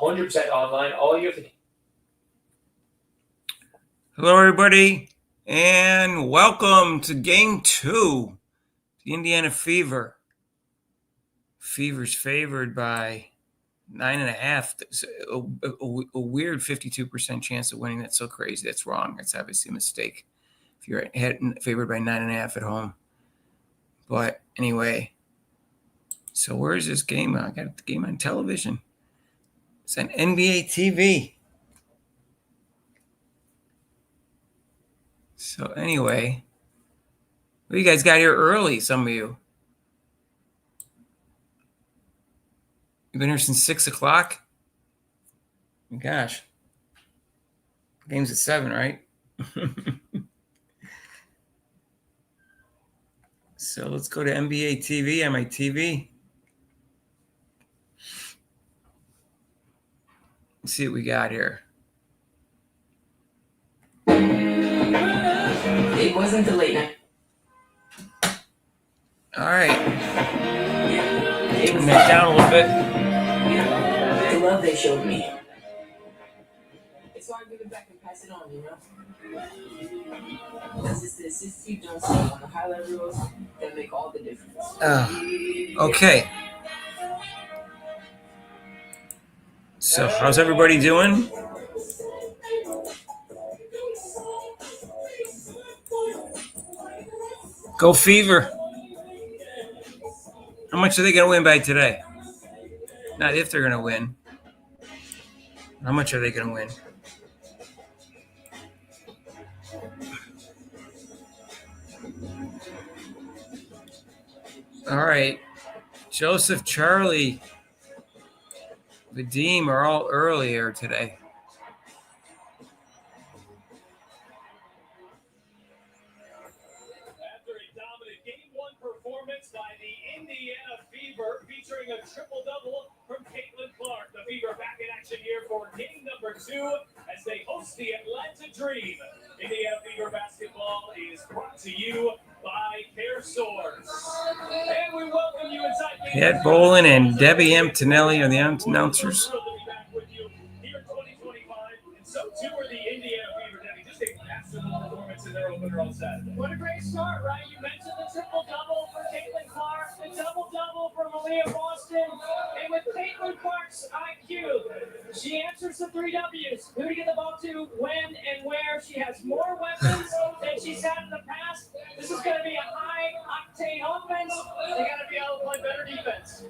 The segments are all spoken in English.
100% online. All you have to... Hello, everybody, and welcome to Game 2, the Indiana Fever. Fever's favored by 9.5. A weird 52% chance of winning. That's so crazy. That's wrong. That's obviously a mistake if you're favored by 9.5 at home. But anyway, so where's this game? I got the game on television. It's on NBA TV. So anyway, well, you guys got here early, some of you. You've been here since 6 o'clock? Oh, gosh. Game's at 7, right? So let's go to NBA TV on my TV. Let's see what we got here. It wasn't the late night. All right. Turn that down a little bit. The love they showed me. It's hard to give it back and pass it on, you know? Because it's the assists you don't see on the highlight reels that make all the difference. Okay. So how's everybody doing? Go Fever. How much are they going to win by today? Not if they're going to win. How much are they going to win? All right. Joseph, Charlie, Vadim are all earlier today. After a dominant Game 1 performance by the Indiana Fever, featuring a triple-double from Caitlin Clark, the Fever back in action here for game number 2 as they host the Atlanta Dream. Indiana Fever basketball is brought to you by Care Source. And we welcome you inside. Pat Bolin and Debbie M. Tonelli are the announcers. Thrilled to be back with you here in 2025, and so too are the Indiana Fever. Debbie, just a absolute performance in their opener on Saturday. What a great start, right? You mentioned the triple-double for Caitlin Clark, the double-double for Malia Boston, and with Caitlin Clark's IQ, she answers the 3 W's. Who to get the ball to, when, and where. She has more weapons than she's had in the past. This is going to be a high-octane offense. They got to be able to play better defense.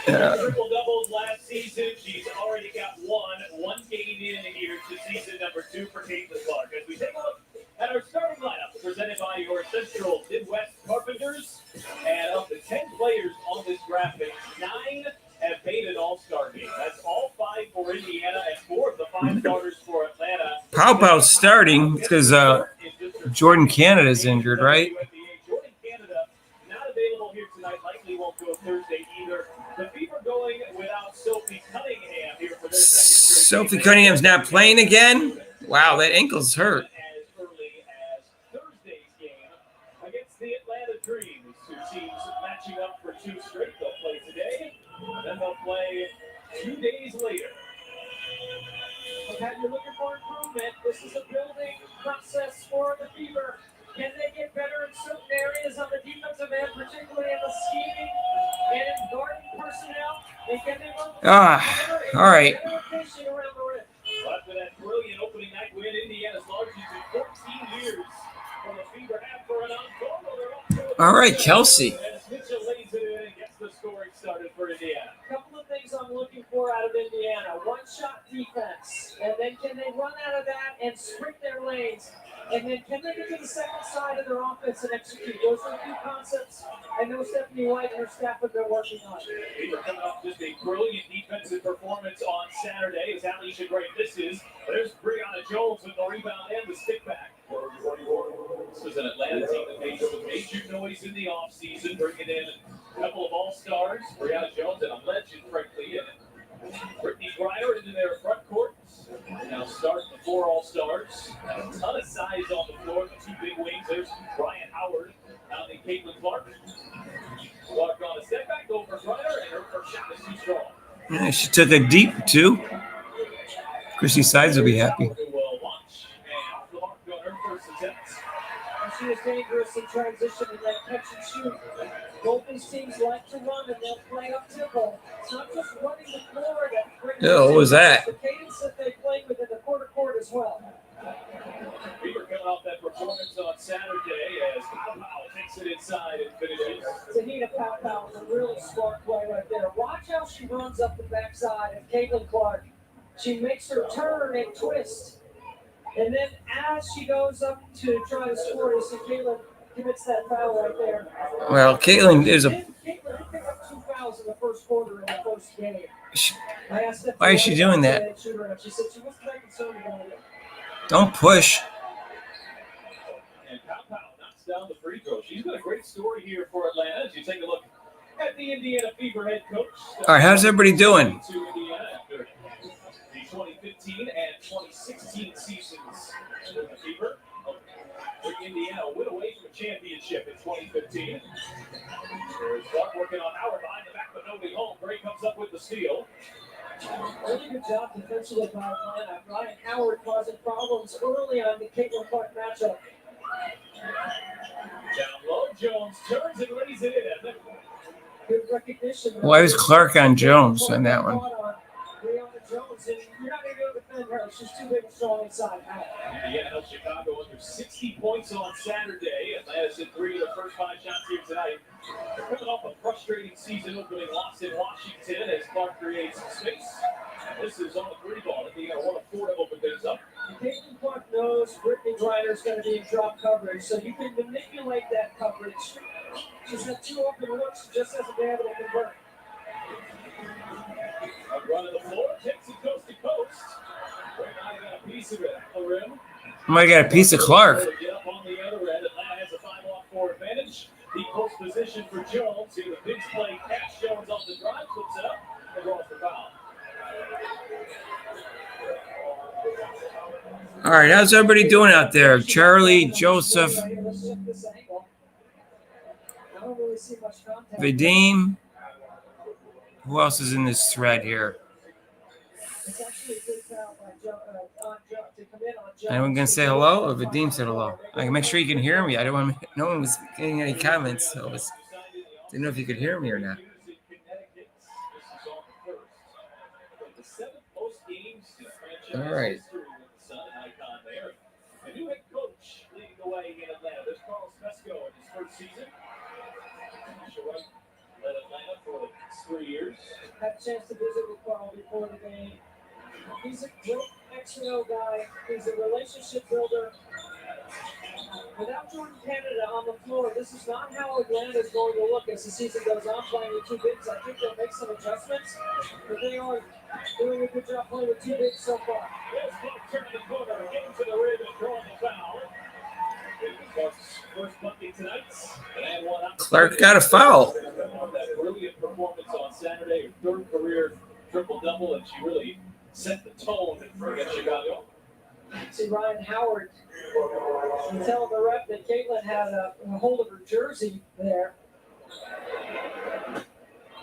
Triple doubles last season. She's already got one game in here to season number 2 for Caitlin Clark. As we take a look at our starting lineup, presented by your Central Midwest Carpenters, and of the 10 players on this graphic, 9 have made an All-Star game. That's all 5 for Indiana and 4 of the 5 starters for Atlanta. Pow's starting because Jordan Canada's injured, right? Jordan Canada not available here tonight. Likely won't go Thursday either. The Fever going without Sophie Cunningham here for their second straight. Sophie Cunningham's not playing again? Wow, that ankle's hurt. As early as Thursday's game against the Atlanta Dream. These two teams matching up for 2 straight. They'll play today, then they'll play 2 days later. Okay, you're looking for improvement. This is a building process for the Fever. Can they get better in certain areas on the defensive end, particularly in the scheming and in guarding personnel? And can they run all right. better efficient around the rim? But after that brilliant opening night win, Indiana's largest in 14 years. From the Fever half for an encore, they're up to All right, Kelsey. as Mitchell lays it in and gets the scoring started for Indiana. A couple of things I'm looking for out of Indiana. One-shot defense. And then can they run out of that and sprint their lanes? And then can they get to the second side of their offense and execute? Those are 2 concepts I know Stephanie White and her staff have been working on. They were coming off just a brilliant defensive performance on Saturday. As Alicia Gray misses, there's Brianna Jones with the rebound and the stick back. This was an Atlanta team that made some major noise in the offseason, bringing in a couple of all-stars, Brianna Jones and a legend, frankly, and Brittany Griner into their front court. Now start the 4 all-stars. A ton of size on the floor. The 2 big wings. There's Brian Howard and Caitlin Clark. Clark on a step back over Griner, and her first shot is too strong. Yeah, she took a deep too. Chrissy Sides will be happy. She is dangerous in transition in that catch and shoot. Both these teams like to run and they'll play up tempo. It's not just running the floor that brings Oh, what was that? the cadence that they play within the quarter court as well. We were coming off that performance on Saturday as Powell takes it inside and finishes. Tahita Powell is a really smart play right there. Watch how she runs up the backside of Caitlin Clark. She makes her turn and twist. And then as she goes up to try to score, you see Caitlin commits that foul right there. Well, Caitlin is a. Caitlin picked up 2 fouls in the first quarter in the first game. I asked her Why is she doing that? She said she wasn't that concerned about it. Don't push. And Powell knocks down the free throw. She's got a great story here for Atlanta. As you take a look at the Indiana Fever head coach. All right, how's everybody doing? To Indiana after the 2015 and 2016 seasons. The Fever took Indiana a win away from a championship in 2015. There's Clark working on Howard behind the back, but nobody home. Gray comes up with the steal. Really good job defensively by Atlanta. Ryan Howard causing problems early on the Caitlin Clark matchup. Down low, Jones turns and lays it in. Good recognition. Why was Clark on Jones on that one? Brianna Jones, and you're not going to be able to defend her. She's too big and strong inside. Indiana held Chicago under 60 points on Saturday. Atlanta hit 3 of the first 5 shots here tonight. They're coming off a frustrating season opening loss in Washington as Clark creates space. This is on the 3 ball. Indiana 1 of 4 to open things up. Caitlin Clark knows Brittany Griner is going to be in drop coverage, so you can manipulate that coverage. She's had 2 open looks, just hasn't been able to convert. Running the floor, takes it coast to coast. Right now, you got a piece of it at the rim. Might got a piece of Clark. Get up on the other end. Atlanta has a 5-on-4 advantage. He post position for Jones. Here the Bigs play catch. Jones off the drive, flips it up, and draws the foul. All right, how's everybody doing out there? Charlie, Joseph, Vadim. Who else is in this thread here? Anyone gonna say hello? Or Vadim said hello. I can make sure you can hear me. I don't want no one was getting any comments, so didn't know if you could hear me or not. All right. A new head coach leading the way in Atlanta. There's Carlos Pesco in his first season. Led Atlanta for 3 years. Had a chance to visit with Carl before the game. He's a great X-Rail guy. He's a relationship builder. Without Jordan Canada on the floor, this is not how Atlanta is going to look as the season goes on, playing with 2 bigs. I think they'll make some adjustments, but they are doing a good job playing with 2 bigs so far. There's Clark turning the corner, getting to the rim and drawing the foul. First bucket tonight. Clark got a foul. That brilliant performance on Saturday, her 3rd career triple-double, and she really set the tone against Chicago. See Ryan Howard telling the ref that Caitlin had a hold of her jersey there.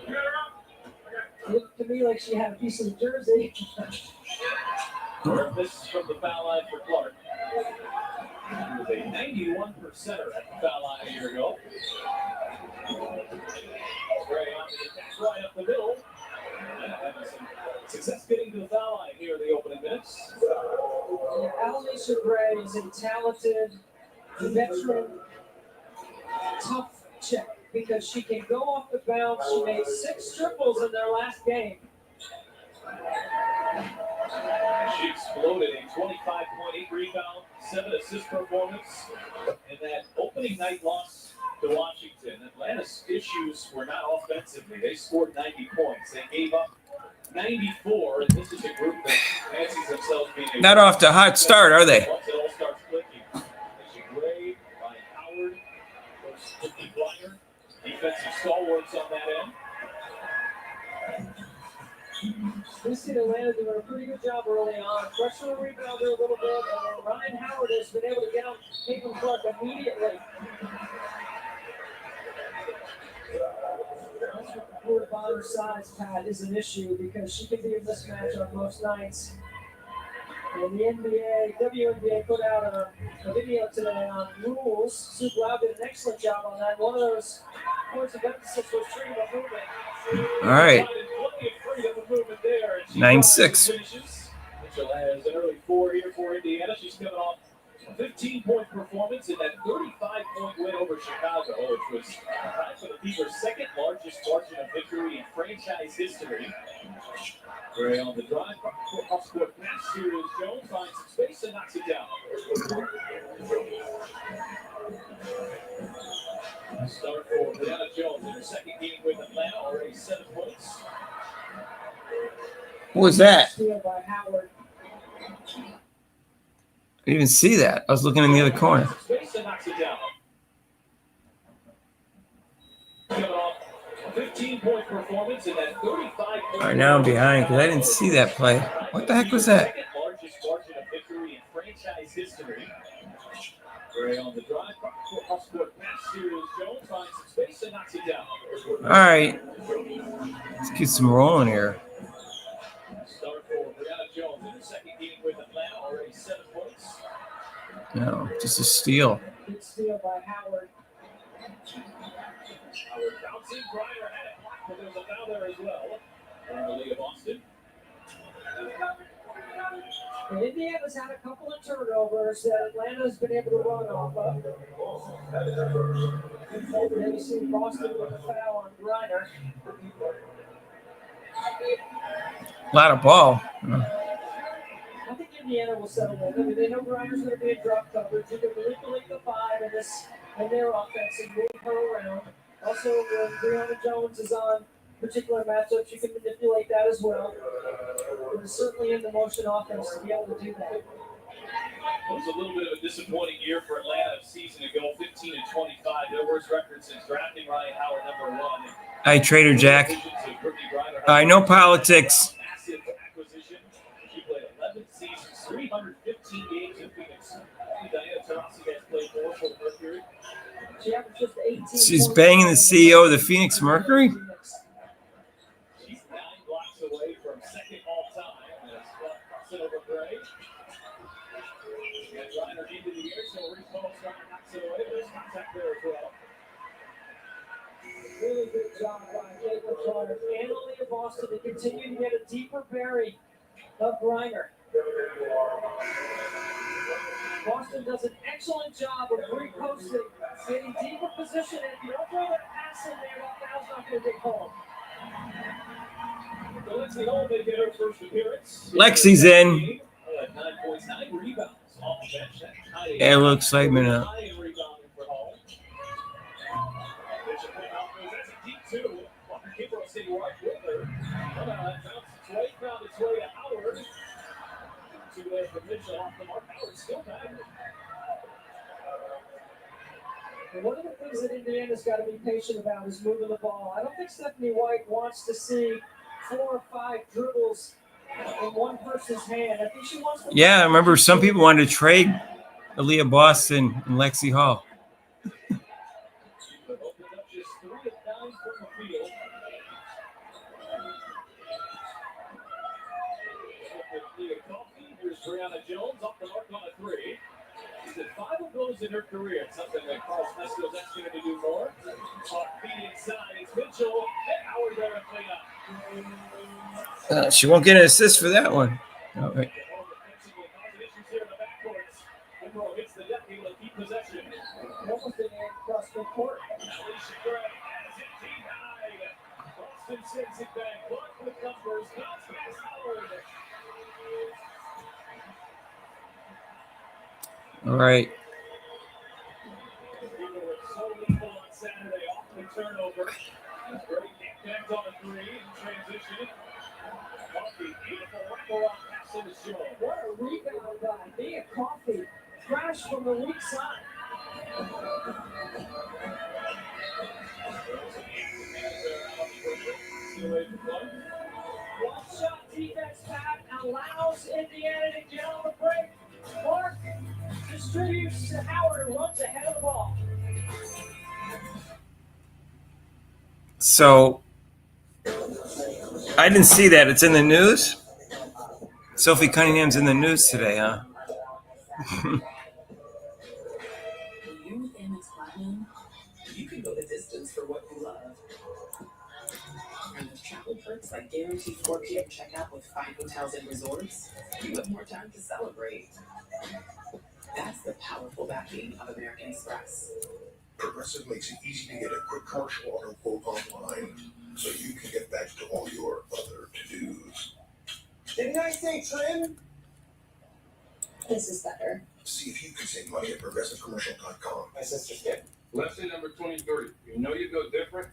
It looked to me like she had a piece of the jersey. This is from the foul line for Clark. He was a 91%er at the foul line a year ago. Gray on the attack right up the middle. And having some success getting to the foul line here in the opening minutes. Yeah, Alicia Gray is a talented, veteran, tough check because she can go off the bounce. She made 6 triples in their last game. She exploded a 25.8 rebound, 7 assist performance in that opening night loss to Washington. Atlanta's issues were not offensively. They scored 90 points. They gave up 94, and this is a group that fancies themselves being Not off to a hot start, are they? Once it all starts clicking. Alicia Gray, Ryan Howard, Brittany Griner, defensive stalwarts on that end. We see Atlanta doing a pretty good job early on. Pressure rebounder a little bit, and then Ryan Howard has been able to get on Caitlin Clark immediately. Upward bottom size, Pat, is an issue because she can be a mismatch on most nights. And the WNBA put out a video today on rules. Sue Blau did an excellent job on that. One of those points of emphasis was freedom of movement. All right. 9-6. Mitchell has an early 4 here for Indiana. She's coming off a 15-point performance in that 35-point win over Chicago, which was tied for the Fever's second largest margin of victory in franchise history. Gray on the drive, cross-court pass here is Jones, finds some space and knocks it down. Start for Brianna Jones in her second game with Atlanta, already 7 points. What was that? Steal by Howard. I didn't even see that. I was looking in the other corner. Space and knocks it down. Coming off a 15-point performance in that 35-point. All right, now I'm behind because I didn't see that play. What the heck was that? Second largest margin of victory in franchise history. Gray on the drive, cross-court pass here is Jones, finds some space and knocks it down. All right. Let's get some rolling here. Start for Brianna Jones in her second game with Atlanta, already 7 points. No, just a steal. Good steal by Howard. Howard bouncing, Griner had it blocked, but there's a foul there as well. On the lead of Boston. And Indiana's had a couple of turnovers that Atlanta's been able to run off of. Then you see Boston with a foul on Griner. A lot of ball. I think Indiana will settle in. I mean, they know Griner's going to be in drop coverage. You can manipulate the 5 in their offense and move her around. Also, when Brianna Jones is on particular matchups, you can manipulate that as well. It is certainly in the motion offense to be able to do that. It was a little bit of a disappointing year for Atlanta a season ago, 15-25. Their worst record since drafting Ryan Howard #1. Hi, Trader Jack. I know politics. Massive acquisition. She played 11 seasons, 315 games in Phoenix. Diana Taurasi has played 4 for the Mercury. She averaged just 18. She's banging the CEO of the Phoenix Mercury. She's 9 blocks away from second all time. That's crossing over Gray. And Reiner into the air, so Reese Holmstrom knocks it away. There's contact there as well. Really good job by Caitlin Clark and Aaliyah Boston to continue to get a deeper bury of Reiner. Boston does an excellent job of reposting, getting deeper position, and if you don't throw that pass in there, that foul's not going to get called. So Lexi Hall making her first appearance. Lexi's in. 9 points, 9 rebounds off the bench. Yeah, a little excitement up. That's a deep 2. Walker Kimber will stay right with her. Found its way to Howard. 2 there for Mitchell off the mark. Howard still back. And one of the things that Indiana's got to be patient about is moving the ball. I don't think Stephanie White wants to see 4 or 5 dribbles in one person's hand. I think she wants to. Yeah, I remember some people wanted to trade Aaliyah Boston and Lexi Hall. Just 3 of 9 from the field. Here's Brianna Jones off the mark on a 3. She's had 5 of those in her career. Something that Carl Smesco's asking her to do more. Off feet inside, it's Mitchell and Howard there to clean up. She won't get an assist for that one. All right. Hits the deck, able to keep possession. Almost in there across the court. Alicia Gray has it denied. Boston sends it back. Block with numbers. Bounce pass Howard. All right. People were so lethal on Saturday off the turnover. Gray connect on a 3 in transition. Coffee, beautiful wraparound pass in the show. What a rebound by Mia Coffee. Crash from the weak side. One shot defense, Pat, allows Indiana to get on the break. Clark distributes to Howard, who runs ahead of the ball. So I didn't see that. It's in the news. Sophie Cunningham's in the news today, huh? You and this platinum, you can go the distance for what you love. And with travel perks like guaranteed 4 p.m. checkout with 5 hotels and resorts, you have more time to celebrate. That's the powerful backing of American Express. Progressive makes it easy to get a quick commercial auto quote online, so you can get back to all your other to-dos. Didn't I say trim? This is better. See if you can save money at progressivecommercial.com. My sister's kid. Lesson number 23. You know you go different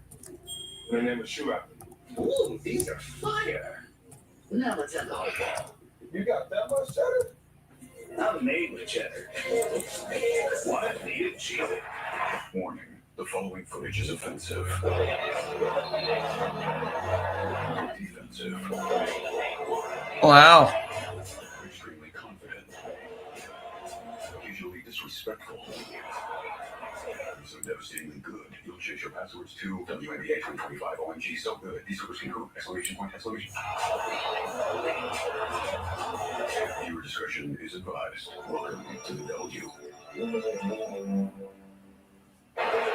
when they name a shoe after you. Ooh, these are fire. Now let's have the whole ball. You got that much cheddar? I'm made with cheddar. Why needed cheese? Warning, the following footage is offensive. Defensive. Wow. Extremely confident. Occasionally disrespectful. So devastatingly good, you'll change your passwords to WNBA 2025. OMG, so good. These supers can hoop! Exclamation point, exclamation. Viewer discretion is advised. Welcome to the W.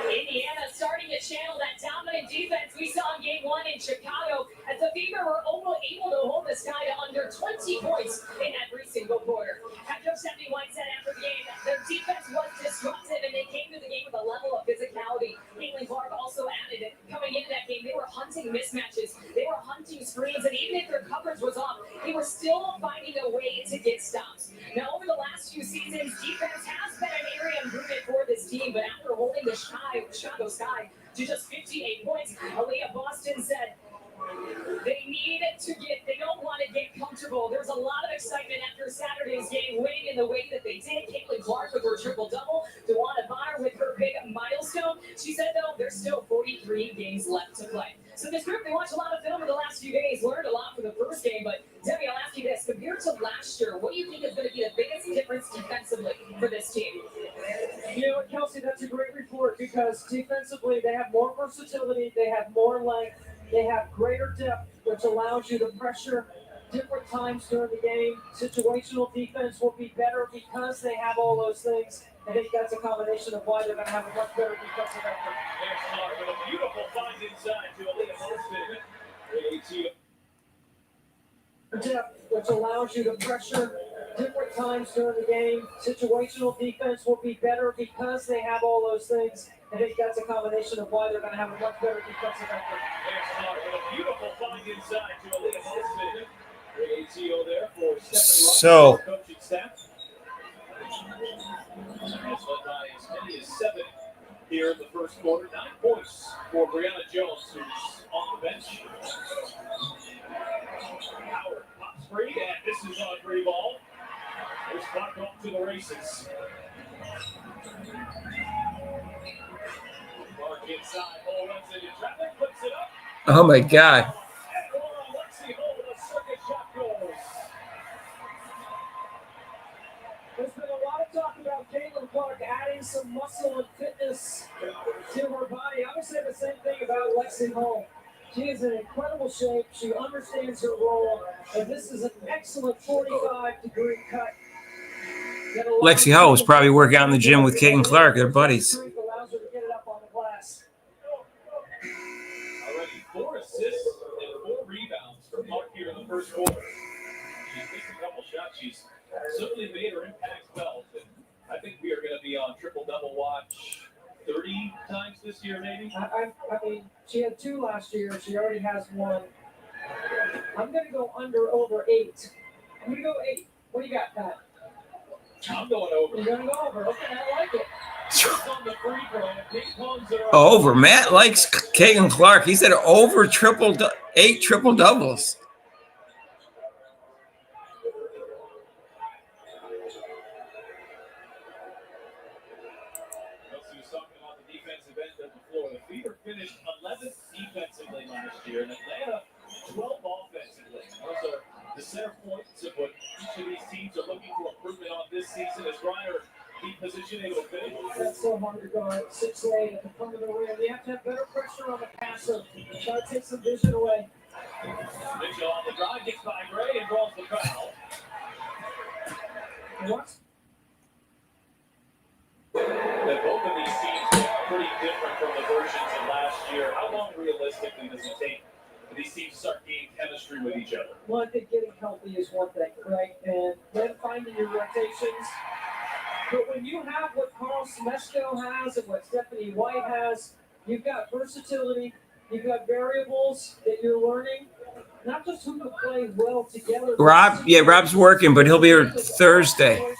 Indiana starting to channel that dominant defense we saw in Game 1 in Chicago as the Fever were able to hold the Sky to under 20 points in every single quarter. After Stephanie White said after the game that their defense was disruptive and they came to the game with a level of physicality. Caitlin Clark also added that coming into that game, they were hunting mismatches, they were hunting screens, and even if their coverage was off, they were still finding a way to get stops. Now, over the last few seasons, defense has been an area improvement for this team, but after holding the Chicago Sky to just 58 points, Aaliyah Boston said they don't want to get comfortable. There's a lot of excitement after Saturday's game, winning in the way that they did. Caitlin Clark with her triple-double, DeWanna Bonner with her big milestone. She said, though, there's still 43 games left to play. So this group, they watched a lot of film in the last few days, learned a lot from the first game, but Debbie, I'll ask you this. Compared to last year, what do you think is going to be the biggest difference defensively for this team? You know what, Kelsey, that's a great report because defensively they have more versatility, they have more length, they have greater depth, which allows you to pressure different times during the game. Situational defense will be better because they have all those things. I think that's a combination of why they're going to have a much better defensive effort. There's Clark with a beautiful find inside to Aaliyah Boston. Depth, which allows you to pressure different times during the game. Situational defense will be better because they have all those things. I think that's a combination of why they're going to have a much better defensive effort. There's Clark with a beautiful find inside to Aaliyah Boston. ATO there for So, coaching staff. It's led by as many as 7 here in the first quarter. 9 points for Brianna Jones, who's on the bench. Howard pops free, and this is on a free ball. There's Clark off to the races. Clark inside, Hole runs into traffic, flips it up. oh my God. And Lexi Hole with a circuit shot goes. There's been a lot of talk about Caitlin Clark adding some muscle and fitness to her body. I would say the same thing about Lexi Hall. She is in incredible shape. She understands her role. And this is an excellent 45-degree cut. Lexi Hall was probably working out in the gym with Caitlin Clark. They're buddies. Allows her to get it up on the glass. Already 4 assists and 4 rebounds from Clark here in the first quarter. She's missed a couple shots. She's certainly made her impact felt. And I think we are going to be on triple-double watch 30 times this year, maybe. I mean, she had 2 last year. She already has 1. I'm going to go over 8. I'm going to go 8. What do you got, Pat? I'm going over. You're going to go over. Okay, I like it. Just on the free throw. Ping pongs are Over. Matt likes Caitlin Clark. He said over 8 triple doubles. Kelsey was talking about the defensive end of the floor. The Fever finished 11th defensively last year, and Atlanta 12th offensively. Those are the center points of what each of these teams are looking for improvement on this season. As Reiner keep position able to finish. That's so hard to guard. 6'8" at the front of the rim. You have to have better pressure on the passer. Try to take some vision away. Mitchell on the drive, gets by Gray and draws the foul. What? That both of these teams look pretty different from the versions of last year. How long realistically does it take for these teams to start gaining chemistry with each other? Well, I think getting healthy is one thing, right? And then finding your rotations. But when you have what Carl Smeshko has and what Stephanie White has, you've got versatility, you've got variables that you're learning, not just who can play well together. Rob's working, but he'll be here Thursday.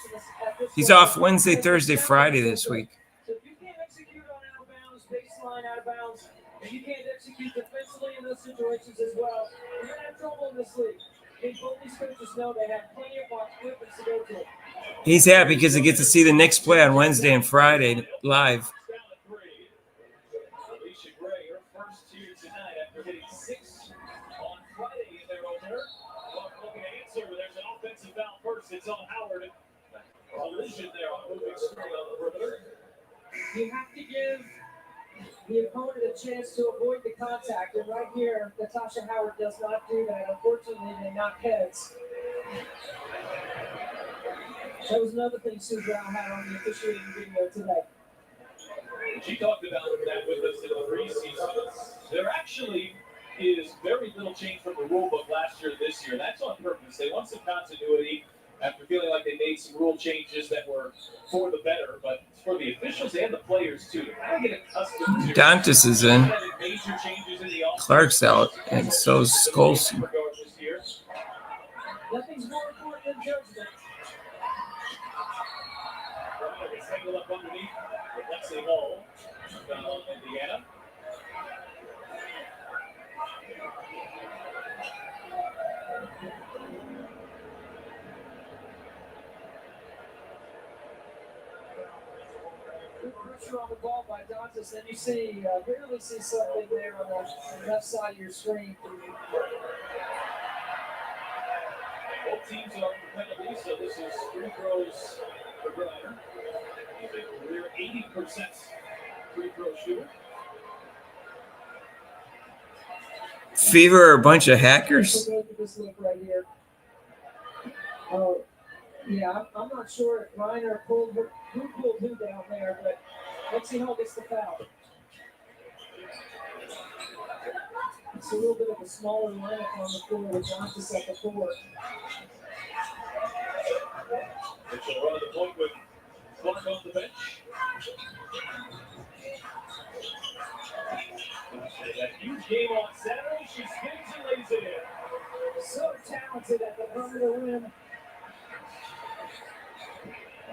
He's off Wednesday, Thursday, Friday this week. So if you can't execute on out of bounds, baseline out of bounds, and you can't execute defensively in those situations as well, you're going to have trouble in this league. I think both these coaches know they have plenty of weapons to go to. He's happy because he gets to see the Knicks play on Wednesday and Friday live. Alicia Gray, her first two tonight after hitting 6 on Friday in their opener. Looking to answer, there's an offensive foul first. It's on Howard. Collision there on moving straight on the perimeter. You have to give the opponent a chance to avoid the contact. And right here, Natasha Howard does not do that. Unfortunately, they knock heads. That was another thing Sue Brown had on the officiating video today. She talked about that with us in the preseason. There actually is very little change from the rule book last year to this year. That's on purpose. They want some continuity after feeling like they made some rule changes that were for the better, but for the officials and the players too. I get accustomed to Dantas is in. major changes in the offense. Clark's out, and so's Colson. Nothing's more important than judgment. Gets tangled up underneath with Lexi Hall down on Indiana. Good pressure on the ball by Dantas. Then you see, barely see something there on the left side of your screen. Both teams are independently, so this is free throws for Griner. He's a career 80% free throw shooter. Fever are a bunch of hackers. Look at this look right here. Oh, yeah, I'm not sure if Reiner pulled who down there, but let's see how gets the foul. It's a little bit of a smaller lineup on the floor with Dantas at the floor. Mitchell running the point with Clark on the bench. That huge game on Saturday. She spins and lays it in. So talented at the perimeter rim.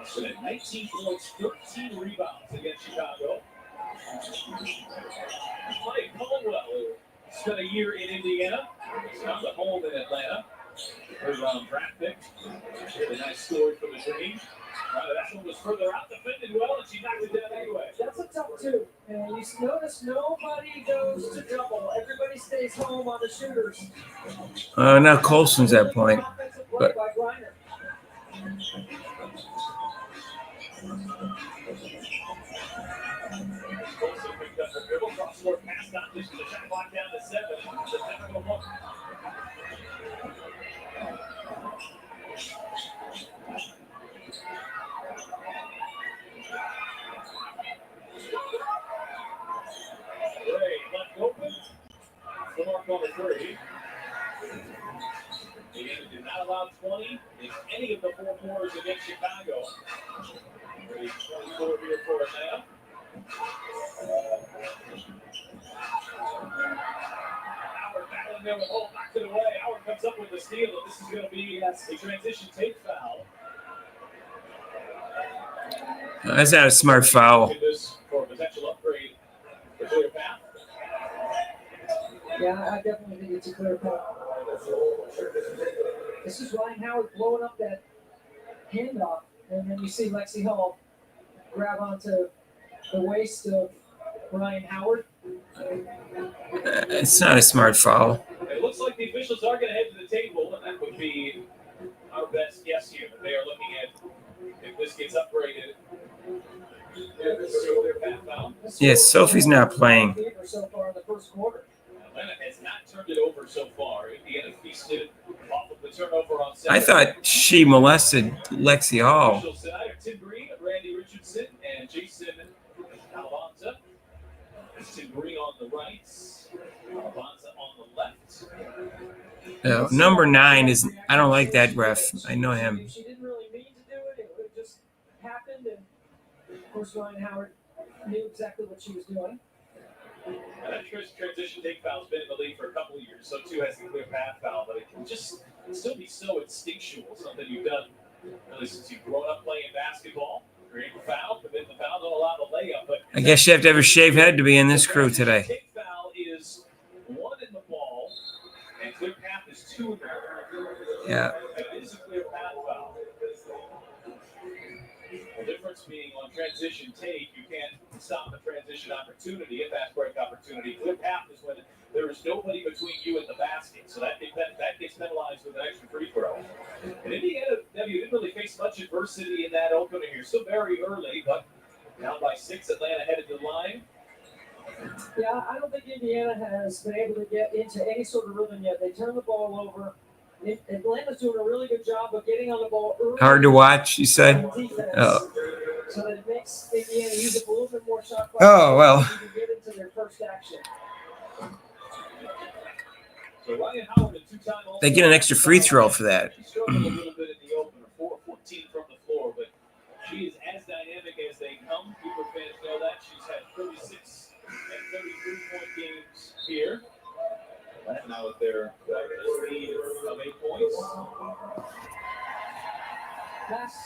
So at 19 points, 13 rebounds against Chicago. Mike Caldwell, who spent a year in Indiana. He's found a home in Atlanta. Third round draft pick. Really nice story for the Dream. That one was further out, defended well, and she knocked it down anyway. That's a tough two. And you notice nobody goes to double. Everybody stays home on the shooters. Now Colson's at point. Offensive play But by Griner. Colson picked up the dribble, cross-court pass, not just the shot clock down to 7. Just never go long. Gray left open. The mark on the 3. Indiana did not allow 20 in any of the 4 quarters against Chicago. 24 here for Atlanta. Howard battling there with Holt, knocked it away. Howard comes up with the steal, and this is going to be a transition take foul. That's not a smart foul. This for a potential upgrade for clear path. Yeah, I definitely think it's a clear path. This is Ryan Howard blowing up that handoff, and then you see Lexi Hall grab onto the waist of Ryan Howard. It's not a smart foul. It looks like the officials are going to head to the table, and that would be our best guess here. They are looking at if this gets upgraded. Yes, Sophie's not playing. So far in the first quarter. Atlanta has not turned it over so far. Indiana feasted off of the turnover on I Saturday. thought she molested Lexi Hall. Officials tonight are Tim Green, Randy Richardson, and Jason Albanza. It's Tim Green on the right, Albanza on the left. Number 9 is. I don't like that ref. I know him. She didn't really mean to do it. It just happened, and of course Ryan Howard knew exactly what she was doing. That transition take foul's been in the league for a couple of years, so too has the clear path foul, but it can just still be so instinctual, something you've done really since you've grown up playing basketball. Create the foul, commit the foul, don't allow the layup. But I guess you have to have a shaved head to be in this crew today. Take foul is 1 in the ball, and clear path is 2 in the ball. Yeah. It is a clear path foul. The difference being on transition take, you can't stop the transition opportunity, a fast break opportunity. Clear path is when there is nobody between you and the basket, so that gets penalized with an extra free throw. And Indiana didn't really face much adversity in that opener here. Still very early, but down by 6, Atlanta headed to the line. Yeah, I don't think Indiana has been able to get into any sort of rhythm yet. They turn the ball over. Atlanta's doing a really good job of getting on the ball early. Hard to watch, you said? Oh. So that it makes Indiana use up a little bit more shot clock. Oh, well. To get into their first action. So Ryan Howard, a 2-time They get an extra free throw for that. She struggled a little bit in the opener, 4-14 from the floor, but she is as dynamic as they come. People fans know that. She's had 36 and 33-point games here. Now with their lead of 8 points. Last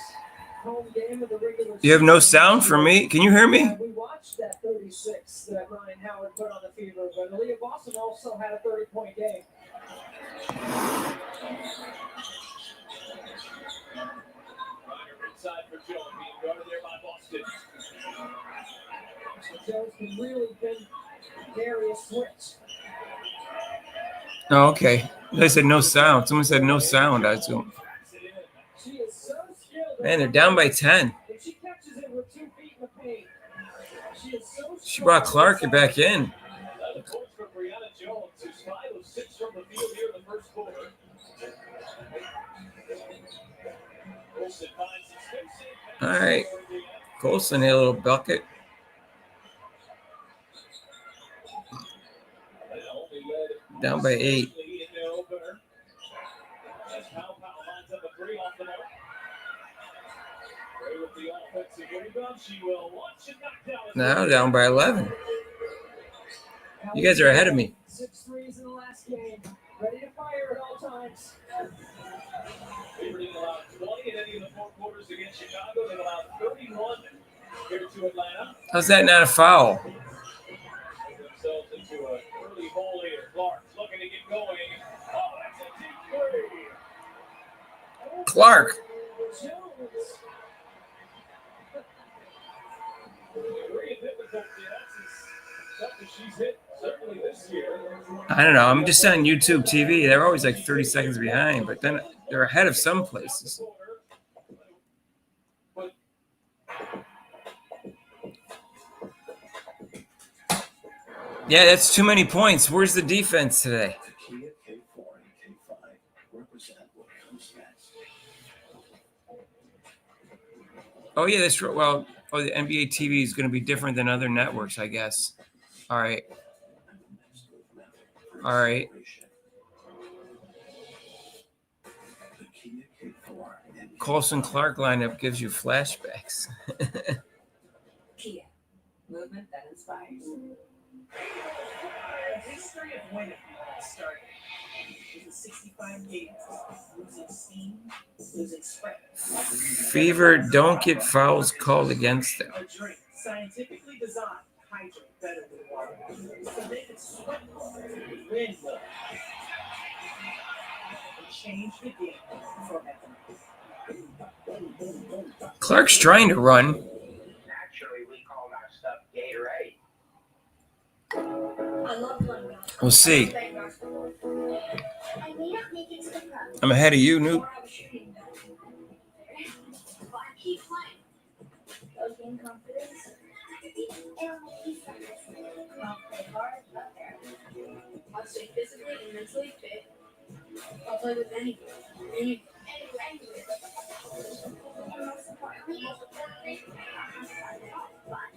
home game of the regular season. You have no sound for me? Can you hear me? We watched that 36 that Ryan Howard put on the Fever, but Aaliyah Boston also had a 30-point game. Ryder inside for Jones, being guarded there by Boston. Jones can really been Darius switch. Oh, okay. They said no sound. Someone said no sound. I was going, She is so skilled. man, they're down by 10. If she catches it with 2 feet in the paint, she is so skilled. She brought Clark back in. 11 points for Brianna Jones, who's 5 of 6 from the field here in the first quarter. Colson finds his spacing. All right. Colson had a little bucket. Down by 8. In their opener. As Powell lines up a 3 off the mark. Ray with the offensive rebound. She will launch and knock down. Now down by 11. You guys are ahead of me. 6 threes in the last game. Ready to fire at all times. Favorite didn't allow 20 in any of the 4 quarters against Chicago. They allowed 31 here to Atlanta. How's that not a foul? They themselves into an early hole here. Clark looking to get going. Oh, that's a deep 3. Clark. I don't know. I'm just on YouTube TV. They're always like 30 seconds behind, but then they're ahead of some places. Yeah, that's too many points. Where's the defense today? Oh, yeah, that's right. Well, the NBA TV is going to be different than other networks, I guess. All right. All right. Colson Clark lineup gives you flashbacks. Kia, movement that inspires. The history of winning started with 65 games, losing steam, losing spread. Fever don't get fouls called against them. A drink scientifically designed to hydrate better than water, so they can sweat more, win more, and change the game forever. Clark's trying to run. Actually, we call that stuff Gatorade. I love playing basketball. We'll see. I made up making some cups. I'm ahead of you, Newt. Or I was shooting them. But I keep playing. Those gain confidence. And I'll make you friends. I'll play hard out there. I'll stay physically and mentally fit. I'll play with anyone. Anywhere. And most importantly, fun.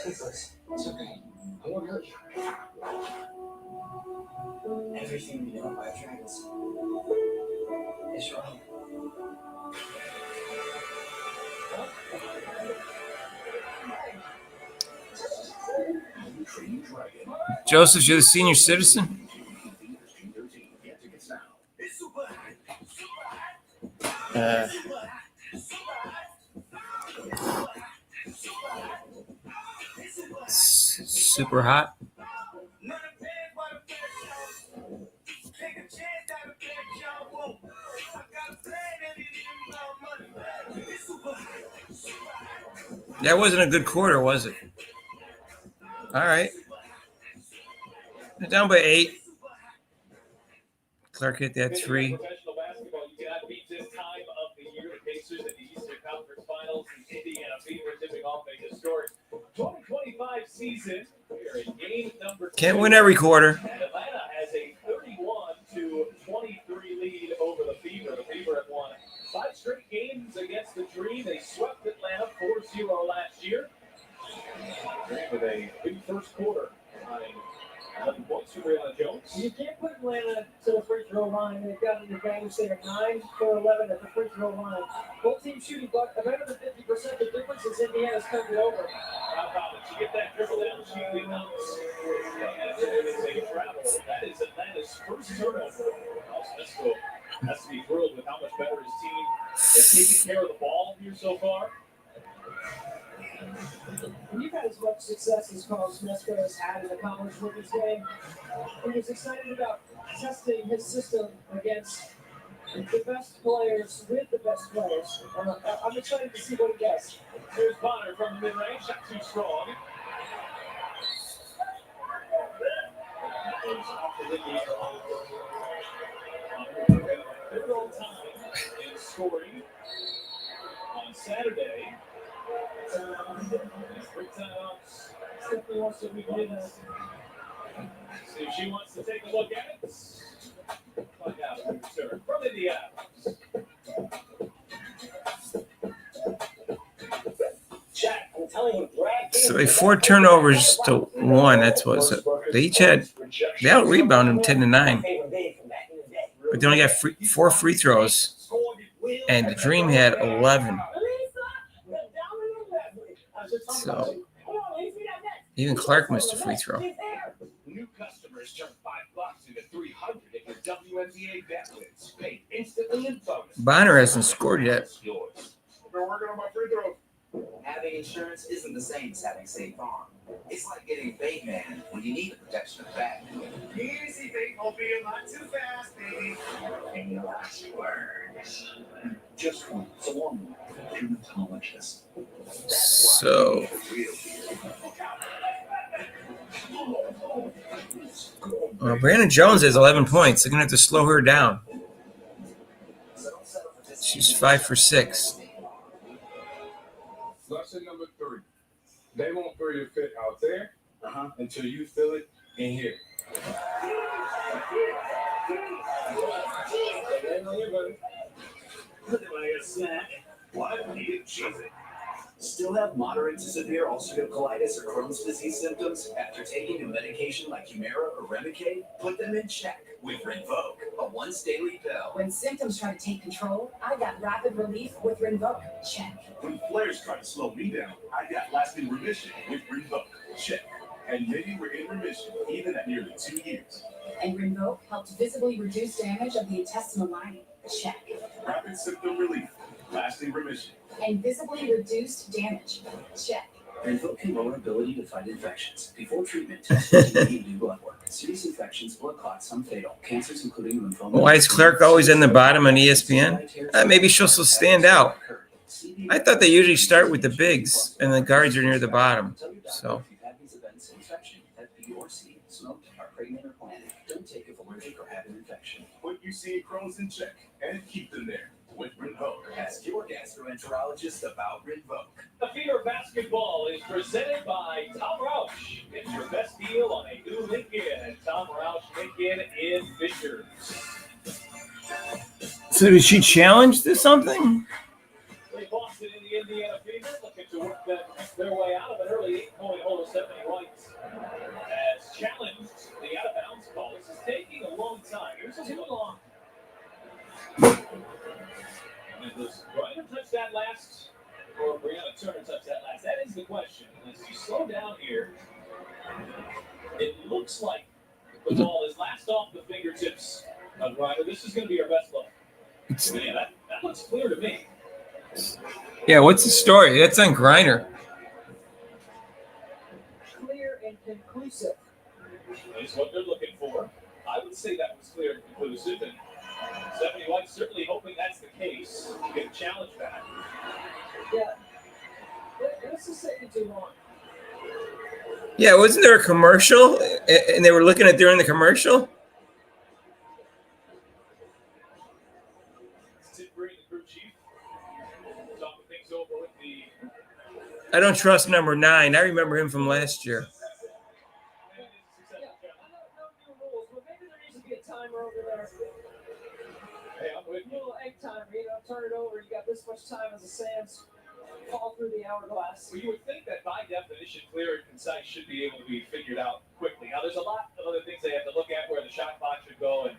Toothless. It's okay. I won't hurt you. Everything we know about dragons is wrong. Training Dragon. Joseph, you're the senior citizen? Super hot. That wasn't a good quarter, was it? All right. They're down by 8. Clark hit that 3. Professional basketball, you cannot beat this time of the year. The Pacers at the Eastern Conference Finals, the Indiana Fever tipping off a historic 2025 season. We're in game number 2. Can't win every quarter. And Atlanta has a 31-23 lead over the Fever. The Fever have won 5 straight games against the Dream. They swept Atlanta 4-0 last year. Dream with a big first quarter. 11 points for Brianna Jones. You can't put Atlanta to the free throw line. They've got an advantage there. 9 for 11 at the free throw line. Both teams shooting better than 50%. The difference is Indiana's coming over. How about it? You get that dribble down, she becomes. And it is a travel. That is Atlanta's first turnover. Alcindor has to be thrilled with how much better his team has taken care of the ball here so far. When you've had as much success as Carlos Mesco has had in the college women's game, he was excited about testing his system against the best players with the best players. I'm excited to see what he does. Here's Bonner from the mid-range, not too strong. Third all time in scoring on Saturday. Three timeouts. Stephanie wants to review that. See if she wants to take a look at it. Find out who's served from Indiana. Jack, I'm telling you, Brad. So they 4 turnovers to 1. That's what they each had. They out rebounded them 10-9, but they only got 4 free throws, and the Dream had 11. So even Clark missed a free throw. New customers turn $5 into $300 if your WNBA bet wins. Paid instantly in bonus. Bonner hasn't scored yet. Yours. Been working on my free throws. Having insurance isn't the same as having State Farm. It's like getting Bait Man when you need the protection of the back. Easy, big mobile, not too fast, baby. And you last word. Just one. It's a long one. Dermatologist. So Brandon Jones has 11 points. They're gonna have to slow her down. She's 5 for 6. Lesson number 3. They won't feel your fit out there until you feel it in here. Look at my snack. What? Eat cheese it. Still have moderate to severe ulcerative colitis or Crohn's disease symptoms after taking a medication like Humira or Remicade? Put them in check with Rinvoq, a once-daily pill. When symptoms try to take control, I got rapid relief with Rinvoq. Check. When flares try to slow me down, I got lasting remission with Rinvoq. Check. And many were in remission even at nearly 2 years. And Rinvoq helped visibly reduce damage of the intestinal lining. Check. Rapid symptom relief, lasting remission. And visibly reduced damage. Check. Rinvoq can lower ability to fight infections. Before treatment, test and do blood work. Serious infections, blood clots, some fatal. Cancers including lymphoma. Why is Clark always in the bottom on ESPN? Maybe she'll still stand out. I thought they usually start with the bigs and the guards are near the bottom. So If you've had these events, infection, that B or C, smoked, are pregnant or planted, don't take if allergic or have an infection. Quick what you see crows in check and keep them there with Rinvoq. Ask your gastroenterologist about Rinvoq. The Fever Basketball is presented by Tom Roush. Get your best deal on a new Lincoln at Tom Roush Lincoln in Fishers. So did she challenge to something? They Boston in the Indiana Fever looking to work their way out of an early 8-point hole of 70 whites. As challenged, the out of bounds call. This is taking a long time. Here's too long. And does Ryder touch that last, or Brianna Turner touch that last? That is the question. As you slow down here, it looks like the ball is last off the fingertips of Ryder. This is going to be our best look. Yeah, that looks clear to me. Yeah, what's the story? That's on Griner. Clear and conclusive. That's what they're looking for. I would say that was clear and conclusive, and 71 certainly hoping that's the case to get a challenge back. Yeah. This is taking too long. Yeah, wasn't there a commercial? And they were looking at during the commercial? I don't trust number 9. I remember him from last year. Little egg timer, turn it over. You got this much time as a Sam's fall through the hourglass. Well, you would think that by definition, clear and concise should be able to be figured out quickly. Now, there's a lot of other things they have to look at where the shot clock should go, and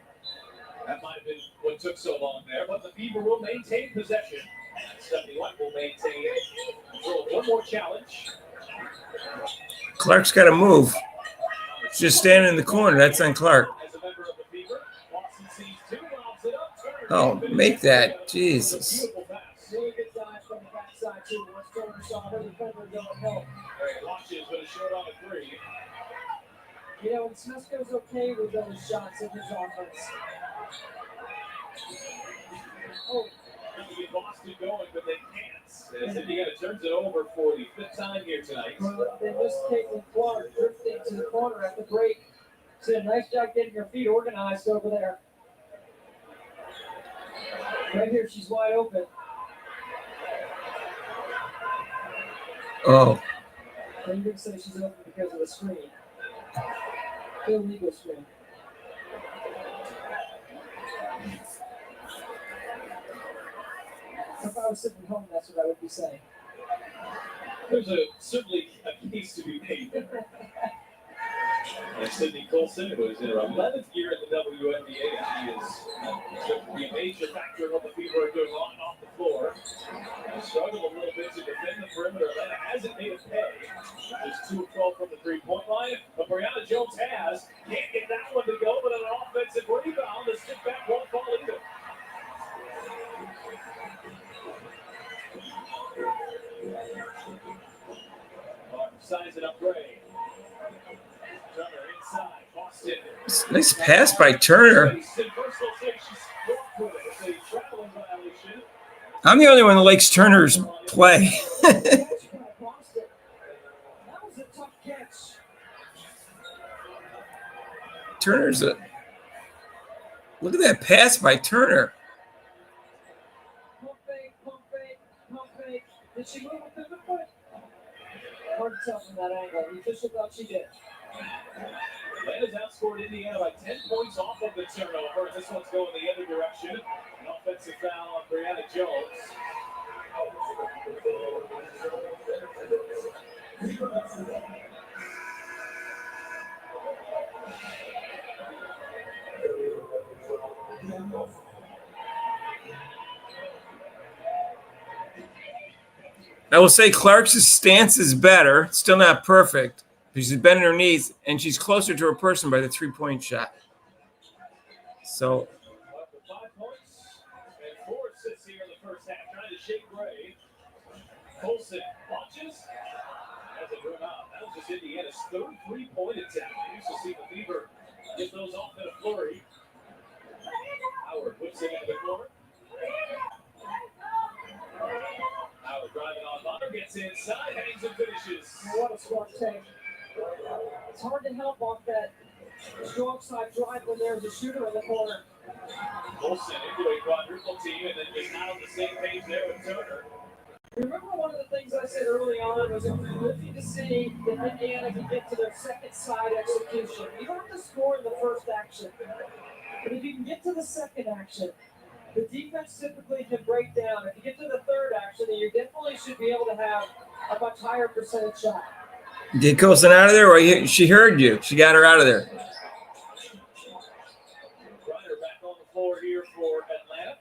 that might have been what took so long there. But the Fever will maintain possession. 71 will maintain control. One more challenge. Clark's got to move. Just standing in the corner. That's on Clark. As a member of the Fever, Boston sees 2, lobs it up. Oh, make that. Jesus. Really good dive from the backside, too. Once Turner saw her defender don't help. Watches with a short on a 3. And Smesco's okay with those shots in his offense. Oh. You get Boston going, but they can't. As Indiana turns it over for the 5th time here tonight. Well, they missed Caitlin Clark drifting to the corner at the break. So nice job getting her feet organized over there. Right here, she's wide open. Oh. They didn't say she's open because of the screen. Illegal screen. If I was sitting at home, that's what I would be saying. There's certainly a case to be made. And Sydney Colson, who is in her 11th year in the WNBA, she is going to be a major factor in what the Fever are doing on and off the floor. They struggle a little bit to defend the perimeter. Atlanta hasn't made it pay. There's 2 of 12 from the 3-point line. But Brianna Jones has. Can't get that one to go, but on an offensive rebound, the stick back won't fall either. Size it up, Gray. Turner inside, Boston. Nice pass by Turner. I'm the only one that likes Turner's play. That was a tough catch. Turner's a... Look at that pass by Turner. Pump fake, pump fake, pump fake. Did she move within the foot? Hard to tell from that angle. The official thought she did. Atlanta's outscored Indiana by 10 points off of the turnover. This one's going the other direction. An offensive foul on Brianna Jones. I will say Clark's stance is better. Still not perfect. She's bending her knees, and she's closer to her person by the 3-point shot. So. 5 points and 4 assists here in the first half. Trying to shake Gray. Colson launches. Has it run out. That was just Indiana's 3rd 3-point attempt. We used to see the Fever get those off in a flurry. Howard whips it into the corner. Howard driving on Bonner, gets inside, hangs and finishes. What a smart take. It's hard to help off that strong side drive when there's a shooter in the corner. Wilson into a quadruple team, and then just not on the same page there with Turner. Remember one of the things I said early on was it was looking to see if Indiana can get to their second side execution. You don't have to score in the first action, but if you can get to the second action, the defense typically can break down. If you get to the third action, then you definitely should be able to have a much higher percentage shot. Did Coulson out of there, or she heard you? She got her out of there. Ryder back on the floor here for Atlanta.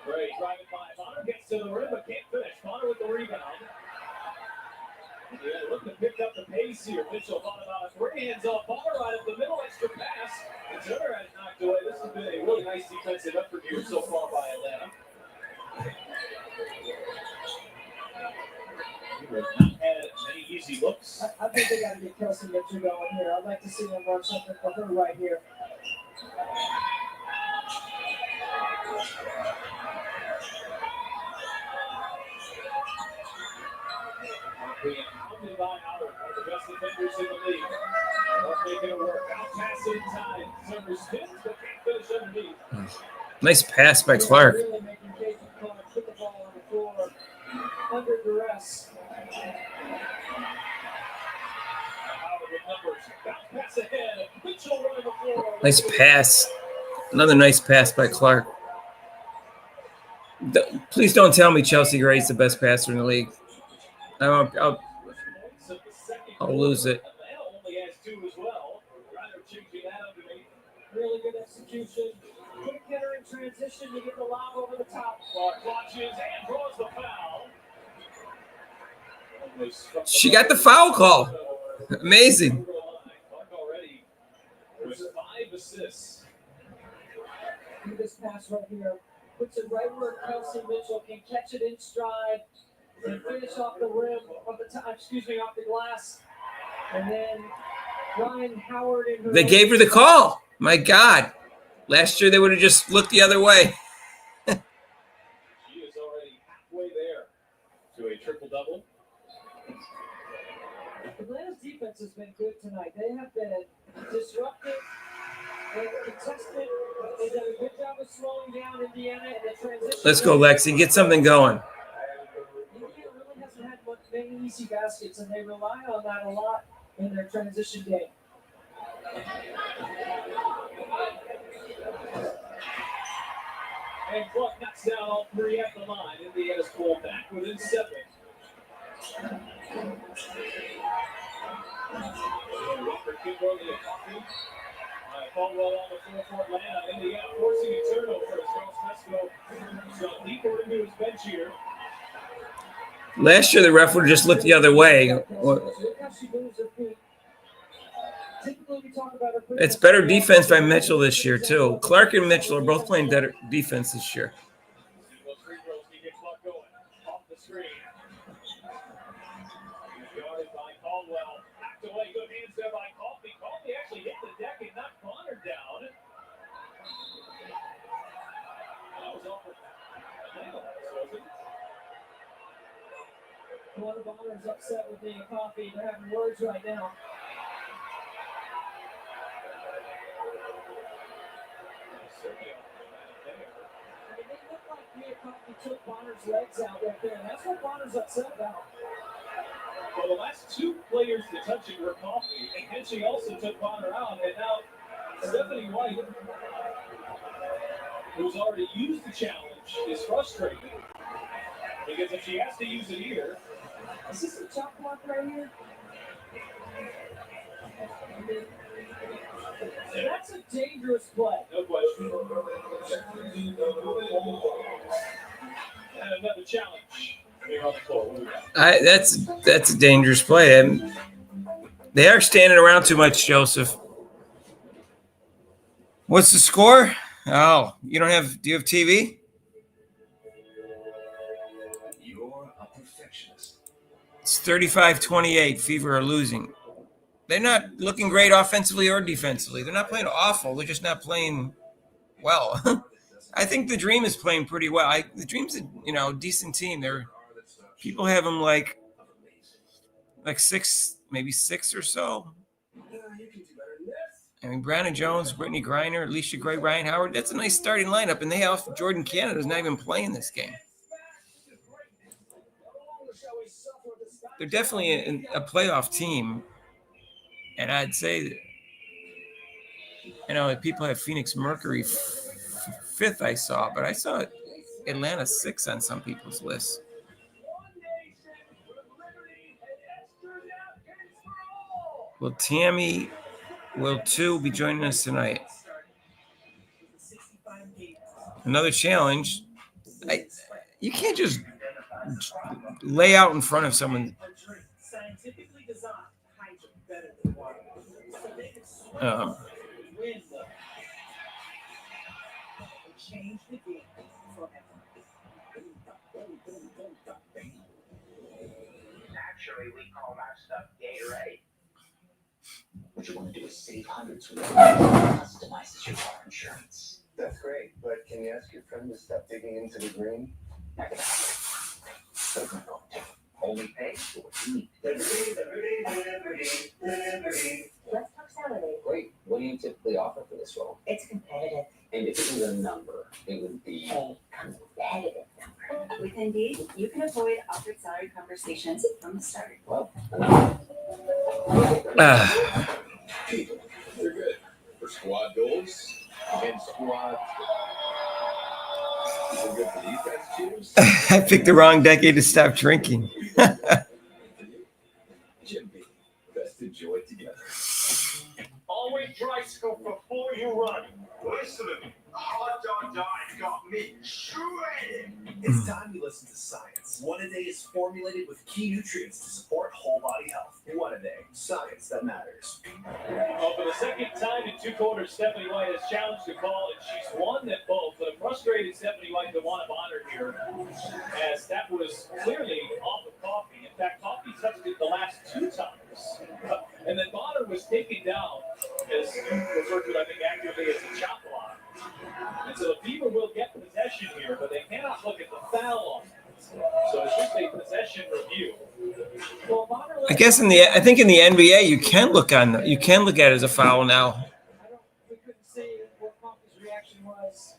Gray driving by. Bonner gets to the rim but can't finish. Bonner with the rebound. Yeah, looking to pick up the pace here. Mitchell thought about it. 3 hands off. Bonner right up the middle. Extra pass. And Turner had it knocked away. This has been a really nice defensive effort here so far by Atlanta. They have not had many easy looks. I think they got to get Kelsey Mitchell going here. I'd like to see them run something for her right here. Being pounded by Howard, one of the best defenders in the league. Not making it work. Out pass inside. Turner spins, but can't finish underneath. Nice pass by Clark. Really making Jason Clark put the ball on the floor under duress. Howard with numbers. Bounce pass ahead. Mitchell running the floor. Nice pass. Another nice pass by Clark. Please don't tell me Chelsea Gray's the best passer in the league. I'll lose it. Atlanta only has 2 as well. Ryder changing that underneath. Really good execution. Quick hitter in transition. You get the lob over the top. Clark watches and draws the foul. She got the foul call. Amazing. Clark already with 5 assists. Look at this pass right here. Puts it right where Kelsey Mitchell can catch it in stride and finish off the rim of the off the glass. And then Ryan Howard in her. They gave her the call. My God. Last year they would have just looked the other way. She is already halfway there to a triple-double. Atlanta's defense has been good tonight. They have been disruptive and contested. They've done a good job of slowing down Indiana in the transition. Let's go, Lexi. Get something going. Indiana really hasn't had many easy baskets, and they rely on that a lot in their transition game. And Clark knocks down all 3 at the line. Indiana's pulled back within 7. Robert Kimbrough, the coffee. Caldwell on the floor for Atlanta. Indiana forcing a turnover as Charles Mesco got deeper into his bench here. Last year the ref would have just looked the other way. It's better defense by Mitchell this year, too. Clark and Mitchell are both playing better defense this year. Off the screen. Guarded by Caldwell. Hacked away. Good hands there by Coffey. Coffey actually hit the deck and knocked Bonner down. That was off Atlanta, wasn't it? One of Bonner's upset with me and Coffey. They're having words right now. They look like me and Coffey took Bonner's legs out right there. That's what Bonner's upset about. Well, the last 2 players to touch it were Coffey, and she also took Bonner out, and now Stephanie White, who's already used the challenge, is frustrated. Because if she has to use it here. Is this a chop block right here? That's a dangerous play. No question. And another challenge here on the floor. What do we got? That's a dangerous play. They are standing around too much, Joseph. What's the score? Oh, do you have TV? You're a perfectionist. It's 35-28. Fever are losing. They're not looking great offensively or defensively. They're not playing awful. They're just not playing well. I think the Dream is playing pretty well. The Dream's a decent team. People have them like 6, maybe 6 or so. I mean, Brandon Jones, Brittany Griner, Alicia Gray, Ryan Howard. That's a nice starting lineup. And they have Jordan Canada's not even playing this game. They're definitely a playoff team. And I'd say that, you know, people have Phoenix Mercury fifth, I saw, but I saw Atlanta sixth on some people's lists. Well, Tammy will too be joining us tonight. Another challenge. You can't just lay out in front of someone. Actually, we call that stuff Gatorade. What you want to do is save hundreds with customizes your car insurance. That's great, but can you ask your friend to stop digging into the green? So no, only pay for what you need. Let's talk salary. Great. What do you typically offer for this role? It's competitive. And if it was a number, it would be A competitive number. With Indeed, you can avoid awkward salary conversations from the start. well. People, they're good. For squad goals and squad. They're good for defense teams. I picked the wrong decade to stop drinking. Jim B, best enjoy it together. Always dry scope before you run. Listen to me. Hot dog diet got me shredded. It's time you listen to science. One-A-Day is formulated with key nutrients to support whole body health. One-A-Day, science that matters. Oh, for the second time in 2 quarters, Stephanie White has challenged the call, and she's won them both. But a frustrated Stephanie White to want to honor here, as that was clearly off of coffee. In fact, coffee touched it the last 2 times. And then Bonner was taken down, as you referred to it, I think, accurately as a chop block. And so the Fever will get possession here, but they cannot look at the foul on it. So it's just a possession review. I guess I think in the NBA you can look at it as a foul now. We couldn't see what Coffey's reaction was,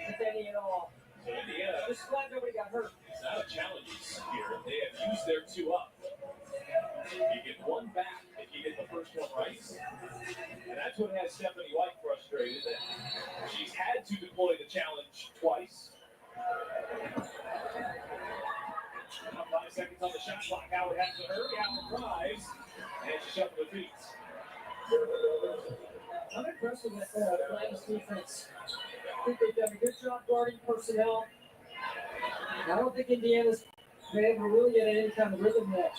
if any at all. So Indiana, Just glad nobody got hurt. it's out of challenges here. They have used their 2 up. You get 1 back if you get the first one right. And that's what has Stephanie White frustrated. That she's had to deploy the challenge twice. Now 5 seconds on the shot clock. Howard has to hurry. Howard drives. And she shuffled her feet. I'm impressed with that Atlanta's defense. I think they've done a good job guarding personnel. I don't think Indiana's been able to really get any kind of rhythm yet.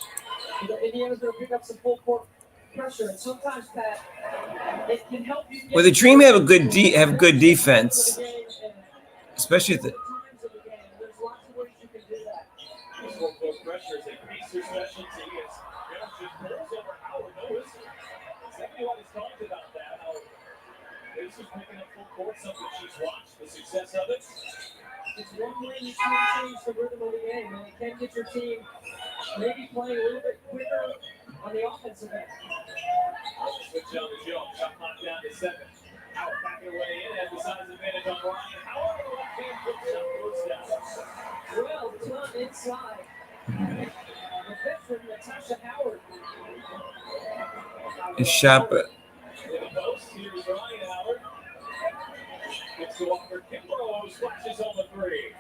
Indiana's going to pick up some full court pressure, and sometimes, Pat, it can help you. Well, the Dream have good defense, especially at the. There's lots of ways you can do that. This full court pressure is a Pacer specialty. As Jones just rolls over Howard. No whistle. Stephanie White has talked about that. How Pacers picking up full court, something she's watched, the success of it. It's one way you can change the rhythm of the game, and it can get your team maybe playing a little bit quicker on the offensive end. Switch on to Jones. Shot clock down to 7. Howard backing away in at the size advantage on Ryan. Howard, the left hand foot shot goes down. Well, it's not inside. The veteran, Natasha Howard. His shot, but In the post, here's Ryan Howard. Gets to Walker Kimbrough, splashes on the 3.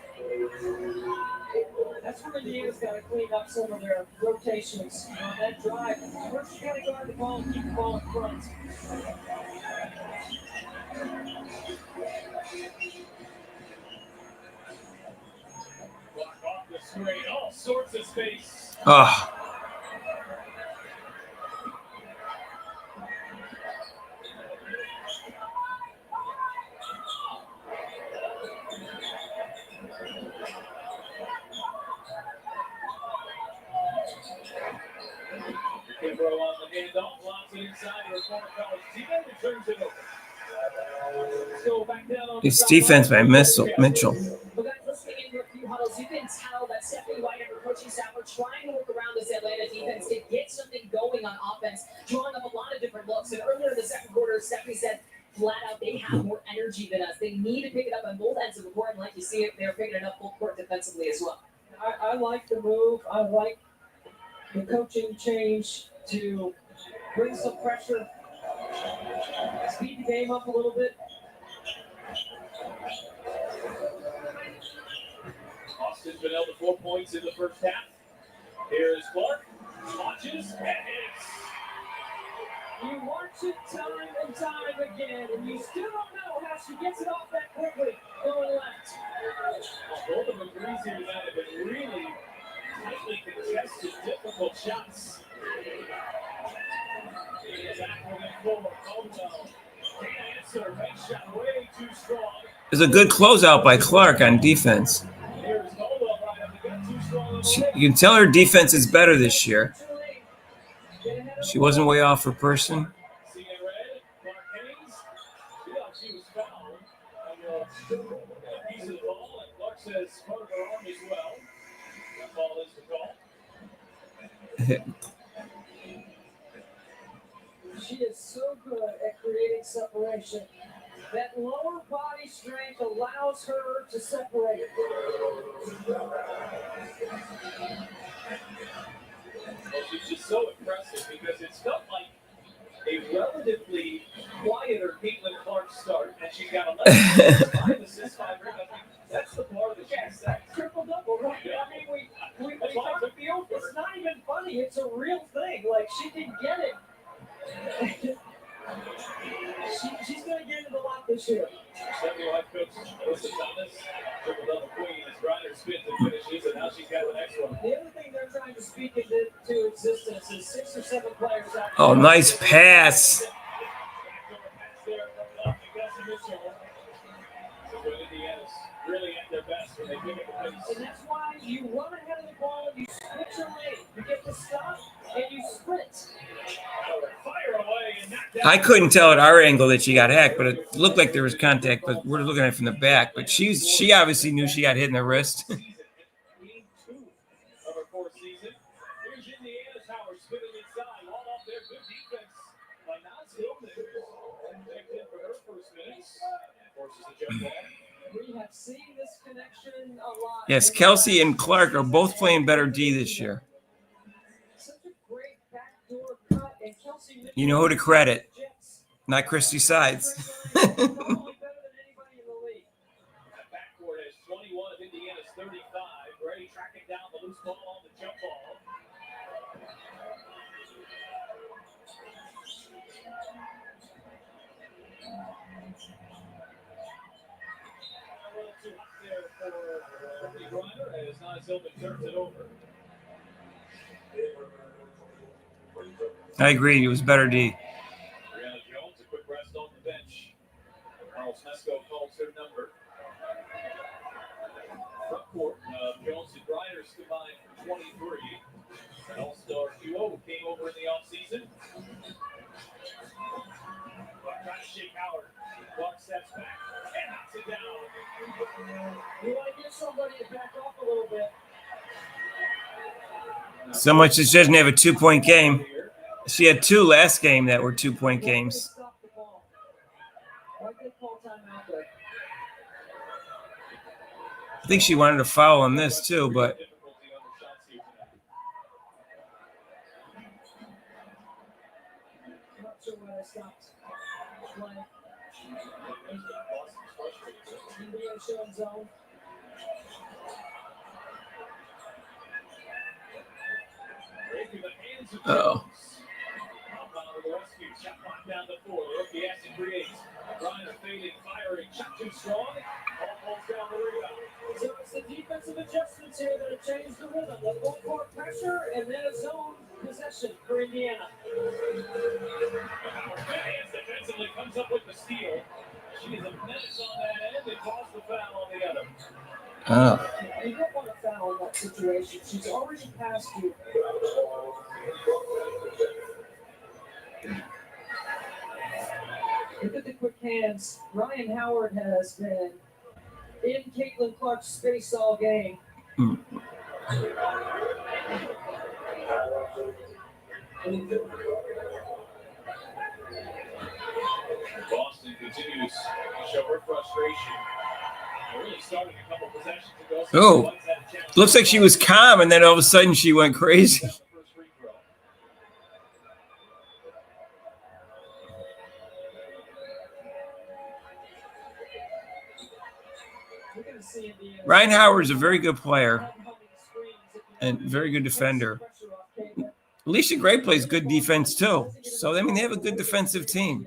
That's where Indiana's got to clean up some of their rotations on that drive. First, you got to guard the ball and keep the ball in front. Block off the screen, all sorts of space. oh, Kimbrough on the handoff, lobs it inside, and former college teammate returns it over. So back down on it's defense by Mitchell. But guys, listening into a few huddles, you can tell that Stephanie White and her coaching staff are trying to work around this Atlanta defense to get something going on offense, drawing up a lot of different looks. And earlier in the second quarter, quarter. Stephanie said flat out they have more energy than us. They need to pick it up on both ends of the court, and like you see it, they're picking it up full court defensively as well. I like the move. I like the coaching change to bring some pressure, speed the game up a little bit. Austin's been held to 4 points in the first half. Here is Clark. Launches and hits. You watch it time and time again, and you still don't know how she gets it off that quickly going left. Both of them threes here tonight have been really tightly contested, difficult shots. Back with it forward. Caldwell can't answer. Right shot way too strong. There's a good closeout by Clark on defense. Here's Caldwell right up. They got too strong. You can tell her defense is better this year. She wasn't way off her person. Seeing red, Clark Haynes. She thought she was fouled on the piece of the ball, and Clark says part of her arm as well. That ball is the call. She is so good at creating separation. That lower body strength allows her to separate. Well, she's just so impressive because it's felt like a relatively quieter Caitlin Clark start, and she's got 11 5 assists, 5 rebounds. That's the bar that she's set. Triple-double, right? Yeah. I mean, we That's why I took the over. it's not even funny. It's a real thing. Like, she can get it. She's going to get it a lot this year. Stephanie White coach Alyssa Thomas, triple-double queen, as Ryder spins and finishes, and now she's got the next one. The other thing they're trying to speak into existence is 6 or 7 players out Oh, nice pass. Really at their best when they pick up the pace. And that's why you run ahead of the ball, you switch your lane, you get the stop, and you sprint. Fire away and knock down. I couldn't tell at our angle that she got hacked, but it looked like there was contact. But we're looking at it from the back. But she obviously knew she got hit in the wrist. Game 2 of her 4th season. Here's Indiana's Howard spinning inside. All off there. Good defense by Nas Hillman. Checked in for her first minutes. Forces a jump ball. We have seen this connection a lot. Yes, Kelsey and Clark are both playing better D this year. Such a great backdoor cut, and Kelsey You know who to credit, not Christy Sides. probably better than anybody in the league. That backcourt has 21 of Indiana's 35. Brady tracking down the loose ball on the jump ball. Too hot there for Brittany Griner as Nas Hillman turns it over. I agree. It was better D. Brianna Jones, a quick rest on the bench. Carl Smesko calls her number. Front court, Jones and Grinders combined for 23. An all-star duo who came over in the offseason. Clark trying to shake Howard. Clark steps back and knocks it down. You want to get somebody to back off a little bit. So much as she doesn't have a 2-point game. She had 2 last game that were 2-point games. Stop the ball. Why did they call timeout there? I think she wanted to foul on this too, but Difficulty on the shots here tonight. Not sure why I stopped. Play. NBA showing zone. Right through the hands of oh, Jones. Out on the rescue. Shot clock down to 4. Rookie has to create. Griner fading, firing. Shot too strong. All falls down the rebound. So it's the defensive adjustments here that have changed the rhythm. The full court pressure and then a zone possession for Indiana. Howard hands defensively comes up with the steal. She is a menace on that end and calls the foul on the other. oh. You don't want to foul in that situation. She's already passed you. Look at the quick hands. Ryan Howard has been in Caitlin Clark's space all game. continues to show her frustration. Really started a couple possessions ago. Oh, looks like she was calm, and then all of a sudden she went crazy. Ryan Howard's a very good player and very good defender. Alicia Gray plays good defense too. So, I mean, they have a good defensive team.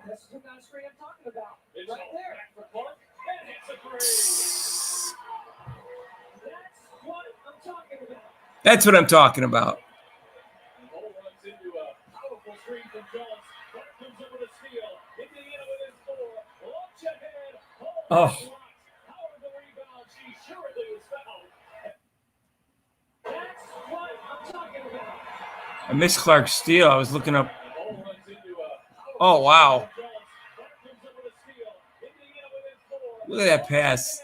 That's the kind of screen I'm talking about. Right there. That's what I'm talking about. Oh. I missed Clark's steal. I was looking up. Oh, wow. Look at that pass.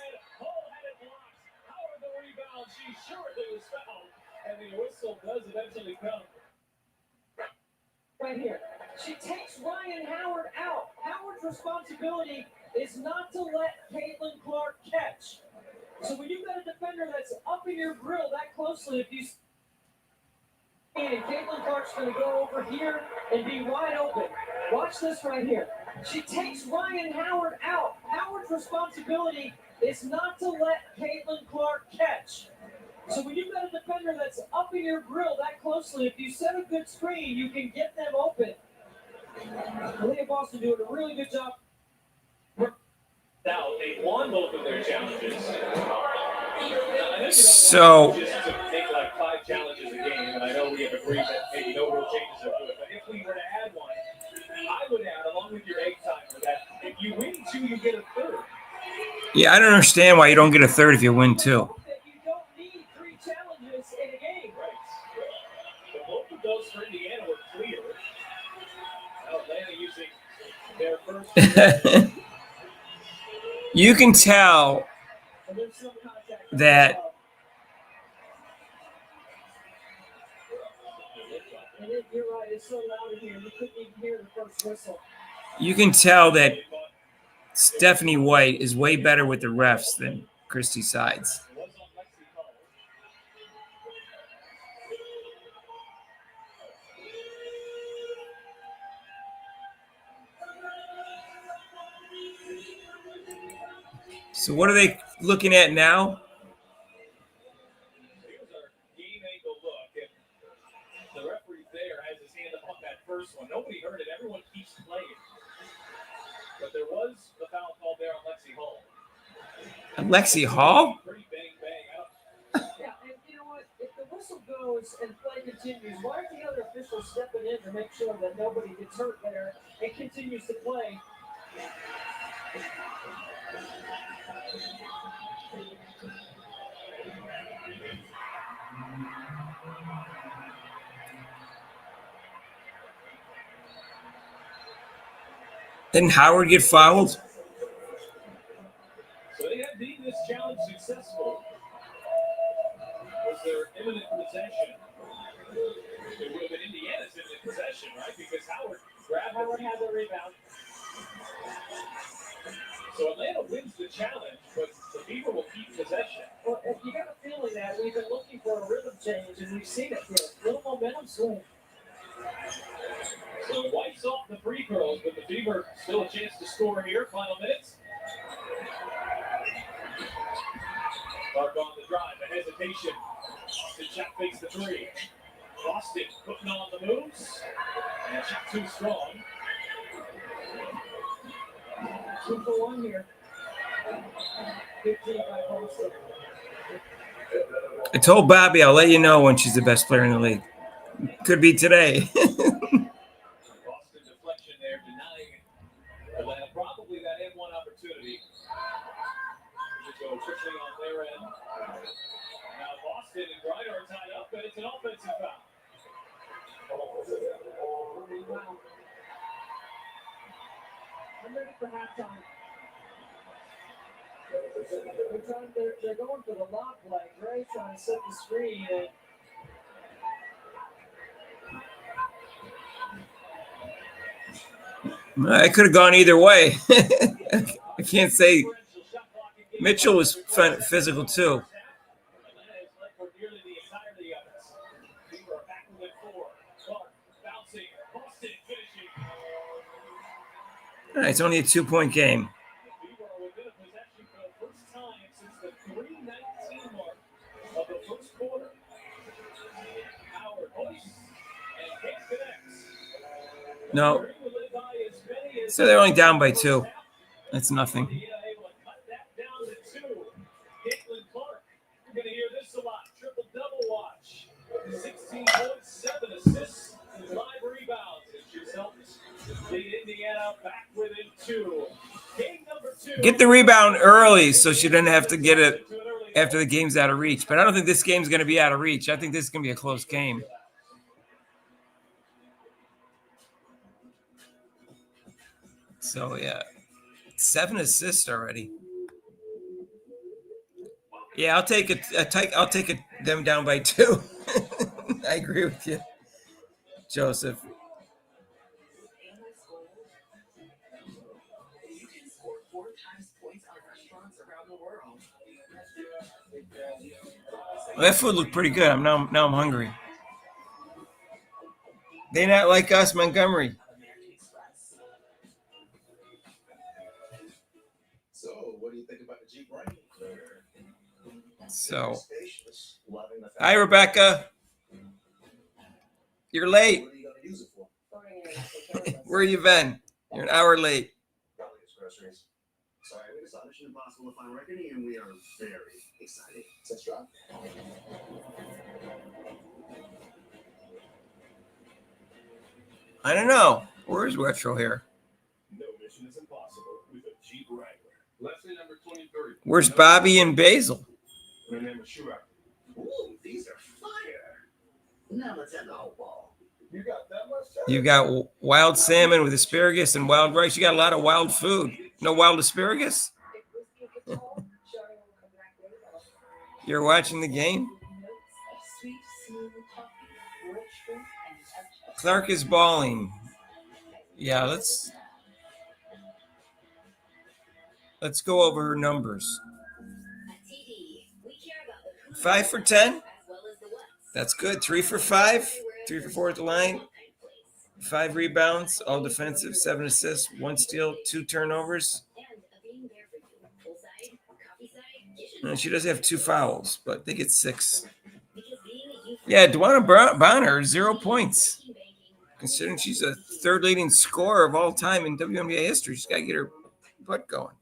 Right here. She takes Ryan Howard out. Howard's responsibility is not to let Caitlin Clark catch. So when you've got a defender that's up in your grill that closely, if you see and Caitlin Clark's going to go over here and be wide open. Watch this right here. She takes Ryan Howard out. Howard's responsibility is not to let Caitlin Clark catch. So when you've got a defender that's up in your grill that closely, if you set a good screen, you can get them open. Leah Boston doing a really good job. Now, they won both of their challenges. So, just to make like 5 challenges a game, and I know we have agreed that maybe no real changes are good, but if we were to add one, I would add, along with your egg timer, that if you win 2, you get a 3rd. yeah, I don't understand why you don't get a 3rd if you win 2. You don't need 3 challenges in a game. Right. But both of those for Indiana were clear. Atlanta using their first. You can tell that You're right, it's so loud in here. You couldn't even hear the first whistle. you can tell that Stephanie White is way better with the refs than Christy Sides. So what are they looking at now? Here's our game angle look. And the referee there has his hand up on that first one. Nobody heard it. Everyone keeps playing. But there was the foul called there on Lexi Hall. Lexi Hall? Pretty bang, bang. Yeah, and you know what? If the whistle goes and play continues, why are the other officials stepping in to make sure that nobody gets hurt there and continues to play? Didn't Howard get fouled? So they have deemed this challenge successful. Was there imminent possession? It would have been Indiana's imminent possession, right? Because Howard grabbed Howard had the rebound. So Atlanta wins the challenge, but the Beaver will keep possession. Well, if you got a feeling that we've been looking for a rhythm change, and we've seen it here. Little momentum swing. So White's off the free throws, but the Beaver still a chance to score here. Final minutes. Clark on the drive, a hesitation. Boston shot fakes the 3. Boston putting on the moves. And shot too strong. 2 for 1 here. 15 by Boston. I told Bobby I'll let you know when she's the best player in the league. Could be today. Boston deflection there, denying Atlanta probably that N1 opportunity. They go quickly on their end. Now Boston and Griner are tied up, but it's an offensive foul. I'm ready for halftime. They're going for the lob play. Gray's trying to set the screen, and I could have gone either way. I can't say. Mitchell was physical too. All right, it's only a 2-point game. No. So they're only down by 2. That's nothing. Get the rebound early so she doesn't have to get it after the game's out of reach. But I don't think this game's going to be out of reach. I think this is going to be a close game. So, yeah. 7 assists already. Yeah, I'll take it. I'll take it. Them down by 2. I agree with you, Joseph. You can score 4 times points on restaurants around the world. Well, that food looked pretty good. Now I'm hungry. They not like us, Montgomery. So, what do you think about the Jeep Wrangler? So, Loving the fact hi, Rebecca. You're late. What are you going to use it for? Where you been? You're an hour late. Probably his groceries. Sorry, we just saw Mission Impossible: Final Reckoning, and we are very excited. Let's drive. I don't know. Where's Retro here? No mission is impossible with a Jeep Wrangler. Lesson number 23. Where's Bobby and Basil? Remember, sure. Ooh, these are fire. Now let's have the whole ball. You got that much time? You got wild salmon with asparagus and wild rice. You got a lot of wild food. No wild asparagus? You're watching the game? Clark is balling. Yeah, let's go over her numbers. 5 for 10. That's good. 3 for 5. 3 for 4 at the line. 5 rebounds, all defensive. 7 assists, 1 steal, 2 turnovers. And she does have 2 fouls, but they get 6. Yeah, Dwana Bonner, 0 points. Considering she's a 3rd leading scorer of all time in WNBA history, she's got to get her butt going.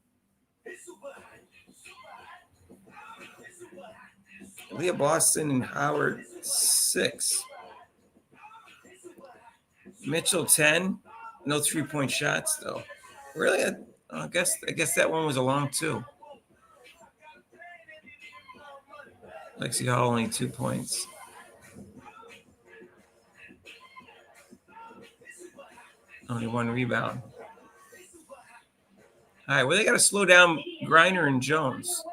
Leah Boston and Howard 6. Mitchell 10. No 3-point shots though. Really? I guess that one was a long 2. Lexi Hall only 2 points. Only 1 rebound. All right, well, they got to slow down Griner and Jones.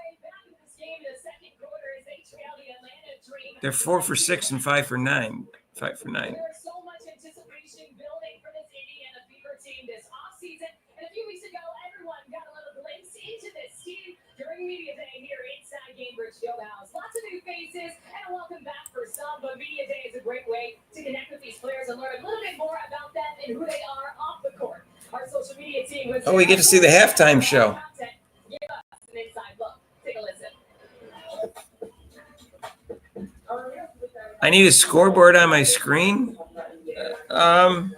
They're 4 for 6 and 5 for 9. 5 for 9. There's so much anticipation building for this Indiana Fever team this offseason. And a few weeks ago, everyone got a little glimpse into this team during media day here inside Gainbridge Fieldhouse. Lots of new faces and a welcome back for some, but media day is a great way to connect with these players and learn a little bit more about them and who they are off the court. Our social media team was we get to see the halftime show. Give us an inside look. Take a listen. I need a scoreboard on my screen. I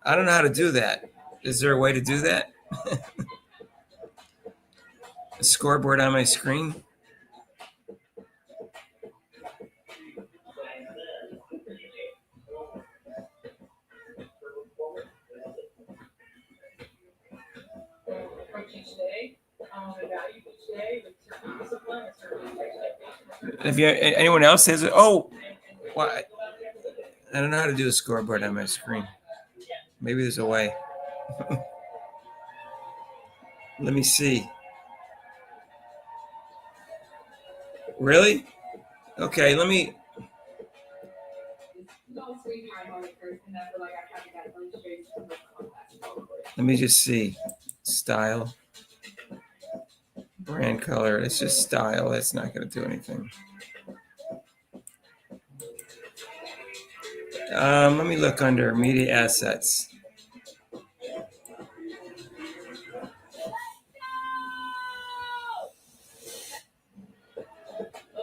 don't know how to do that. Is there a way to do that? A scoreboard on my screen? If anyone else has it, why? I don't know how to do a scoreboard on my screen. Maybe there's a way. Let me see. Really? Okay, let me. Let me just see. Style. Brand color. It's just style. That's not going to do anything. Let me look under media assets. Well,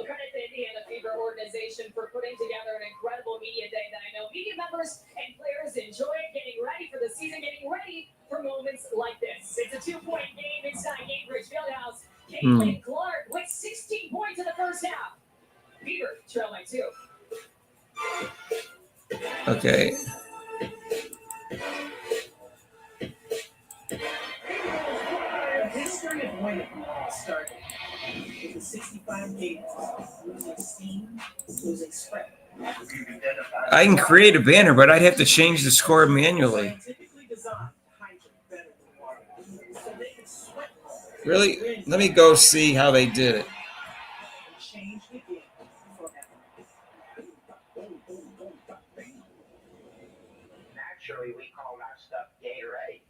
credit the Indiana Fever organization for putting together an incredible media day that I know media members and players enjoy, getting ready for the season, getting ready for moments like this. It's a 2-point game inside Gainbridge Fieldhouse. Caitlin Clark with 16 points in the first half. Fever trailing 2. Okay. The history of winning started with the 65 games, losing steam, losing spread. I can create a banner, but I'd have to change the score manually. Scientifically designed to hydrate better than water, so they can sweat more. Really? Let me go see how they did it. And change the game forever. Naturally, we call our stuff Gatorade.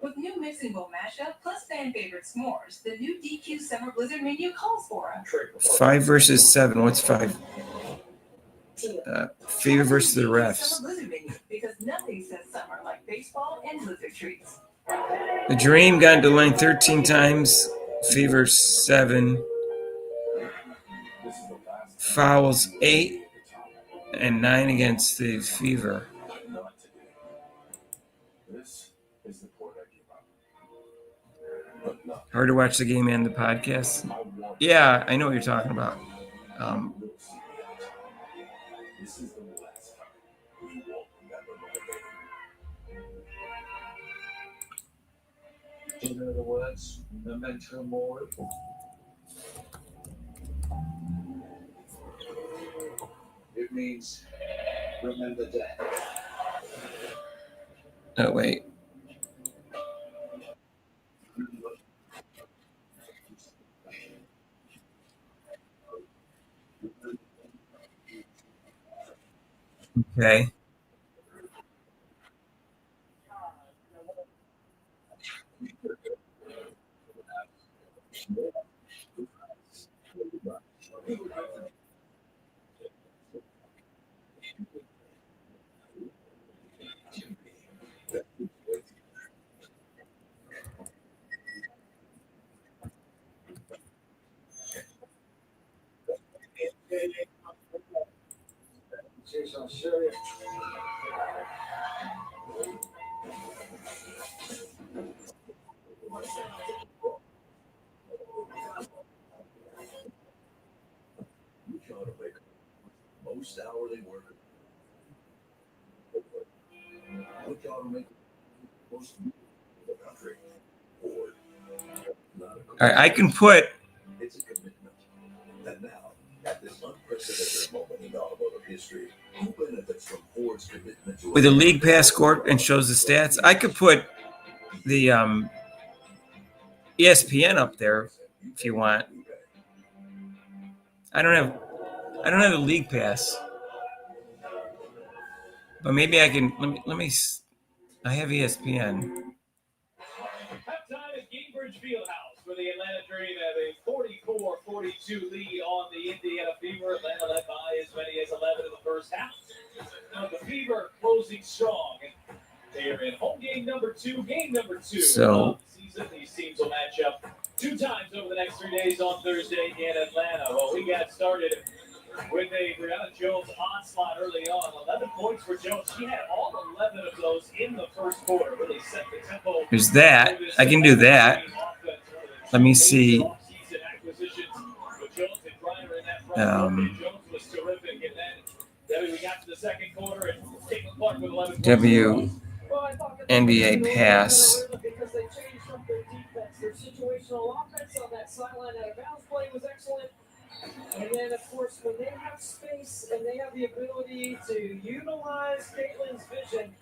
With new mixing bowl mashup plus fan favorite s'mores, the new DQ Summer Blizzard menu calls for a 5 versus 7. What's 5? Fever versus the refs. Summer Blizzard menu because nothing says summer like baseball and Blizzard treats. The Dream got into line 13 times. Fever 7. Fouls 8 and 9 against the Fever. Hard to watch the game and the podcast. Yeah, I know what you're talking about. Do you know the words? Memento mori. It means remember death. Oh, wait. Okay. I'll show you. We try to make most hourly worker. We try to make most of the country board. All right, I can put It's a commitment. And now, at this unprecedented moment in automotive history, who benefits from Ford's commitment to with a league pass score and shows the stats. I could put the ESPN up there if you want. I don't have a league pass, but maybe I can. Let me. I have ESPN. Halftime at Gainbridge Fieldhouse, where the Atlanta Dream have a 44-42 lead on the Indiana Fever. Atlanta led by as many as 11 in the first half. Now the Fever closing strong. They are in home game number 2 So- of the season. These teams will match up 2 times over the next 3 days on Thursday in Atlanta. Well, we got started with a Brianna Jones onslaught early on. 11 points for Jones. She had all 11 of those in the first quarter. Really set the tempo. There's that. I can do that. Let me see. Jones was terrific. And then we got to the second quarter and Caitlin Clark with 11 points. WNBA pass. Because they changed up their defense. Their situational offense on that sideline out of bounds play was excellent. And then, of course, when they have space and they have the ability to utilize Caitlin's vision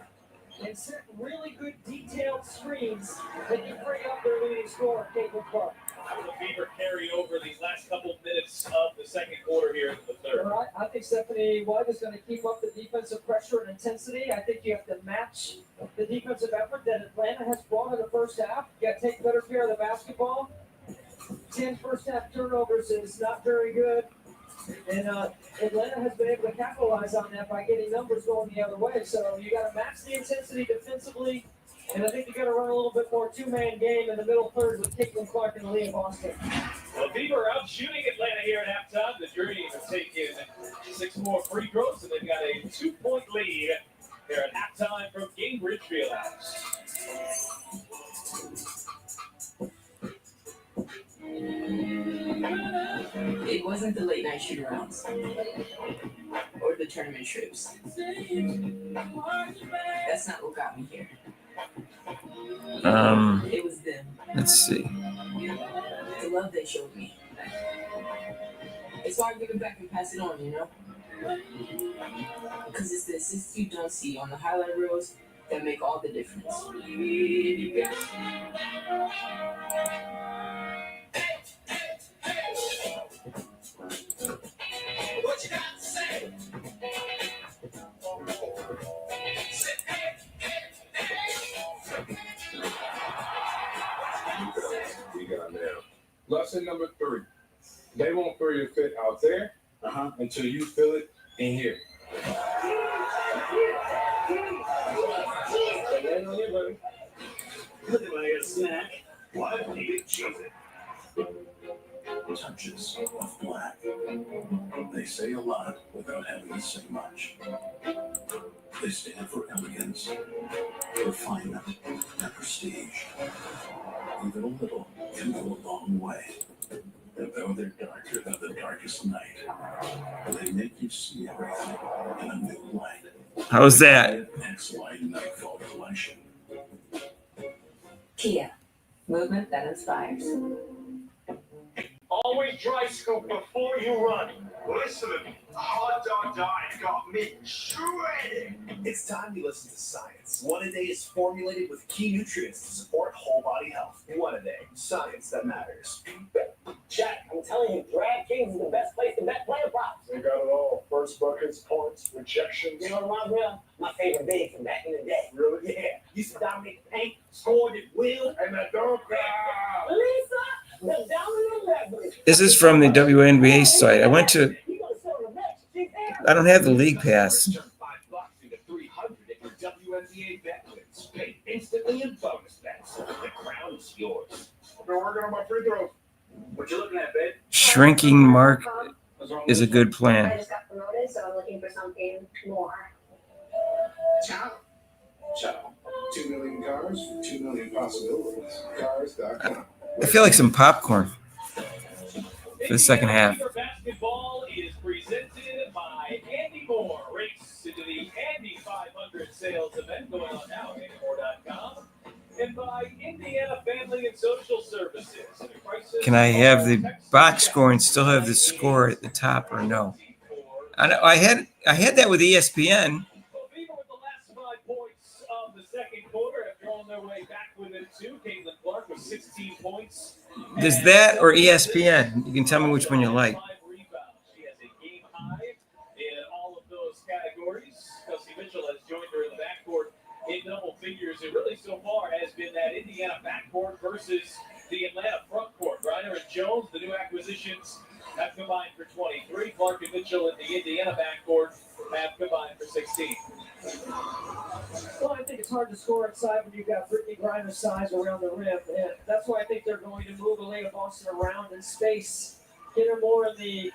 and set really good detailed screens, they can bring up their leading scorer, Caitlin Clark. will the Fever carry over these last couple minutes of the second quarter here in the third? All right. I think Stephanie White is going to keep up the defensive pressure and intensity. I think you have to match the defensive effort that Atlanta has brought in the first half. You got to take better care of the basketball. 10 first half turnovers is not very good. And Atlanta has been able to capitalize on that by getting numbers going the other way. So you got to match the intensity defensively. And I think you got to run a little bit more two-man game in the middle third with Caitlin Clark and Leah Boston. Well, Fever out shooting Atlanta here at halftime. The Dream have taken 6 more free throws, and they've got a 2-point lead here at halftime from Gainbridge Fieldhouse. It wasn't the late night shoot arounds or the tournament trips. That's not what got me here. It was them. Let's see. The love they showed me. It's why I give it back and pass it on, you know? Because it's the assists you don't see on the highlight reels that make all the difference. What you got to say? We got now. Lesson number 3. They won't throw your fit out there until you feel it in here. Look at my snack. Why do you cheese it? Touches of black. They say a lot without having to say much. They stand for elegance, refinement, and prestige. Even a little can go a long way. And though they're darker than the darkest night, they make you see everything in a new light. How's that? X-Light Nightfall Collection. Kia, movement that inspires. Always dry scoop before you run. Listen to me. Hot dog diet got me shredded. It's time you listen to science. One-A-Day is formulated with key nutrients to support whole body health. One-A-Day, science that matters. Jack, I'm telling you, DraftKings is the best place to bet player props. They got it all. First buckets, points, rejections. You know what reminds me of? My favorite big from back in the day. Really? Yeah. Used to dominate the paint, scored at will. And that dog. Lisa, the dominant leverage. This is from the WNBA site. I went to. I don't have the league pass. $5 into 300 if your WNBA bet wins. Paid instantly in bonus bets. The crown is yours. I've been working on my free throws. What you looking at, babe? Shrinking mark is a good I plan. just got promoted, so I'm looking for something more. Ciao. 2 million cars, 2 million possibilities. Cars.com. I feel like some popcorn for the second half. Fever basketball is presented by Andy Moore. Race into the Andy 500 sales event going on now at AndyMoore.com. And by Indiana Family and Social Services. Can I have the box score and still have the score at the top or no? I know I had that with ESPN. Fever with the last 5 points of the second quarter after on their way back within 2. Caitlin Clark with 16 points. Does that or ESPN? You can tell me which one you like. 5 rebounds. She has a game high in all of those categories. Kelsey Mitchell has joined her in the backcourt in double figures. It really so far has been that Indiana backcourt versus the Atlanta frontcourt. Reiner and Jones, the new acquisitions, have combined for 23. Clark and Mitchell in the Indiana backcourt have combined for 16. Well, I think it's hard to score inside when you've got Brittany Griner's size around the rim. And that's why I think they're going to move Leah Boston around in space, get her more in the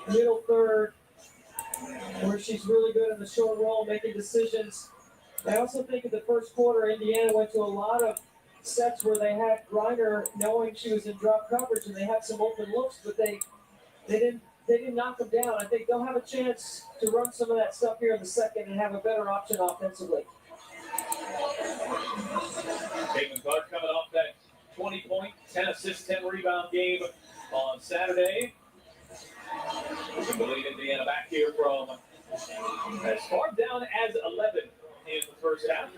middle third, where she's really good in the short roll, making decisions. I also think in the first quarter, Indiana went to a lot of sets where they had Griner knowing she was in drop coverage, and they had some open looks, but they didn't knock them down. I think they'll have a chance to run some of that stuff here in the second and have a better option offensively. Caitlin Clark coming off that 20-point, 10 assist, 10 rebound game on Saturday. We believe Indiana back here from as far down as 11 in the first half.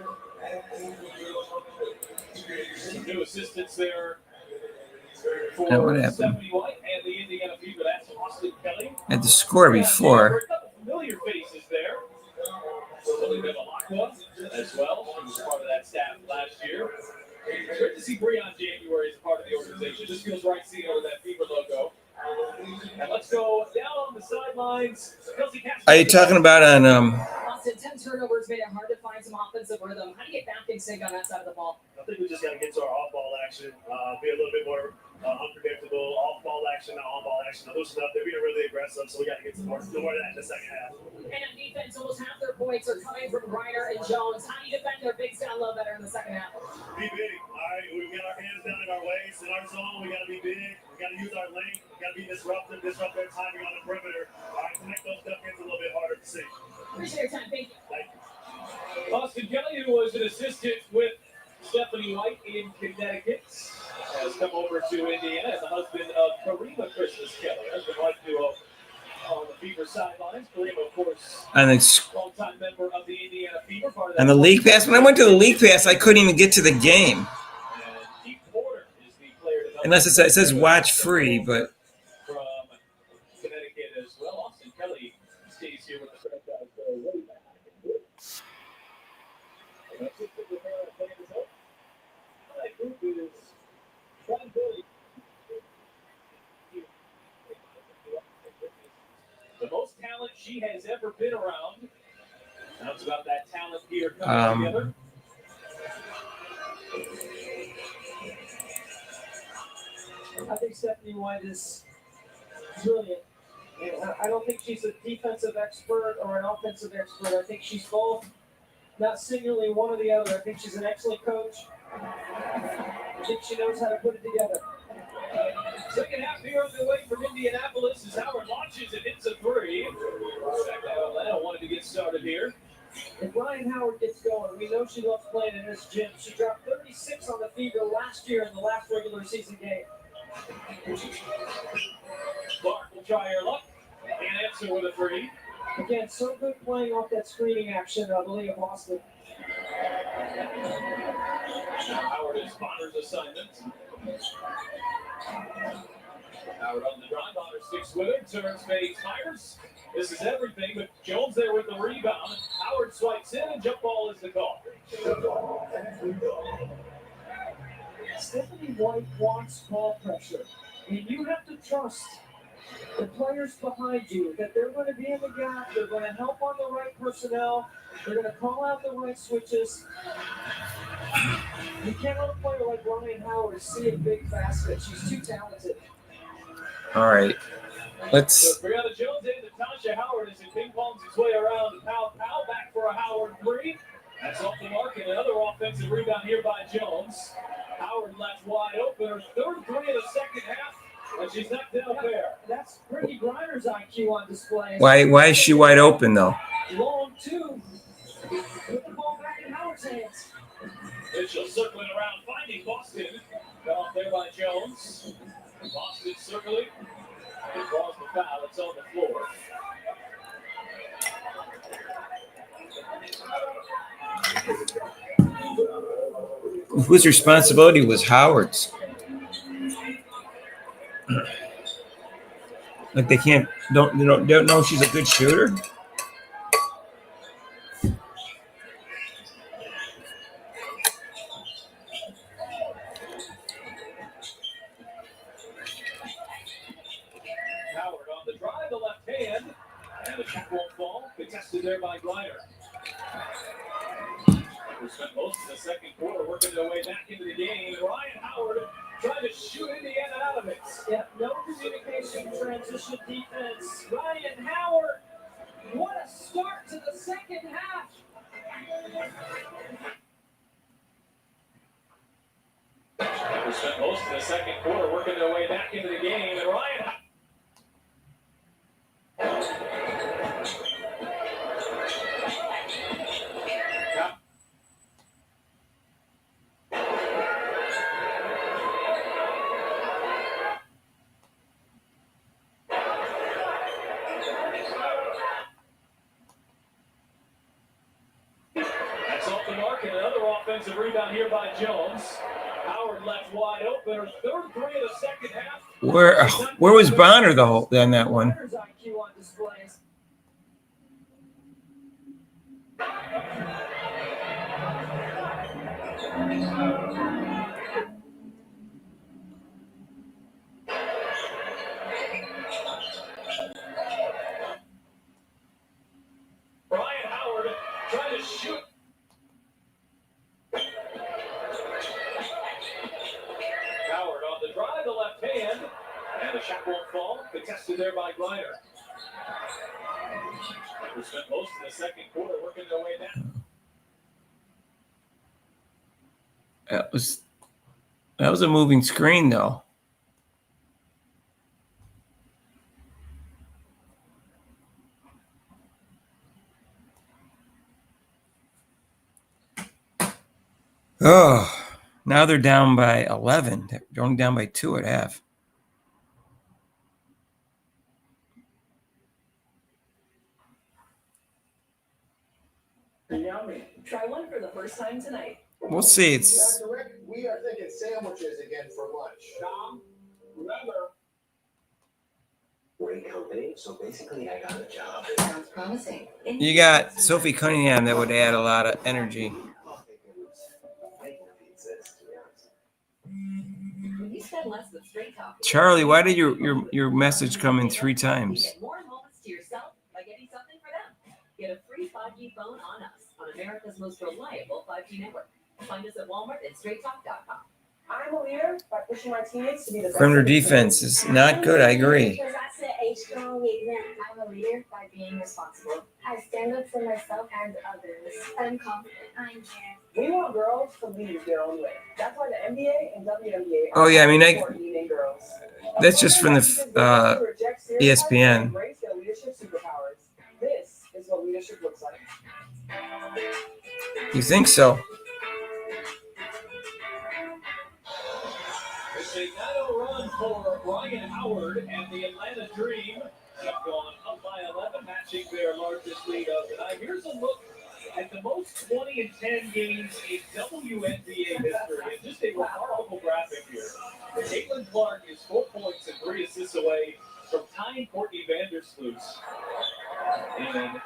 Some new assistants there Now, what happened? Stephanie White and the Indiana Fever. That's Austin Kelly. I had the score before. A couple familiar faces there. Lily Bevilacqua as well. She was part of that staff last year. Great to see Breon January as part of the organization. Just feels right seeing her with that Fever logo. And let's go down on the sidelines. Are you talking about on Austin, 10 turnovers made it hard to find some offensive rhythm. How do you get back in sync on that side of the ball? I think we just got to get to our off-ball action, be a little bit more unpredictable. Off-ball action, not on-ball action. Now, those stuff, they're being really aggressive, so we got to get some more of that in the second half. And on defense, almost half their points are coming from Griner and Jones. How do you defend their bigs down low better in the second half? Be big. All right, we got our hands down in our waist, in our zone. We got to be big. We got to use our length. We got to be disruptive, disrupt their timing on the perimeter. All right, to make those stuff gets a little bit harder to see. Appreciate your time. Thank you. Thank you. Austin Kelly, who was an assistant with Stephanie White in Connecticut, has come over to Indiana as the husband of Karima Christmas Kelly. That's the wife duo on the Fever sidelines. Karima, of course, longtime member of the Indiana Fever. Part of that on the league pass. When I went to the league pass, I couldn't even get to the game. Unless it says watch free, but From Connecticut as well. Austin Kelly stays here with the franchise way back. That group is John Billy. The most talent she has ever been around. Now it's about that talent here coming together. I think Stephanie White is brilliant. And I don't think she's a defensive expert or an offensive expert. I think she's both, not singularly one or the other. I think she's an excellent coach. I think she knows how to put it together. Second half here on the way from Indianapolis as Howard launches and hits a three. Atlanta wanted to get started here. If Ryan Howard gets going, we know she loves playing in this gym. She dropped 36 on the Fever last year in the last regular season game. Clark will try her luck and answer with a three. Again, so good playing off that screening action of Leah Boston. Howard is Bonner's assignment. Howard on the drive, Bonner sticks with it, turns, fades, fires. This is everything, but Jones there with the rebound. Howard swipes in, and jump ball is the call. Stephanie White wants ball pressure, and you have to trust the players behind you that they're going to be in the gap, they're going to help on the right personnel, they're going to call out the right switches. You can't let a player like Ryan Howard see a big basket. She's too talented. all right. Let's. So Brianna Jones and Natasha Howard as it ping-pongs its way around. Powell back for a Howard three. That's off the mark, and another offensive rebound here by Jones. Howard left wide open. Her third three in the second half, and she's knocked down fair. That's Brittany Griner's IQ on display. Why is she wide open though? Long two. Put the ball back in Howard's hands. Mitchell circling around, finding Boston. Got off there by Jones. Boston circling. It draws the foul. It's on the floor. Whose responsibility was Howard's? Like they don't know she's a good shooter. Howard on the drive, the left hand, and the shot won't fall. Contested there by Glider. We spent most of the second quarter working their way back into the game. Ryan Howard trying to shoot Indiana out of it. Yeah, no communication, transition defense. Ryan Howard, what a start to the second half. We spent most of the second quarter working their way back into the game, and Ryan. That's off the mark, and another offensive rebound here by Jones. Howard left wide open. Third three of the second half. Where was Bonner then that one? IQ on displays. Brian Howard trying to shoot. Howard on the drive, the left hand, and the shot won't fall. Contested there by Glider. We spent most of the second quarter working their way down. That was a moving screen, though. Oh, now they're down by 11. They're only down by 2 at half. Yummy. Try one for the first time tonight. We'll see. It's Dr. Rick, we are thinking sandwiches again for lunch. Tom, remember, great company. So basically, I got a job. Sounds promising. you got Sophie Cunningham that would add a lot of energy. When you spend less with Straight Talk, Charlie, why did your message come in 3 times? get more moments to yourself by getting something for them. Get a free 5G phone on us on America's most reliable 5G network. Find us at Walmart and straighttalk.com. I'm a leader by pushing my teammates to be the best. Perimeter defense is not good. I agree. Because I set a strong example. I'm a leader by being responsible. I stand up for myself and others. I'm confident. I'm caring. We want girls to lead their own way. That's why the NBA and WNBA Oh, yeah, I mean, for leading girls. That's just from the ESPN. Embrace their leadership superpowers. This is what leadership looks like. You think so? It's a 9-0 run for Brian Howard and the Atlanta Dream. Have gone up by 11, matching their largest lead of the night. Here's a look at the most 20-10 games in WNBA history. And just a remarkable graphic here. Caitlin Clark is 4 points and 3 assists away from tying Courtney Vandersloot. And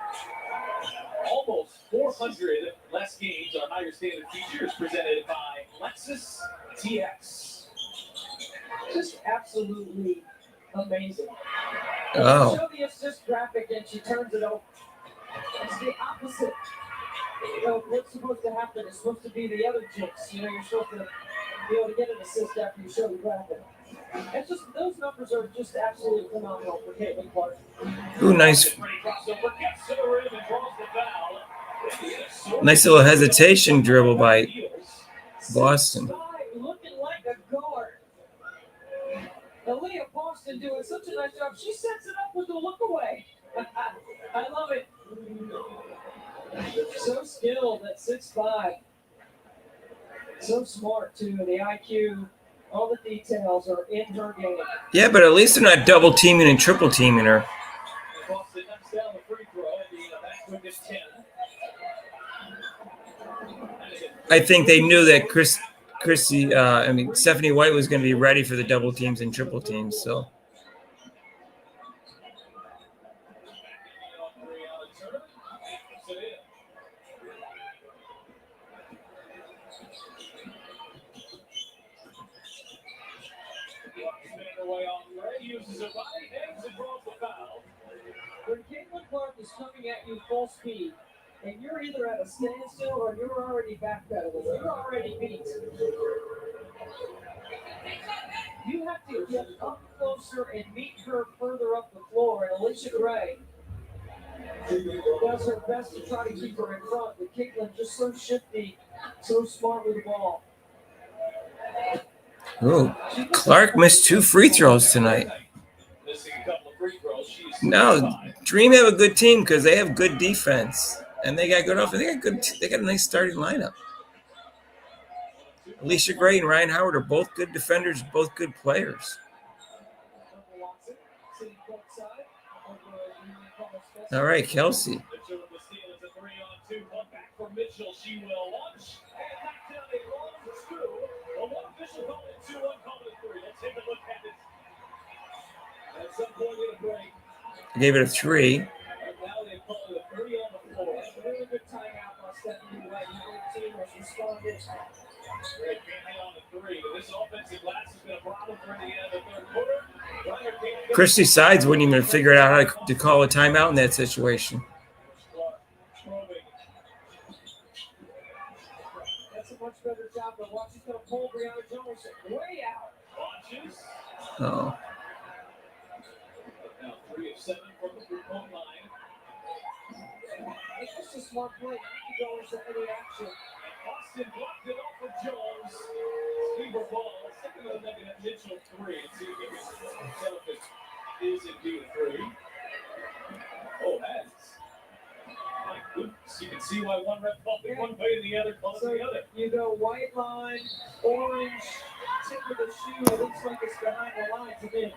almost 400 less games on higher standard features presented by Lexus TX. Just absolutely amazing. Oh. Show the assist graphic and she turns it over. It's the opposite. You know, what's supposed to happen is supposed to be the other chicks. You know, you're supposed to be able to get an assist after you show the graphic. It's just, those numbers are just absolutely phenomenal for Caitlin Clark. Ooh, nice. Nice little hesitation dribble by Boston. Looking like a guard. Aaliyah Boston doing such a nice job. She sets it up with the look away. I love it. So skilled at 6'5". So smart too. The IQ, all the details are in her game. Yeah, but at least they're not double teaming and triple teaming her. Boston knocks down the free throw at the back with 10. I think they knew that Stephanie White was going to be ready for the double teams and triple teams. So When Caitlin Clark is coming at you full speed, and you're either at a standstill or you're already backpedaling, you're already beat. You have to get up closer and meet her further up the floor. And Alicia Gray does her best to try to keep her in front, but Caitlin just so shifty, so smart with the ball. ooh, Clark missed 2 free throws tonight. No, Dream have a good team because they have good defense and they got good offense. They got a nice starting lineup. Alicia Gray and Ryan Howard are both good defenders, both good players. All right, Kelsey. Well, one official called it 2-1, called it 3. Let's take a look at it. At some point in a break. I gave it a 3. And now they call it a 3 on the floor. That's a really good timeout by Stephanie White. How her team has responded. They can't hit on the 3. But this offensive glass has been a problem for Indiana in the third quarter. Christy Sides wouldn't even figure out how to call a timeout in that situation. That's a much better job than watch. He's going to pull Brianna Jones way out. Watches. Oh. Now 3 of 7 from the 3-point line. It's just a smart play. You go into any action. Austin blocked it off for Jones. Stever ball. Second of the night at Mitchell 3. And see if he can tell if it is indeed a 3. Oh, that's. My goodness. You can see why one ref called it one way and the other called it the other. You go white line, orange, tip of the shoe. It looks like it's behind the line to me.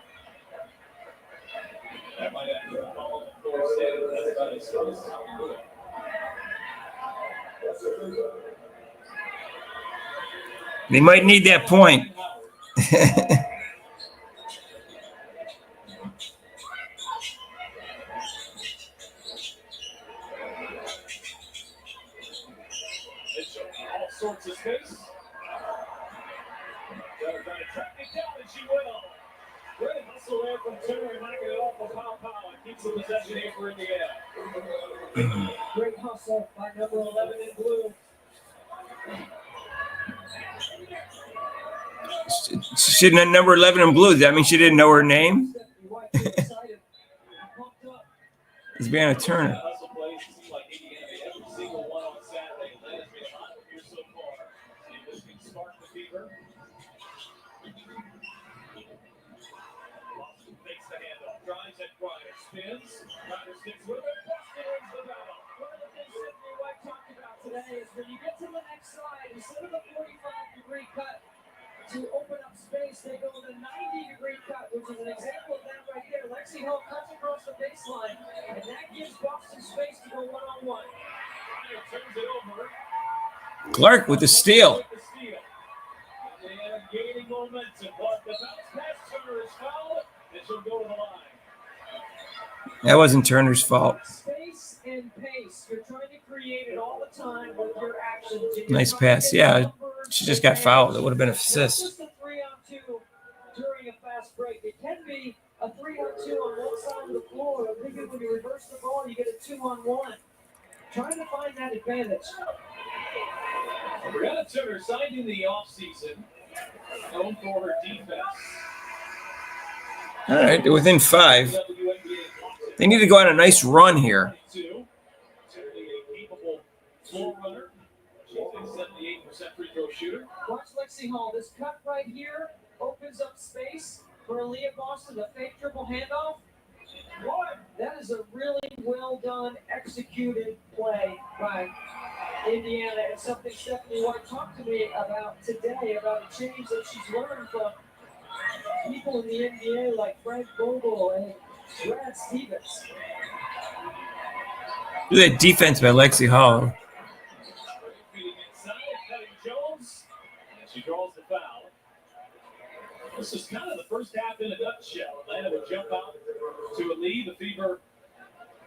That might have to call it. Of course, that's about as good as They might need that point. all sorts of space. They're trying to track it down, and she will. Great hustle there from Turner, knocking it off of Pow. And keeps the possession here for Indiana. Great hustle by number 11 in blue. She didn't number 11 in blue. Does that mean she didn't know her name? It's Brianna Turner. Hustle plays seem like Indiana made every single one on Saturday. Atlanta's made a lot of here so far. See if this can spark the fever. Boston fakes the handoff. Drives at Grider. Spins. Grider sticks with it. Boston wins the battle. One of the things Stephanie White talked about today is when you get to the next side, instead of a 45-degree cut to open up space, they go with a 90-degree cut, which is an example of that right there. Lexi Hall cuts across the baseline, and that gives Boston space to go one-on-one. Grider turns it over. Clark with the steal. Indiana gaining momentum. But the bounce pass Turner is fouled, and she'll go to the line. That wasn't Turner's fault. Space and pace. You're trying to create it all the time with your actions. Nice pass. Yeah, she just got fouled. It would have been an assist. Just a 3-on-2 during a fast break. It can be a 3-on-2 on one side of the floor. Or maybe when you reverse the ball, you get a 2-on-1. Trying to find that advantage. Brianna Turner signed in the offseason, known for her defense. All right, they're within 5. They need to go on a nice run here. Certainly a capable floor runner. She's a 78% free throw shooter. Watch Lexi Hall. This cut right here opens up space for Aaliyah Boston. The fake triple handoff. What? That is a really well done, executed play by Indiana, and something Stephanie White talked to me about today, about a change that she's learned from people in the NBA like Frank Vogel and Brad Stevens. Look at that defense by Lexi Hall. Feeding inside, cutting Jones, and she draws the foul. This is kind of the first half in a nutshell. Atlanta would jump out to a lead. The Fever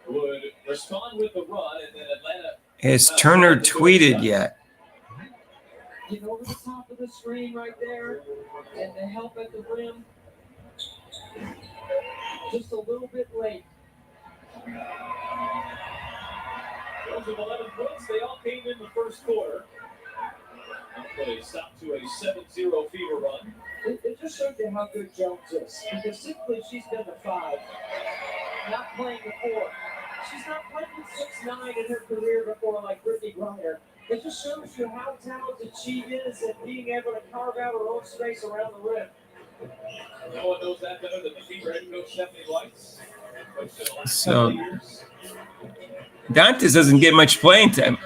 would respond with the run, and then Atlanta. Has Turner tweeted yet? Get over the top of the screen right there, and the help at the rim. Just a little bit late. Those of 11 points, they all came in the first quarter. They stopped to a 7-0 Fever run. It just showed you how good Jones is. Because simply she's been the 5, not playing the 4. She's not played with 6'9" in her career before like Brittany Griner. It just shows you how talented she is at being able to carve out her own space around the rim. No one knows that better than the Fever head coach Stephanie White. So Dantes doesn't get much playing time.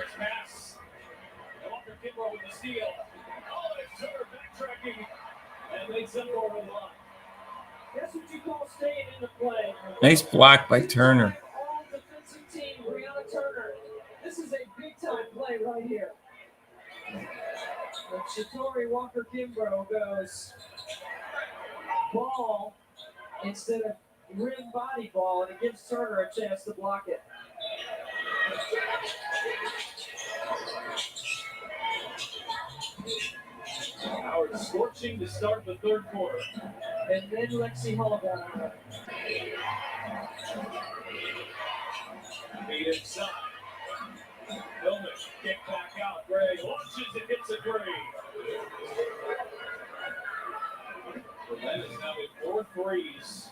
That's what you call staying in the play. Nice block by Turner. All defensive team, Brianna Turner. This is a big time play right here. But Shatori Walker Kimbrough goes ball instead of rim body ball, and it gives Turner a chance to block it. Howard scorching to start the third quarter. And then Lexi Hullaballs. Feed inside. Hillman, kick back out. Gray launches and hits a three. Atlanta's now with 4 threes.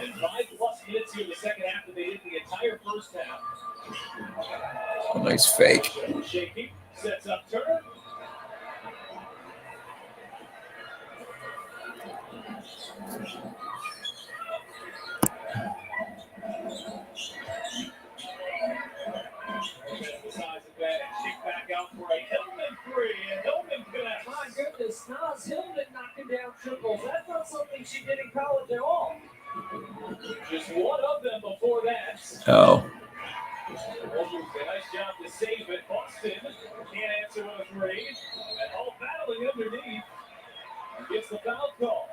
And 5+ minutes here in the second half that they did the entire first half. Nice fake. Shaky, sets up Turner. Size advantage, kick back out for a Hillman three, and Hillman connects. My goodness, Nas Hillman knocking down triples. That's not something she did in college at all. Just one of them before that. Oh. Walters, a nice job to save it. Boston can't answer with a three. And all battling underneath. Gets the foul call.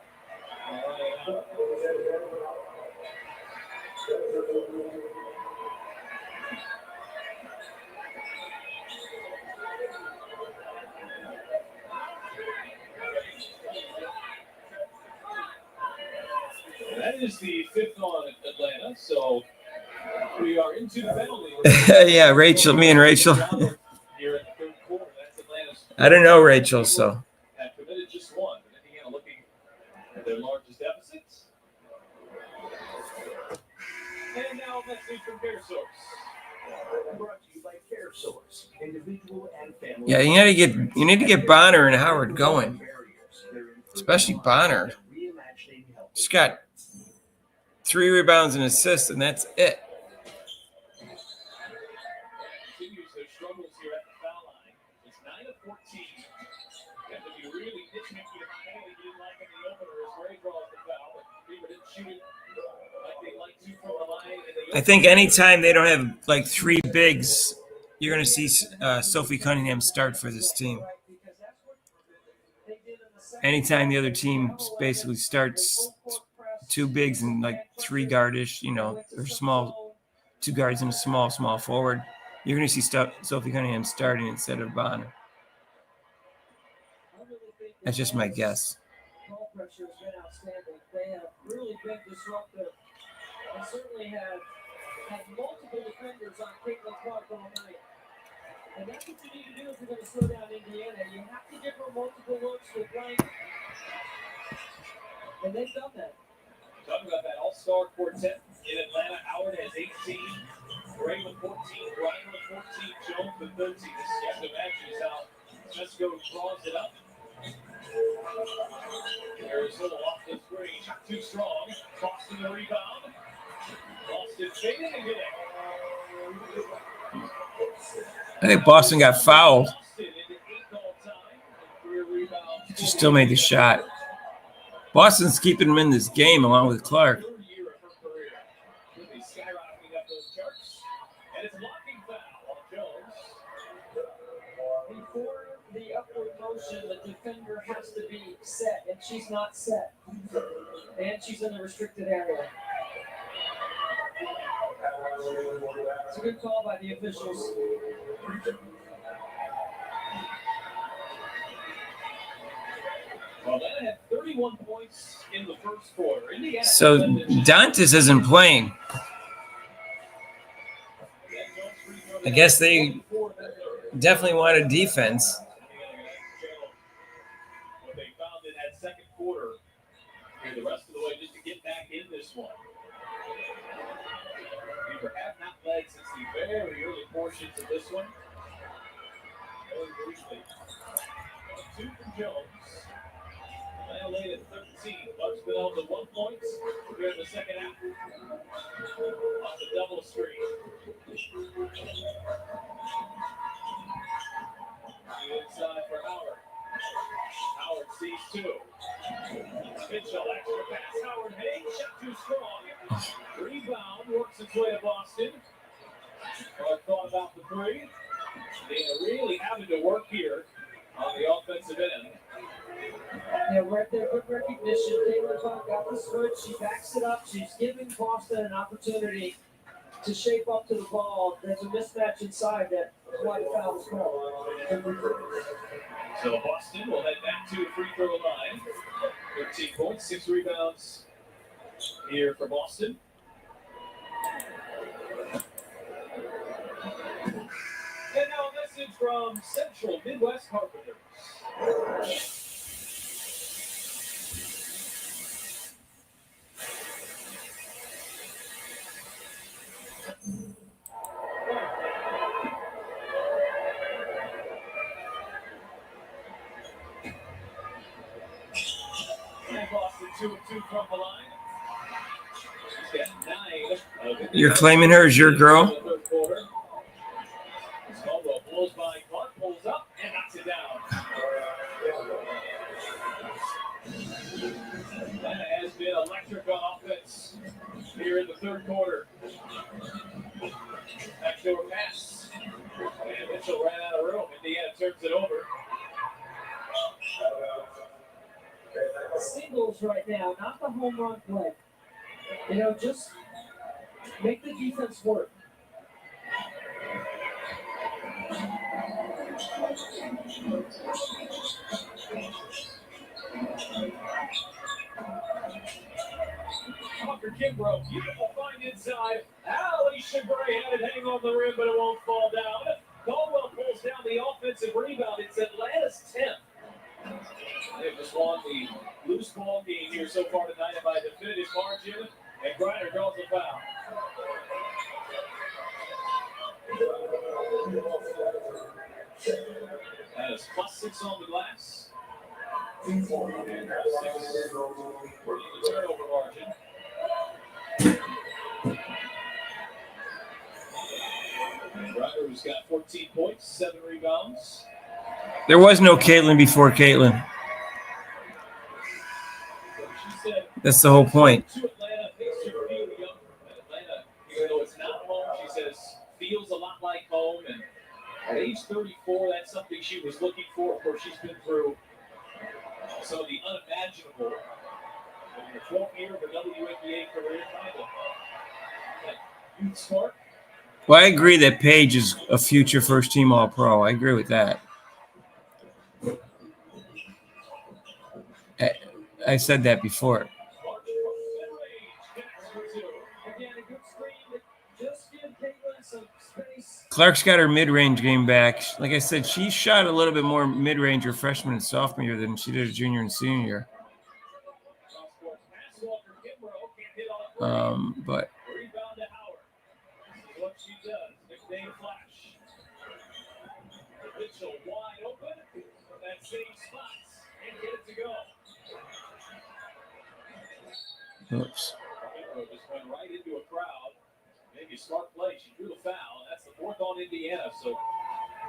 That is the 5th on Atlanta, so we are into the penalty. Yeah, Rachel, me and Rachel. Here in the third quarter, that's Atlanta's. I don't know Rachel, so. Have committed just one. Indiana looking at their largest deficits. And now let's see from CareSource. Brought to you by CareSource, individual and family. Yeah, you need to get Bonner and Howard going, especially Bonner. She's got 3 rebounds and assists, and that's it. Continues their struggles here at the foul line. It's 9 of 14. Have to be really nitpicky about anything you didn't like in the opener as Gray draws the foul, but Beaver didn't shoot it like they like to from the line. I think anytime they don't have like 3 bigs, you're going to see Sophie Cunningham start for this team. Anytime the other team basically starts 2 bigs and like 3 guardish, or small, 2 guards and a small forward, you're going to see Sophie Cunningham starting instead of Bonner. That's just my guess. Ball pressure has been outstanding. They have really been disruptive. They certainly have had multiple defenders on Caitlin Clark all night. And that's what you need to do if you're going to slow down Indiana. You have to give her multiple looks with blank. And they've done that. Talking about that all-star quartet in Atlanta, Howard has 18, Gray with 14, Ryan with 14, Jones with 13. This just imagines how Jesco draws it up. Arizona off the screen, shot too strong. Boston the rebound. Boston fading again. I think Boston got fouled. She still made the shot. Boston's keeping them in this game along with Clark. Before the upward motion, the defender has to be set, and she's not set. And she's in the restricted area. It's a good call by the officials. Well, that had 31 points in the first quarter. So Dantas isn't playing. I guess they definitely wanted defense. What they found in that second quarter, the rest of the way just to get back in this one. We have not led since the very early portions of this one. Very briefly. 2 from Jones. Atlanta laid at 13. Bucks been held to 1 point here in the second half. On the double screen. Inside for Howard. Howard sees 2. Mitchell extra pass. Howard Hayes shot too strong. Rebound works its way to Boston. Clark thought about the 3. They are really having to work here on the offensive end. Yeah, right there, good recognition. Caitlin Clark got the switch. She backs it up. She's giving Boston an opportunity to shape up to the ball. There's a mismatch inside that. That's why the foul was called. So Boston will head back to the free throw line. 13 points, 6 rebounds here for Boston. And now a message from Central Midwest Carpenters. And Boston 2 of 2 from the line. She's got 9 of You're claiming her as your girl? the third quarter. Caldwell blows by Clark, pulls up, and knocks it down. Atlanta has been electric on offense here in the third quarter. Backdoor pass. And Mitchell ran out of room. Indiana turns it over. Singles right now, not the home run play. You know, just make the defense work. Walker Kimbrough, beautiful find inside. Alicia Gray had it hang on the rim, but it won't fall down. Caldwell pulls down the offensive rebound. It's Atlanta's 10th. They've just won the loose ball game here so far tonight by the definitive margin, and Griner draws a foul. That is +6 on the glass. And 6 for the turnover margin. And Griner, who's got 14 points, 7 rebounds. There was no Caitlin before Caitlin. That's the whole point. To Atlanta, makes her feel young. Atlanta, even though it's not home, she says feels a lot like home. And at age 34, that's something she was looking for. Of course, she's been through some of the unimaginable in her 12th year of her WNBA career. Youth spark. Well, I agree that Paige is a future first-team All-Pro. I agree with that. I said that before. Clark's got her mid-range game back. Like I said, she shot a little bit more mid-range her freshman and sophomore year than she did her junior and senior year. But What she does, nickname Flash. Mitchell wide open from that same spot and get it to go. oops. Just went right into a crowd. Maybe a smart play. She drew the foul. That's the 4th on Indiana. So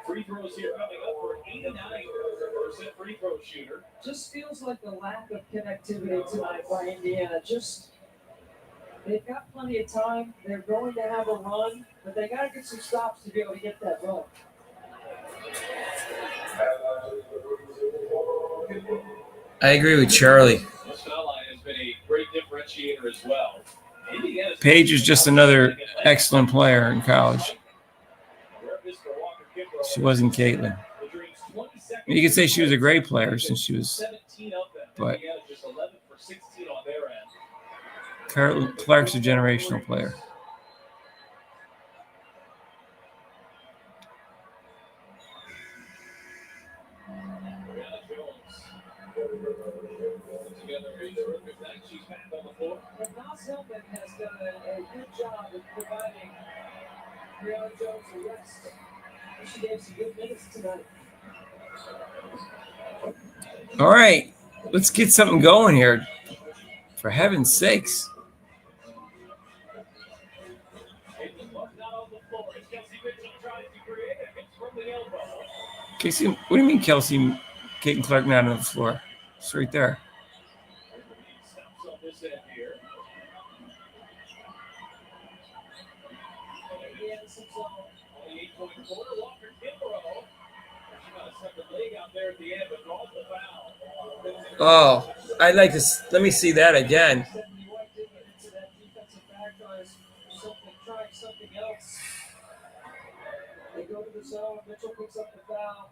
free throws here coming up for an 89% free throw shooter. Just feels like the lack of connectivity tonight by Indiana. They've got plenty of time. They're going to have a run, but they got to get some stops to be able to get that run. I agree with Charlie. This foul line has been a great differentiator as well. Paige is just another excellent player in college. She wasn't Caitlin. You could say she was a great player since she was, but Clark's a generational player. She's back on the floor. And Nas Hillman has done a good job of providing Brianna Jones a rest. She gave some good minutes tonight. All right, let's get something going here. For heaven's sakes. Casey, what do you mean, Kelsey? Caitlin Clark not on the floor. It's right there. Oh, I'd like to. Let me see that again. Something else. They go to the zone. Mitchell picks up the foul.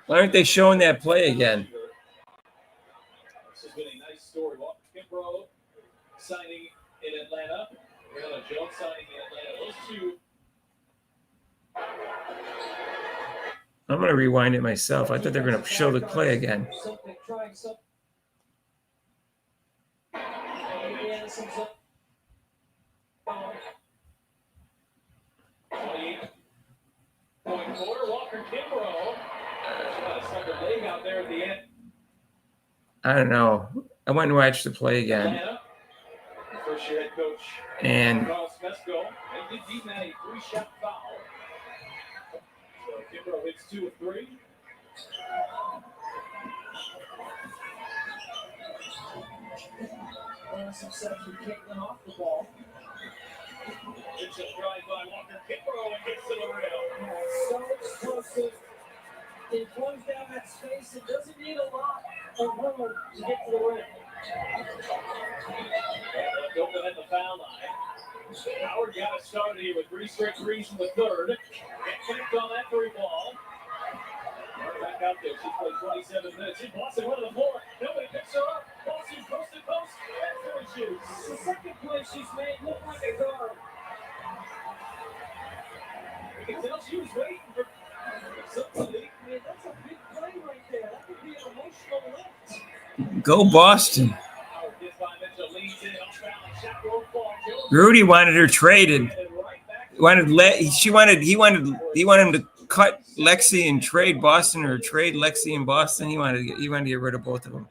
Why aren't they showing that play again? This has been a nice story. Walker Kimbrough signing in Atlanta. Rayla Jones signing in Atlanta. Those two. I'm going to rewind it myself. I thought they were going to show the play again. Something, trying something. Walker Kimbrough. Stuck a leg out there at the end. I don't know. I went and watched the play again. First year head coach. And Carl Smesco. They did beat that a 3-shot foul. So Kimbrough hits 2 of 3. Some steps from Caitlin off the ball. It's a drive by Walker Kimbrough and gets to the rim. So explosive. It closed down that space. It doesn't need a lot of room to get to the rim. Open at the foul line. Howard got it started here with 3 straight threes in the third. Can't connect on that 3 ball. Back out there. She's played 27 minutes. She's Boston one to the floor. Nobody picks her up. Boston coast to coast. And 4 shoots. The second play she's made looked like a guard. You can tell she was waiting for somebody. I mean, that's a big play right there. That could be an emotional lift. go Boston. Howard gets by Mitchell, leads in, off balance, shot won't fall. Rudy wanted her traded. He wanted him to cut Lexi and trade Boston, or trade Lexi and Boston. He wanted to get rid of both of them.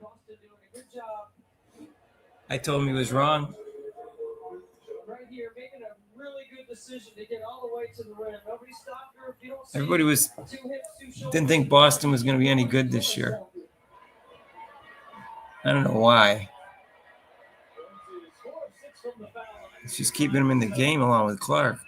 Boston doing a good job I told him he was wrong. right here, making a really good decision to get all the way to the rim. Nobody stopped her. If you don't see Everybody was 2 hits, 2 shoulders, didn't think Boston was going to be any good this year. I don't know why. She's keeping him in the game along with Clark.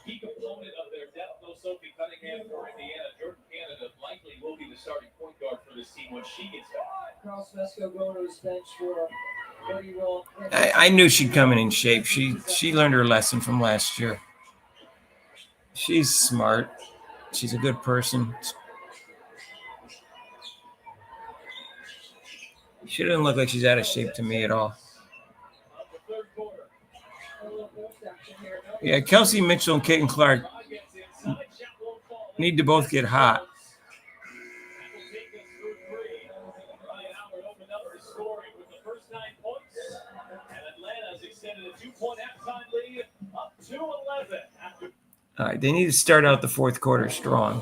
Key component of their depth, no Sophie Cunningham for Indiana. Jordan Canada likely will be the starting point guard for this team when she gets back. Carl Smesco going to his bench for Buddy Will. I knew she'd come in shape. She learned her lesson from last year. She's smart. She's a good person. She doesn't look like she's out of shape to me at all. Yeah, Kelsey Mitchell and Caitlin Clark need to both get hot. All right, they need to start out the fourth quarter strong.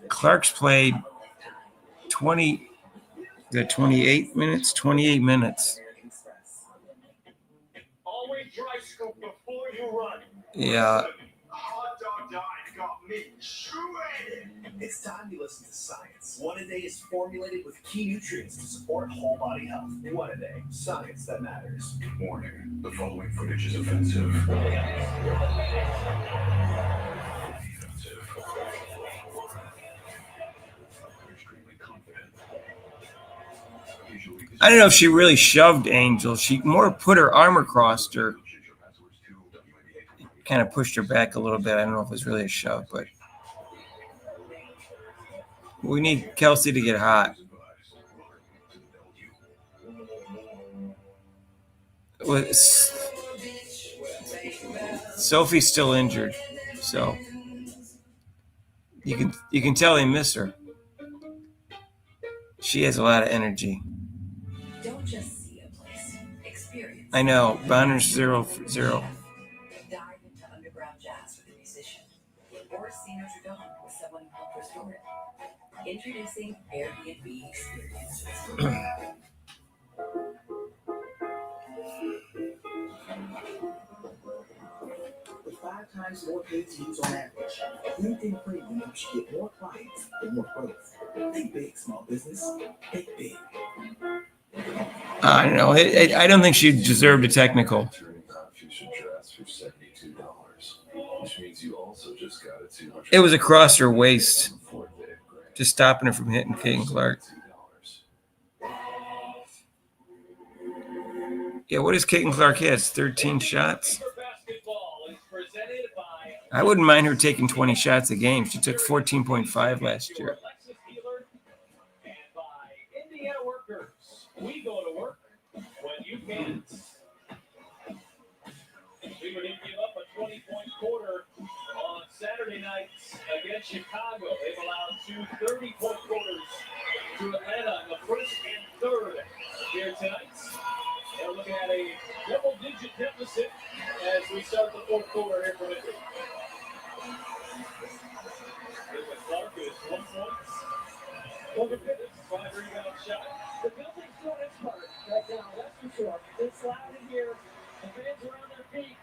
Clark's played 28 minutes. 28 minutes. Always dry scoop before you run. Yeah. Hot dog diet got me shredded. It's time you listen to science. One A Day is formulated with key nutrients to support whole body health. One A Day, science that matters. Warning, the following footage is offensive. Extremely confident. I don't know if she really shoved Angel. She more put her arm across her. Kind of pushed her back a little bit. I don't know if it was really a shove, but we need Kelsey to get hot. Sophie's still injured, so you can tell they miss her. She has a lot of energy. Don't just see a place, experience. I know. Bonner's 0-0. Dive into underground jazz with a musician, or see Notre Dame with someone who helped restore it. Introducing Airbnb Experiences. With 5 times more paid views on average, LinkedIn Premium helps you get more clients and more growth. Think big, small business. Think big. I don't know. I don't think she deserved a technical. Turning fuchsia dress for $72, which means you also just got a $200. It was across her waist, just stopping her from hitting Caitlin Clark. Yeah, what does Caitlin Clark has? 13 shots. I wouldn't mind her taking 20 shots a game. She took 14.5 last year. And by Indiana workers, we go to work when you can't. Weaver didn't give up a 20-point quarter on Saturday night against Chicago. They've allowed 2 30-point quarters to Atlanta in the first and third here tonight. They're looking at a double-digit deficit as we start the fourth quarter here for Victory. Clark is 1 point. Over 5 rebound shot. The building's doing its part right now, that's for sure. It's loud in here. The fans are on their feet.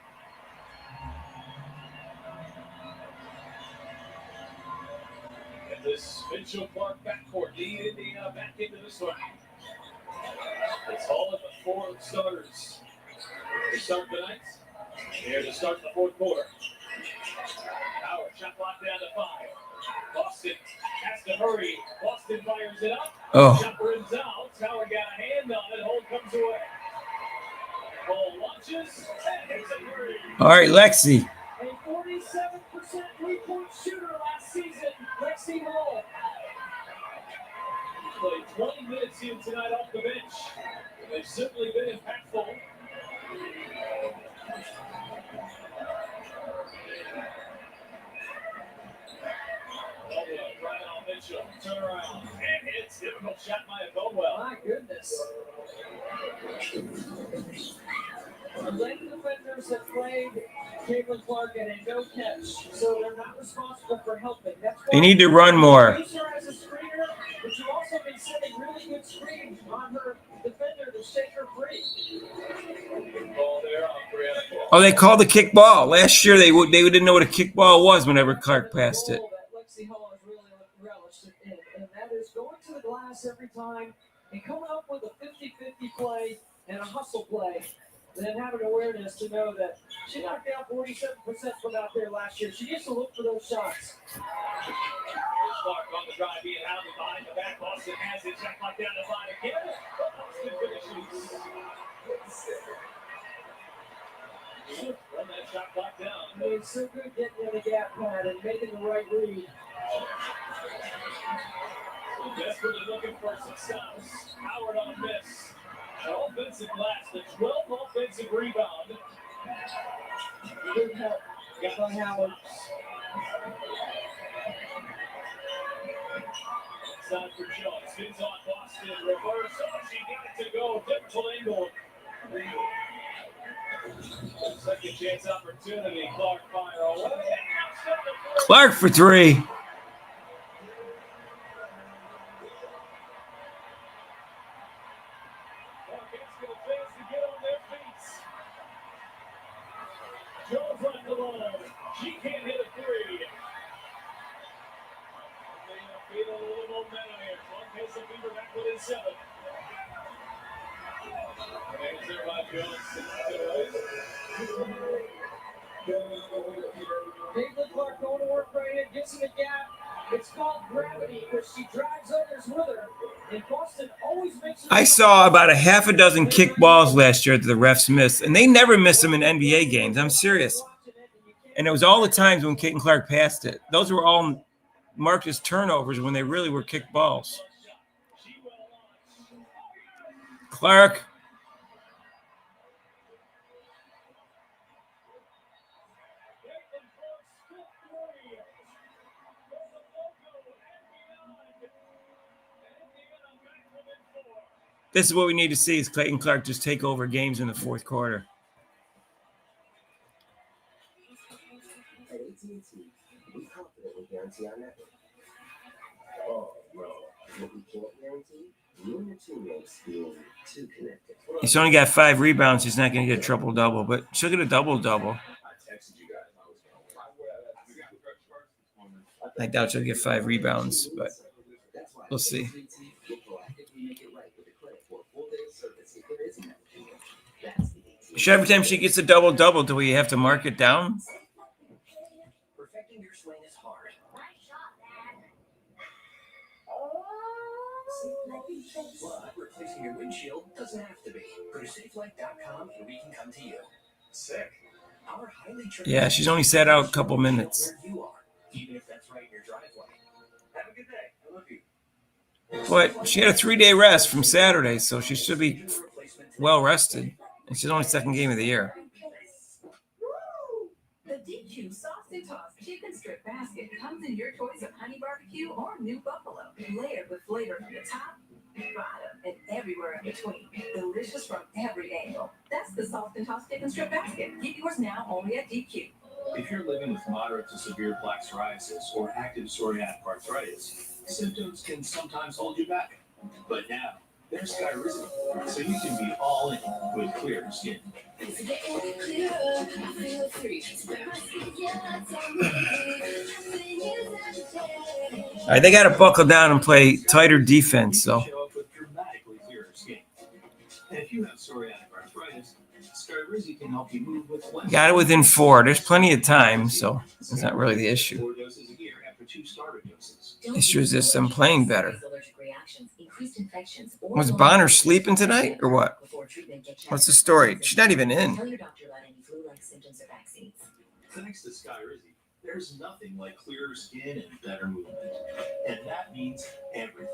And this Mitchell Clark backcourt lead Indiana back into this one. It's all of the 4 starters to start the night. Here to start the fourth quarter. Howard shot clock down to 5. Boston has to hurry. Boston fires it up. Oh. Shot rims out. Howard got a hand on it. Hold comes away. Ball launches and hits a three. All right, Lexi. A 47% three-point shooter last season, Lexi Hall. Played 20 minutes here tonight off the bench. They've certainly been impactful. Right on Mitchell. Turn around. And it's difficult shot by Caldwell. My goodness. The length defenders have played Caitlin Clark and a no catch, so they're not responsible for helping. That's They need to run more. Use her as a screener, but you've also been sending really good screens on her defender to shake her free. Ball there on Brianna. Oh, they called the kick ball. Last year they didn't know what a kick ball was whenever Clark passed it. That Lexi Hall has really relished it in, and that is going to the glass every time and coming up with a 50-50 play and a hustle play. And then having awareness to know that she knocked out 47% from out there last year. She needs to look for those shots. Here's Clark on the drive, being hounded behind the back. Boston has it. Shot clock down to 5 again. Boston finishes. Run that shot clock down. It's so good getting in the gap pad and making the right read. Desperately looking for success. Howard on a miss. An offensive glass, the 12th offensive rebound. Good help. Got on Howard. Side for Jones. Spins on Boston. Reverse. Oh, she got it to go. Difficult angle. Second chance opportunity. Clark fire away. Clark for 3. Jones left alone. She can't hit a 3. They feel a little momentum here. One pace of Fever back within 7. Hands there by Jones. Caitlin Clark going to work right here, gets in the gap. It's called gravity because she drags others with her. And Boston always makes I saw about a half a dozen kick balls last year that the refs missed, and they never miss them in NBA games. I'm serious. And it was all the times when Caitlin Clark passed it. Those were all marked as turnovers when they really were kick balls. Clark. This is what we need to see is Clayton Clark just take over games in the fourth quarter. At AT&T, we confidently guarantee our network. Oh, bro. What we can't guarantee, you and your teammates being too connected. He's only got 5 rebounds. He's not going to get a triple-double, but she'll get a double-double. I texted you guys. I doubt she'll get 5 rebounds, but we'll see. Should every time she gets a double-double, do we have to mark it down? Perfecting your swing is hard. But replacing your windshield doesn't have to be. Go to safelight.com and we can come to you. Sick. Our highly trained Yeah, she's only sat out a couple minutes. where you are, even if that's right in your driveway. Have a good day. I love you. But she had a 3-day rest from Saturday, so she should be well rested. And she's only second game of the year. The DQ Sauce and Toss Chicken Strip Basket comes in your choice of honey barbecue or new buffalo, layered with flavor from the top, bottom, and everywhere in between. Delicious from every angle. That's the Sauce and Toss Chicken Strip Basket. Get yours now only at DQ. If you're living with moderate to severe plaque psoriasis or active psoriatic arthritis, symptoms can sometimes hold you back. But now, there's Skyrizi, so you can be all in with clear skin. All right, they got to buckle down and play tighter defense, so. Show up with dramatically clearer skin. And if you have psoriatic arthritis, Skyrizi can help you move with less. Got it within 4. There's plenty of time, so it's not really the issue. 4 doses a year after 2 starter doses. Issue is just I'm playing better. Was Bonner sleeping tonight or what? What's the story? She's not even in. Thanks to Skyrizi, there's nothing like clearer skin and better movement. And that means everything.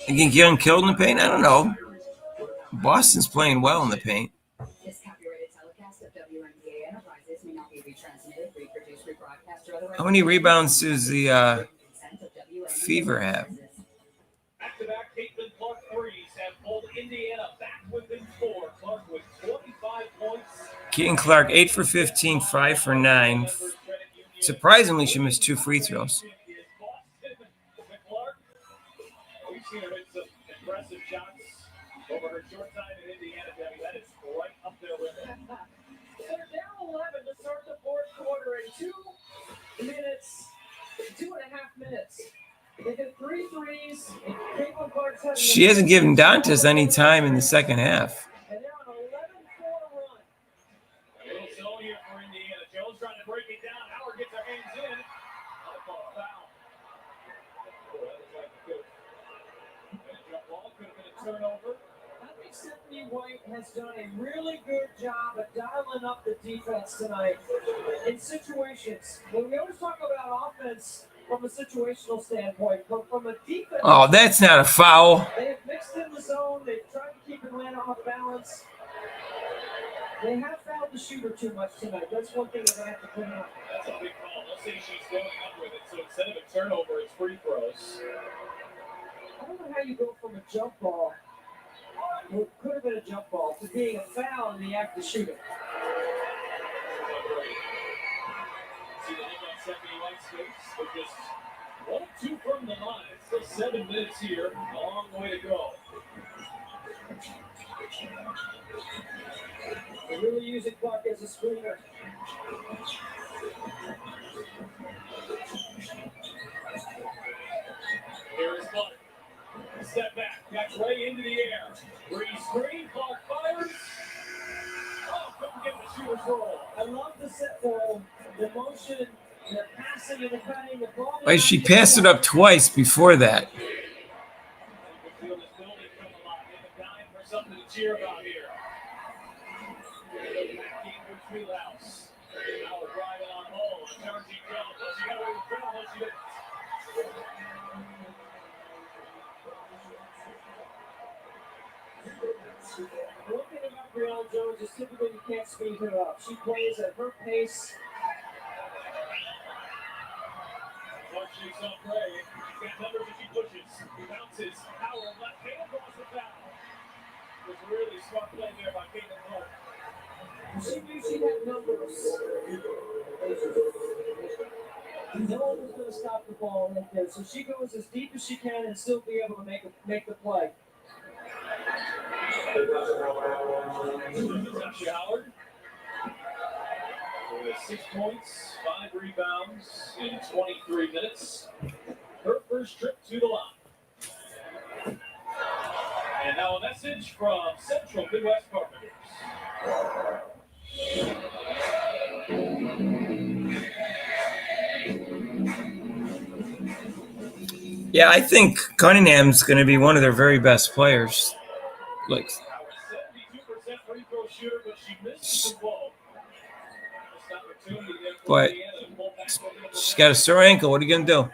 You think Young killed in the paint? I don't know. Boston's playing well in the paint. This copyrighted telecast of WNBA Enterprises may not be retransmitted, reproduced, rebroadcast, or otherwise. How many rebounds does the Fever have? Back-to-back Caitlin Clark threes have pulled Indiana back within 4. Clark with 25 points. Keaton Clark, 8 for 15, 5 for 9. Surprisingly, she missed 2 free throws. We've seen her hit some impressive shots over her short time in Indiana, Debbie. That is right up there with her. They're down 11 to start the fourth quarter in 2 minutes, 2.5 minutes. They hit 3 threes. Caitlin Clark's had She hasn't given Dantas any time in the second half. And they're on an 11-4 run. A little zone here for Indiana. Jones trying to break it down. Howard gets her hands in. Not a foul. Oh, that was like good. And a jump ball. Could have been a turnover. I think Stephanie White has done a really good job at dialing up the defense tonight in situations. When we always talk about offense from a situational standpoint, but from a defense. Oh, that's not a foul. They have mixed in the zone. They've tried to keep Atlanta off balance. They have fouled the shooter too much tonight. That's one thing they're going to have to clean up. That's a big call. Let's say she's going up with it. So instead of a turnover, it's free throws. I don't know how you go from a jump ball, what could have been a jump ball, to being a foul in the act of shooting. See the look on Stephanie White's face. They're just 1 of 2 from the line. Still 7 minutes here. A long way to go. They're really using Clark as a screener. Here is Clark. Step back. Got Ray into the air. Bree screen. Clark fires. Oh, couldn't get the shooter's roll. I love the set ball, the motion, the passing and the cutting, the ball. Wait, she passed it up twice before that. You can feel this building come alive. They've been dying for something to cheer about here. Cambridge Fieldhouse. Now we're driving on home. Charging Jones. Well, she got away with foul. Well, she didn't. One thing about Brielle Jones is typically you can't speed her up. She plays at her pace. Clark shakes on Gray. She's got numbers as she pushes. Bounces. Howard left hand across the foul. It was a really smart play there by Caitlin Clark. She knew she had numbers. No one was going to stop the ball right there. So she goes as deep as she can and still be able to make the play. Natasha Howard with 6 points, 5 rebounds in 23 minutes. Her first trip to the line. And now a message from Central Midwest Carpenters. Yeah, I think Cunningham's going to be one of their very best players. Like, 72% free throw shooter, but she missed the ball. but she's got a sore ankle. What are you going to do?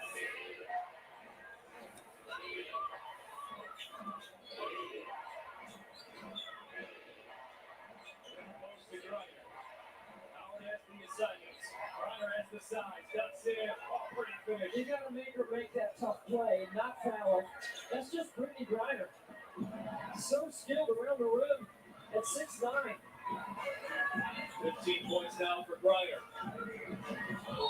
You got to make her make that tough play and not foul her. That's just Brittany Griner. So skilled around the rim at 6'9". 15 points now for Griner.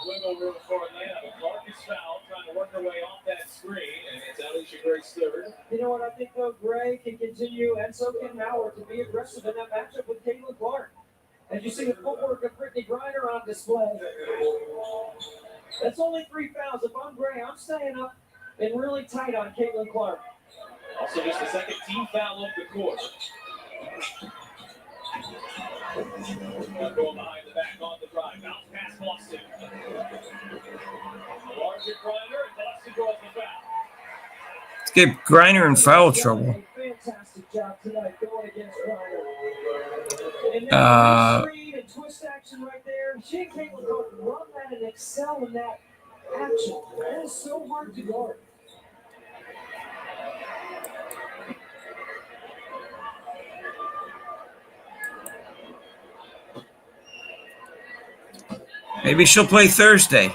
Wiggle room for Atlanta, but Clark is fouled, trying to work her way off that screen, and it's Alicia Gray's third. You know what? I think, though, Gray can continue, and so can Howard, to be aggressive in that matchup with Caitlin Clark. As you see the footwork of Brittany Griner on display. That's only 3 fouls. If I'm Gray, I'm staying up and really tight on Caitlin Clark. Also, just the second team foul of the quarter. Going behind the back on the drive. Bounce past Boston. A larger Griner, and Boston draws the foul. Let's get Griner in foul trouble. Fantastic job tonight going against Griner. And then screen and twist action right there. She and Caitlin Clark run that and excel in that action. That is so hard to guard. Maybe she'll play Thursday.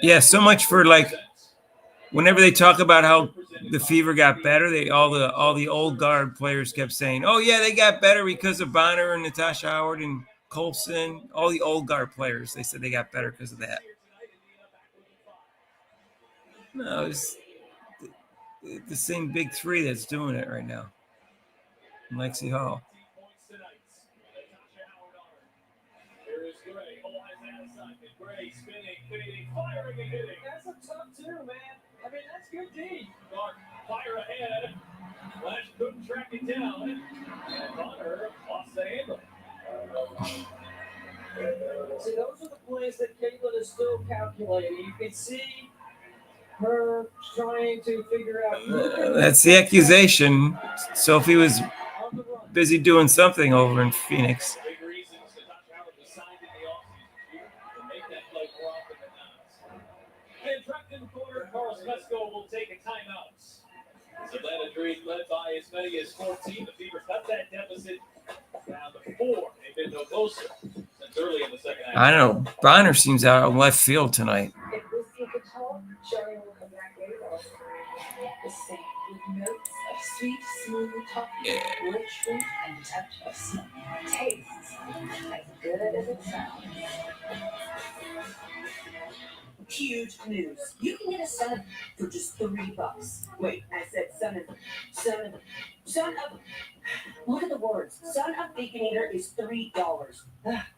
Yeah, so much for like whenever they talk about how the Fever got better, all the old guard players kept saying, "Oh yeah, they got better because of Bonner and Natasha Howard and Colson." All the old guard players, they said they got better because of that. No, it's the same big three that's doing it right now. Lexi Hall. Gray spinning, fading, firing and hitting. That's a tough two, man. I mean, that's good D. Clark, fire ahead. Flash couldn't track it down. And Bonner lost the handle. See, those are the plays that Caitlin is still calculating. You can see her trying to figure out. That's the accusation. Sophie was busy doing something over in Phoenix. Big reasons Natasha Howard was signed in the offseason to make that play more often than not. And trapped in the corner, Carl Smesco will take a timeout. As Atlanta Dream led by as many as 14, the Fever cut that deficit down to 4. They've been no closer since early in the second half. I don't know. Bonner seems out on left field tonight. If this is the talk, Sherry will come back later. The same with notes of sweet, smooth talking, rich fruit, and touch of smoke. Tastes as good as it sounds. Huge news. You can get a Sun for just $3. Wait, I said Sun Up. Look at the words. Sun Up Baconator is $3.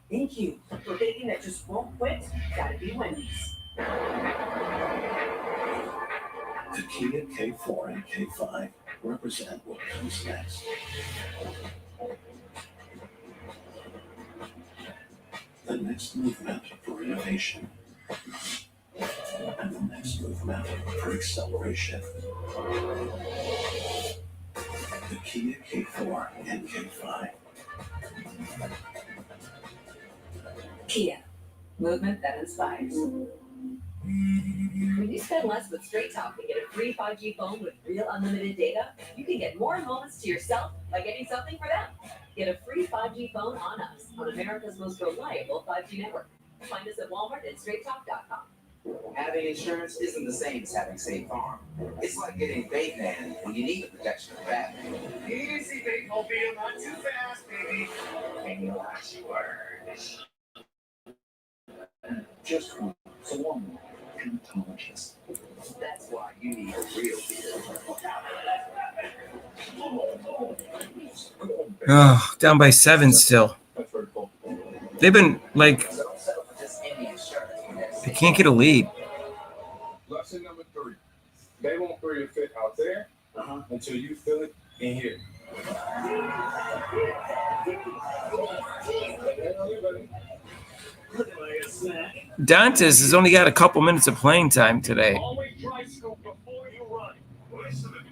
Thank you. For bacon that just won't quit, gotta be Wendy's. The Kia K4 and K5 represent what comes next. The next movement for innovation. And the next movement for acceleration. The Kia K4 and K5. Kia. Movement that inspires. When you spend less with Straight Talk and get a free 5G phone with real unlimited data, you can get more moments to yourself by getting something for them. Get a free 5G phone on us on America's most reliable 5G network. Find us at Walmart and straighttalk.com. Having insurance isn't the same as having State Farm. It's like getting Bateman when you need the protection of Batman. Easy, big mobile, not too fast, baby. And you watch your words. Just one. It's a long one. Clinches. That's why you need a real beer. Oh, down by 7 still. They've been like, Don't settle for just any insurance when there's they can't get a lead. Lesson number 3. They won't feel your fit out there until you feel it in here. Dantes has only got a couple minutes of playing time today.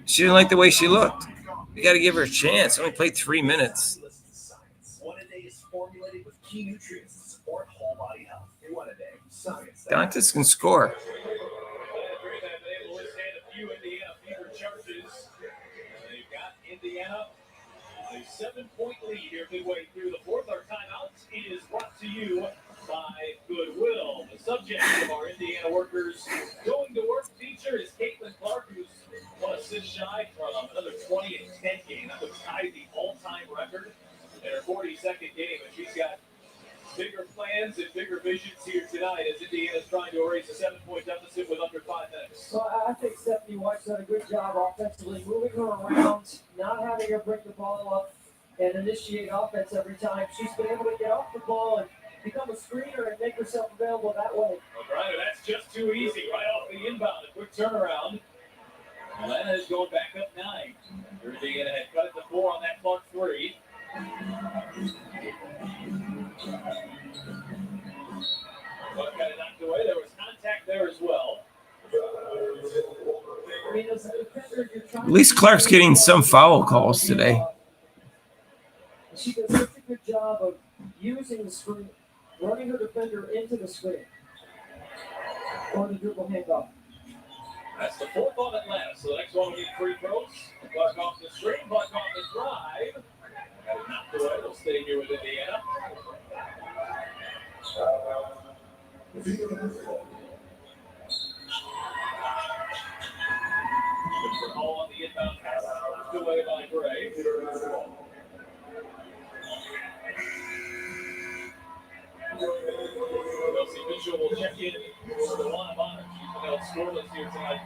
She didn't like the way she looked. You got to give her a chance. Only played 3 minutes. One a day is formulated with key nutrients to support whole body health. One a day. Science. Dantes can score. They've got Indiana a 7-point lead here midway through the fourth. Our timeout is brought to you by Goodwill. The subject of our Indiana workers going to work feature is Caitlin Clark, who's 1 assist shy from another 20-10 game. That would tie the all-time record in her 42nd game, and she's got bigger plans and bigger visions here tonight as Indiana's trying to erase a 7-point deficit with under 5 minutes. So I think Stephanie White's done a good job offensively, moving her around, not having her bring the ball up and initiate offense every time. She's been able to get off the ball and become a screener and make herself available that way. Well, Brian, that's just too easy. Right off the inbound, a quick turnaround. Atlanta is going back up 9. Indiana had cut it to 4 on that Clark 3. But got it knocked away. There was contact there as well. I mean, as a defender, you're trying At least Clark's getting some foul calls today. She does such a good job of using the screen, running her defender into the screen, or the dribble handoff. That's the 4th on Atlanta. So the next one will be free throws. Clark off the screen, Clark off the drive. Got it knocked away. They'll stay here with Indiana. Good ball on the inbound pass. Knocked away by Gray. Kelsey Mitchell will check in for the line of honor. She's been out scoreless here tonight.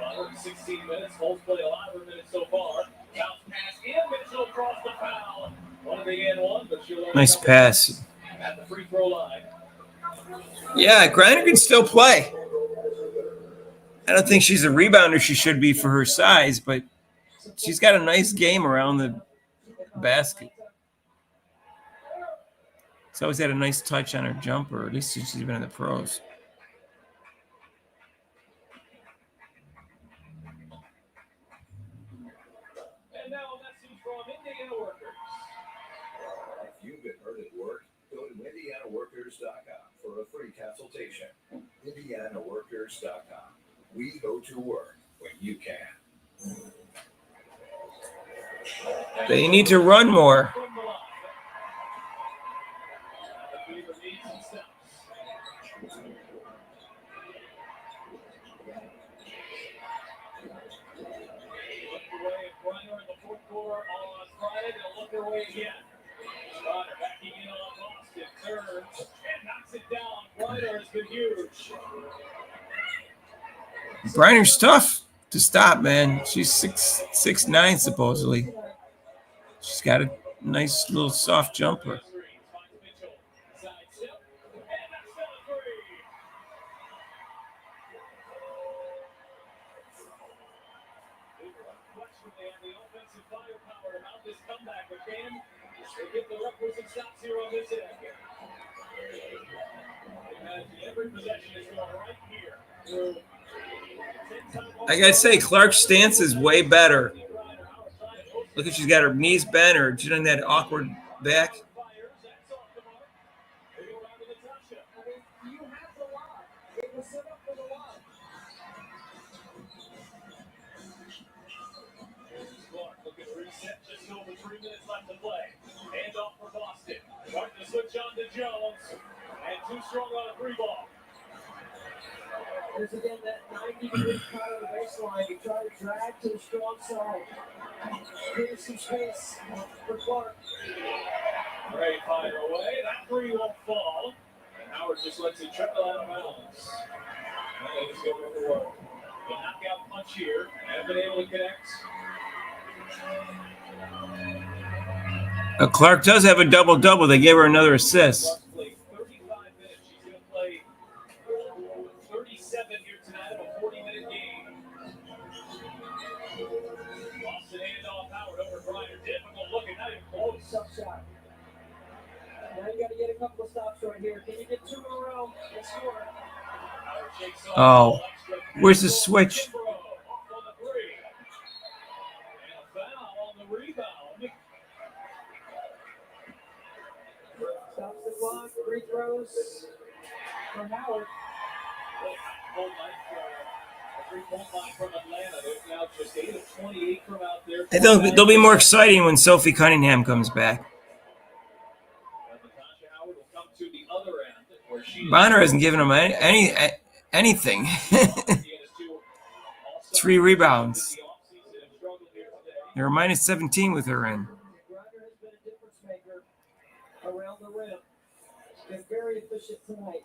116 minutes. Holds played a lot of her minutes so far. Bounce pass in. Mitchell across the foul. One of the and one, but she'll Nice pass. at the free throw line. Yeah, Griner can still play. I don't think she's a rebounder she should be for her size, but she's got a nice game around the basket. She's always had a nice touch on her jumper, at least since she's been in the pros. And now a message from Indiana workers. If you've been hurt at work, go to IndianaWorkers.com for a free consultation. IndianaWorkers.com. We go to work when you can. They need to run more. From the line. The Fever needs some steps. Looked away at Griner in the fourth quarter on Friday. They'll look their way again. Griner backing in on Boston. Turns and knocks it down. Griner has been huge. Briner's tough to stop, man. She's 6'9" supposedly. She's got a nice little soft jumper. I gotta say, Clark's stance is way better. Look, if she's got her knees bent or she's doing that awkward back. Clark looking to reset, just over 3 minutes left to play. Hand off for Boston. Starting to switch on to Jones. And too strong on a free ball. There's again that 90-degree cut on the baseline. You try to drag to the strong side. Here's some space for Clark. Great fire away. That three won't fall. And Howard just lets it trickle out of bounds. And they just go with the work. The knockout punch here. Haven't been able to connect. Clark does have a double-double. They gave her another assist. Clark played 35 minutes. She's going to play 37 here tonight of a 40-minute game. Lost the handoff. Howard over Griner. Difficult looking. Not even close. Tough shot. Now you got to get a couple of stops right here. Can you get two in a row and score? Oh, where's the switch? Stops the clock. Free throws for Howard. I think they'll be more exciting when Sophie Cunningham comes back. Bonner hasn't given him anything. 3 rebounds. They're minus 17 with her in. Griner has been a difference maker around the rim. Been very efficient tonight.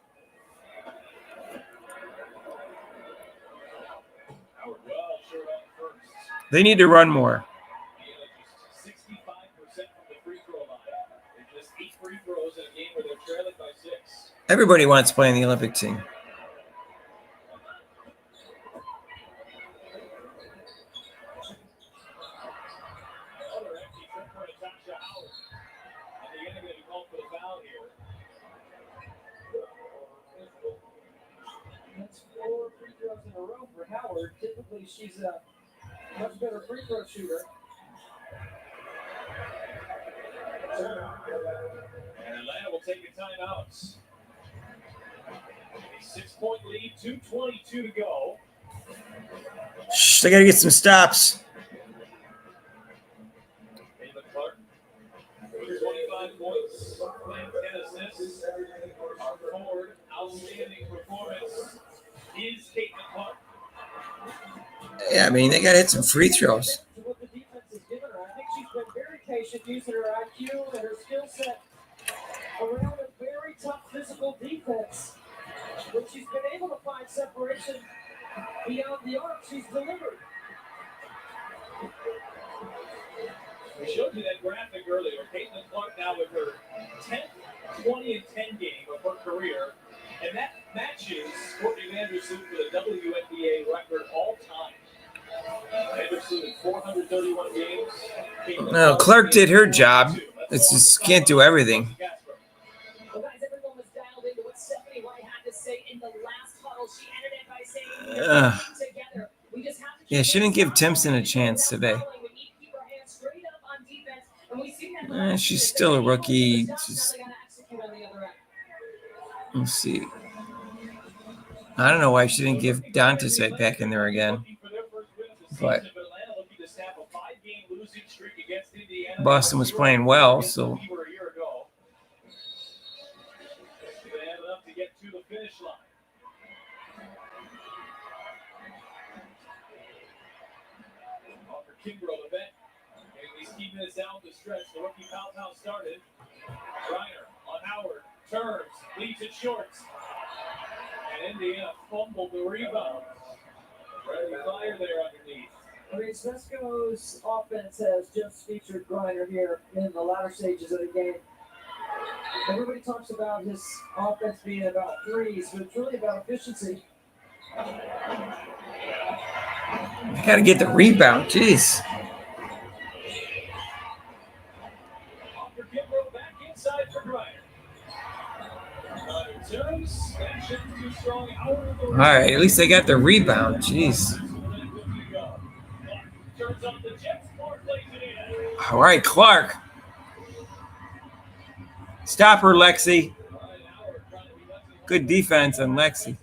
They need to run more. 65% from the free throw line. Just 8 free throws in a game where they're trailing by 6. Everybody wants to play in the Olympic team. That's 4 free throws in a row for Howard. Typically, she's a much better free throw shooter. And Atlanta will take a timeout. A 6-point lead, 2:22 to go. Shh, they got to get some stops. Caitlin Clark, 25 points and 10 assists. Our forward, outstanding performance is Caitlin Clark. Yeah, I mean, they got to hit some free throws. What the defense has given her. I think she's been very patient using her IQ and her skill set around a very tough physical defense. When she's been able to find separation beyond the arc, she's delivered. We showed you that graphic earlier. Caitlin Clark now with her 10th 20 and 10 game of her career, and that matches Courtney Vandersloot for the WNBA record all time. Vandersloot in 431 games. No, Clark did her job. It's just can't do everything. Well, guys, everyone was dialed into what Stephanie White had to say in the last huddle. She ended it by saying, together. We just have to Yeah, she didn't give Timpson a chance today. She's still a rookie. Let's see. I don't know why she didn't give Dantas back in there again. But Boston was playing well, so. Kimbrough, the vet, getting these key minutes down the stretch. The rookie foul now started. Griner on Howard, turns, leads it short. And Indiana fumbled the rebound. Ready fire there underneath. I mean, Sesco's offense has just featured Griner here in the latter stages of the game. Everybody talks about his offense being about threes, but it's really about efficiency. I got to get the rebound. Jeez. All right, at least they got the rebound. Jeez. All right, Clark. Stop her, Lexi. Good defense on Lexi.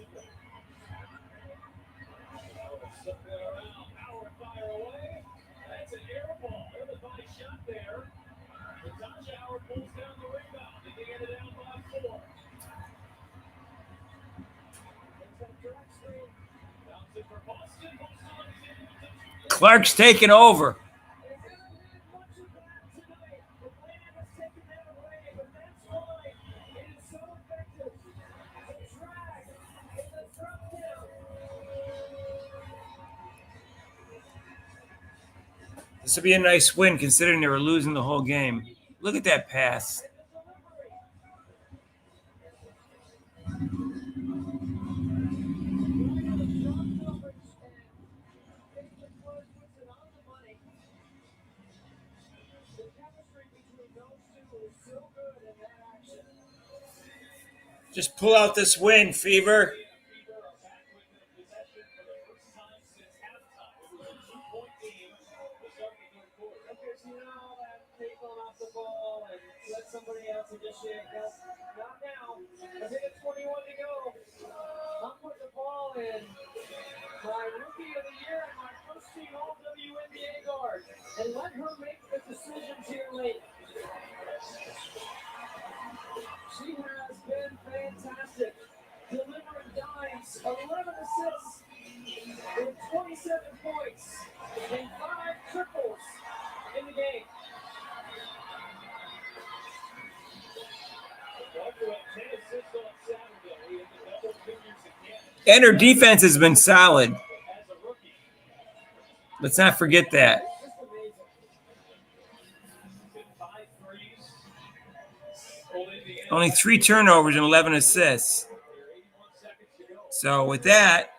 Clark's taking over. This would be a nice win considering they were losing the whole game. Look at that pass. Just pull out this win, Fever. Somebody else initiate. Not now. I think it's 21 to go. I'm putting the ball in my rookie of the year and my first team all WNBA guard. And let her make the decisions here late. She has been fantastic. Delivering dimes, 11 assists, with 27 points, and 5 triples in the game. And her defense has been solid. Let's not forget that. Only 3 turnovers and 11 assists. So with that,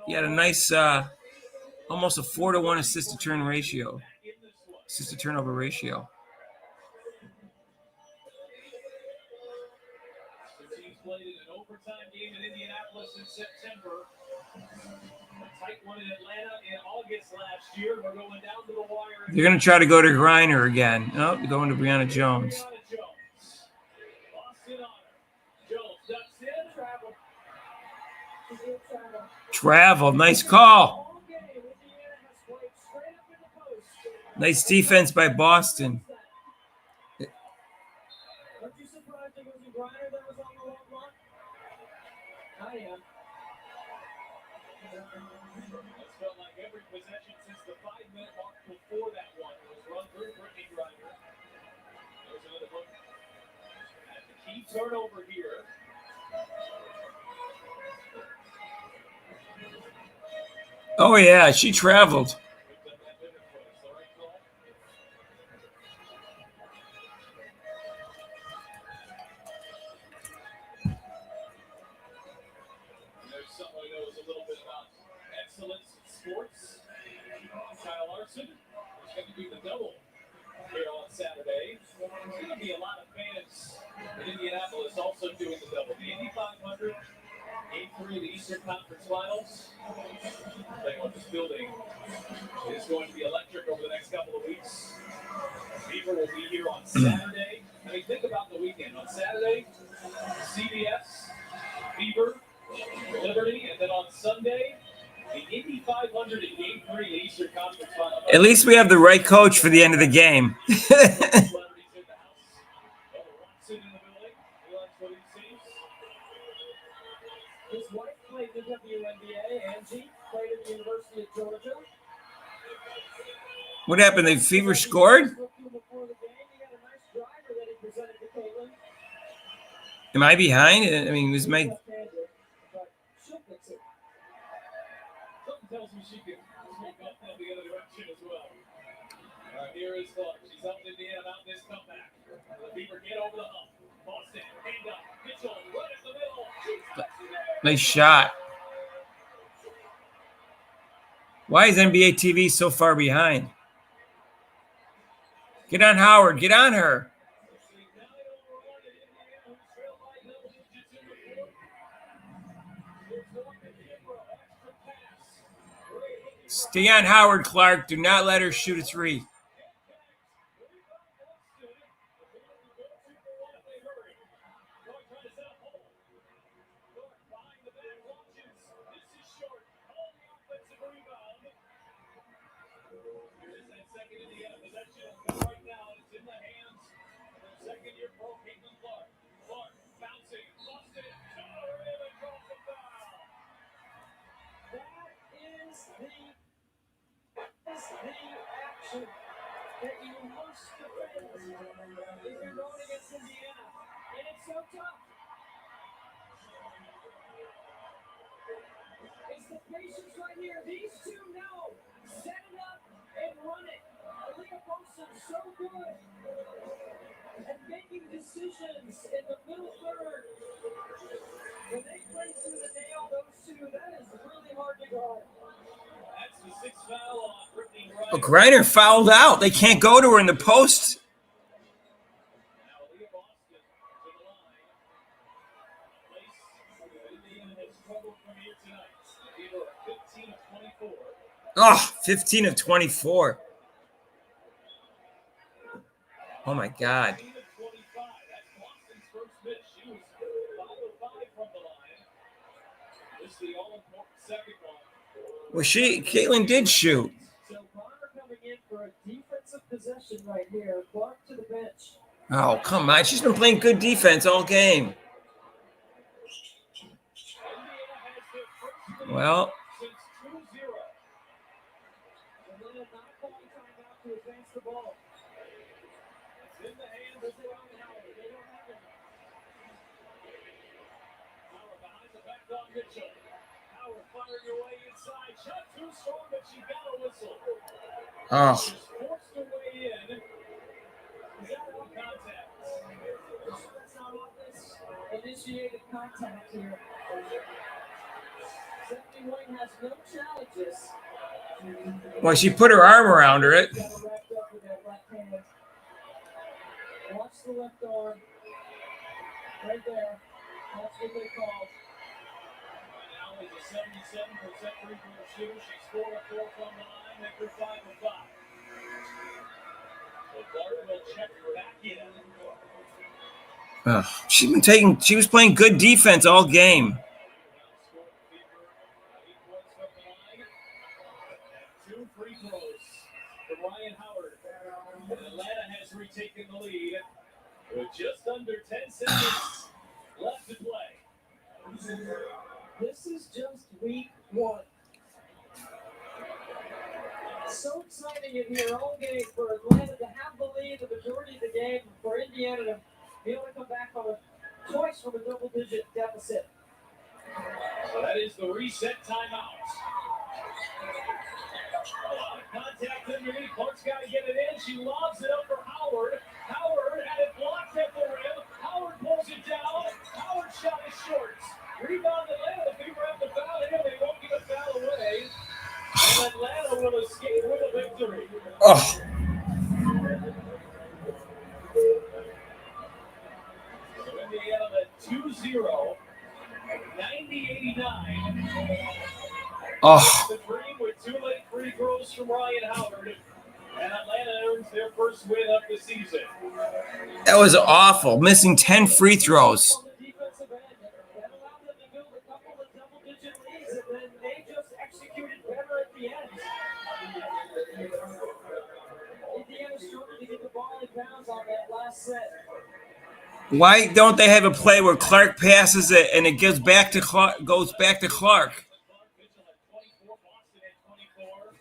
you had a nice, almost a 4-to-1 assist-to-turnover ratio. Assist-to-turnover ratio. The teams played in an overtime game in Indianapolis in September. A tight one in Atlanta in August last year. We're going down to the wire. They're going to try to go to Griner again. No, they're going to Brianna Jones. Travel. Nice call. Nice defense by Boston. Aren't you surprised it was a Griner that was on the long block? I am. It's felt like every possession since the 5-minute mark before that one was run through Brittany Griner. There's another look at the key turnover here. Oh, yeah, she traveled. There's someone who knows a little bit about excellence in sports. Kyle Larson is going to do the double here on Saturday. There's going to be a lot of fans in Indianapolis also doing the double. The Indy 500, Game 3 of the Eastern Conference Finals. I think what this building is going to be electric over the next couple of weeks. Fever will be here on Saturday. I mean, think about the weekend. On Saturday, CBS, Fever, Liberty, and then on Sunday, the Indy 500 in Game 3 of the Eastern Conference Finals. At least we have the right coach for the end of the game. His wife played in the WNBA. Angie played at the University of Georgia. What happened? The Fever scored? Am I behind? I mean, was my... Something tells me she can sweep up in the other direction as well. Here is Clark. She's up in Indiana out this comeback. The Fever get over the hump. Boston, hand up. Mitchell, right in the middle. Nice shot. Why is NBA TV so far behind? Get on Howard. Get on her. Stay on Howard, Clark. Do not let her shoot a 3. position that you must defend if you're going against Indiana. And it's so tough. It's the patience right here. These two know. Set it up and run it. Aaliyah Poston's so good at making decisions in the middle third. When they play through the nail, those two, that is really hard to guard. That's the sixth foul on Brittany Griner. Well, Griner fouled out. They can't go to her in the post. Now Aaliyah Boston to the line. Place Indiana has struggled from here tonight. They gave her 15 of 24. Oh, 15 of 24. Oh, my God. 15 of 25. That's Boston's first miss. She was 5 of 5 from the line. This is the all-important second one. Well, Caitlin did shoot. So Bonner coming in for a defensive possession right here. Clark to the bench. Oh, come on. She's been playing good defense all game. Well, Since 2-0. Atlanta not calling timeout to advance the ball. It's in the hands of Ryan Howard. They don't have it. Howard behind the back on Mitchell. Howard firing her way inside. Shot too strong, but she got a whistle. oh, She's forced her way in. Is that no contact? That's not offense. Initiated contact here. Stephanie White has no challenges. well, she put her arm around her. Got her wrapped up with that left hand. Watch the left arm. Right there. That's what they called. Now is a 77% free throw shooter. She's 4 of 4 from the line. Hector 5 of 5. So Bart will check back in. She was playing good defense all game. Scored Fever 8 points from the line. 2 free throws for Ryan Howard. And Atlanta has retaken the lead with just under 10 seconds left to play. This is just week 1. So exciting in here all game for Atlanta to have the lead the majority of the game, for Indiana to be able to come back twice from a double-digit deficit. So that is the reset timeout. A lot of contact underneath. Clark's got to get it in. She lobs it up for Howard. Howard had it blocked at the rim. Howard pulls it down. Howard's shot is short. Rebound Atlanta. The Fever have to foul him. They won't give a foul away. And Atlanta will escape with a victory. Oh, So Indiana led 2-0. 90-89. oh, The Dream with 2 late free throws from Ryan Howard. And Atlanta earns their first win of the season. that was awful. Missing 10 free throws. On the defensive end, that allowed them to build a couple of double-digit leads, and then they just executed better at the end. Indiana struggled to get the ball in bounds on that last set. Why don't they have a play where Clark passes it and it goes back to Clark? Mitchell had 24, Boston had 24.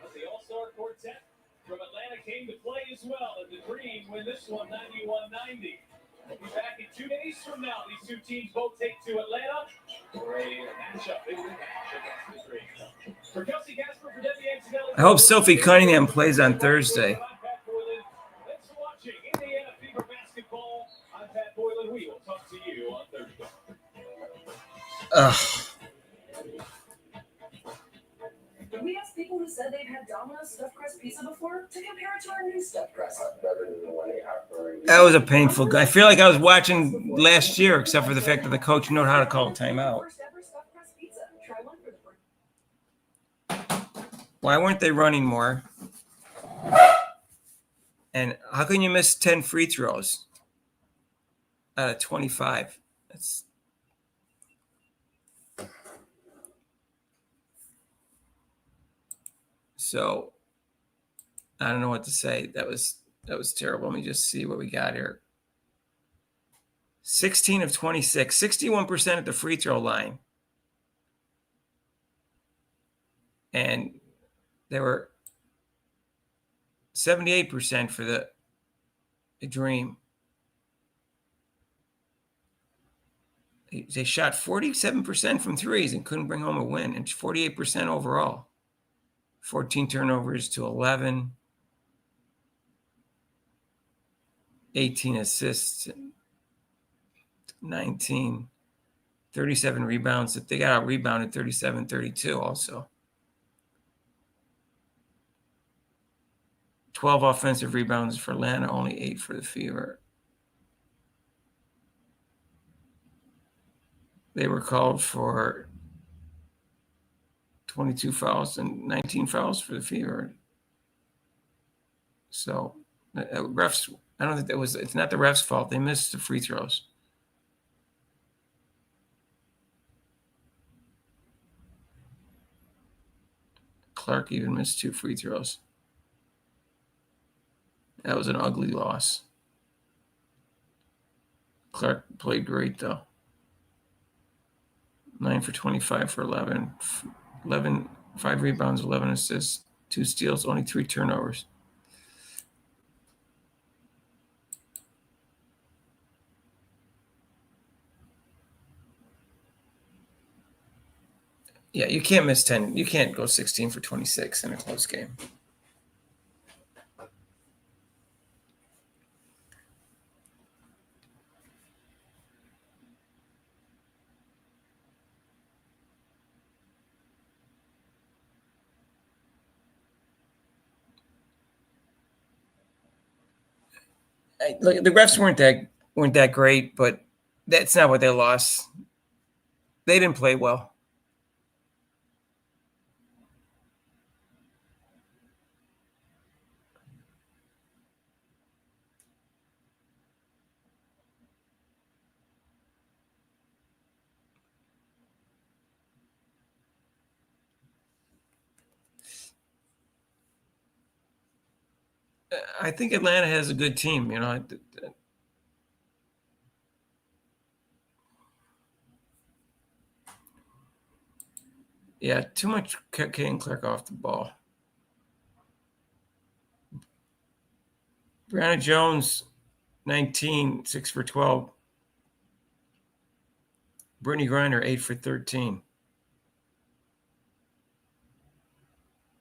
But the All-Star quartet from Atlanta came to play as well. And the Dream win this one 91-90. We'll be back in 2 days from now. These two teams both take to Atlanta for a matchup. Big match against the Dream. For Kelsey Gasper, for Debbie Antonelli. I hope Sophie Cunningham plays on Thursday. I'm Pat Boylan. Thanks for watching Indiana Fever Basketball. I'm Pat Boylan. We will talk to you on Thursday. Ugh. We asked people who said they've had Domino's stuffed crust pizza before to compare it to our new stuffed crust. That was a painful game. I feel like I was watching last year, except for the fact that the coach knew how to call a timeout. First ever stuffed crust pizza. Try one for the first. Why weren't they running more? And how can you miss 10 free throws out of 25? That's so I don't know what to say. That was terrible. Let me just see what we got here. 16 of 26, 61% at the free throw line. And they were 78% for the Dream. They shot 47% from threes and couldn't bring home a win, and 48% overall. 14 turnovers to 11. 18 assists, 19. 37 rebounds. They got out rebounded 37-32 also. 12 offensive rebounds for Atlanta, only 8 for the Fever. They were called for 22 fouls and 19 fouls for the Fever. So refs, I don't think it's not the refs' fault. They missed the free throws. Clark even missed 2 free throws. That was an ugly loss. Clark played great, though. 9 for 25 for 11. 5 rebounds, 11 assists, 2 steals, only 3 turnovers. Yeah, you can't miss 10. You can't go 16 for 26 in a close game. Look, the refs weren't that great, but that's not what they lost. They didn't play well. I think Atlanta has a good team, you know. Yeah, too much Caden Clark off the ball. Brianna Jones, 19, 6 for 12. Brittany Griner, 8 for 13.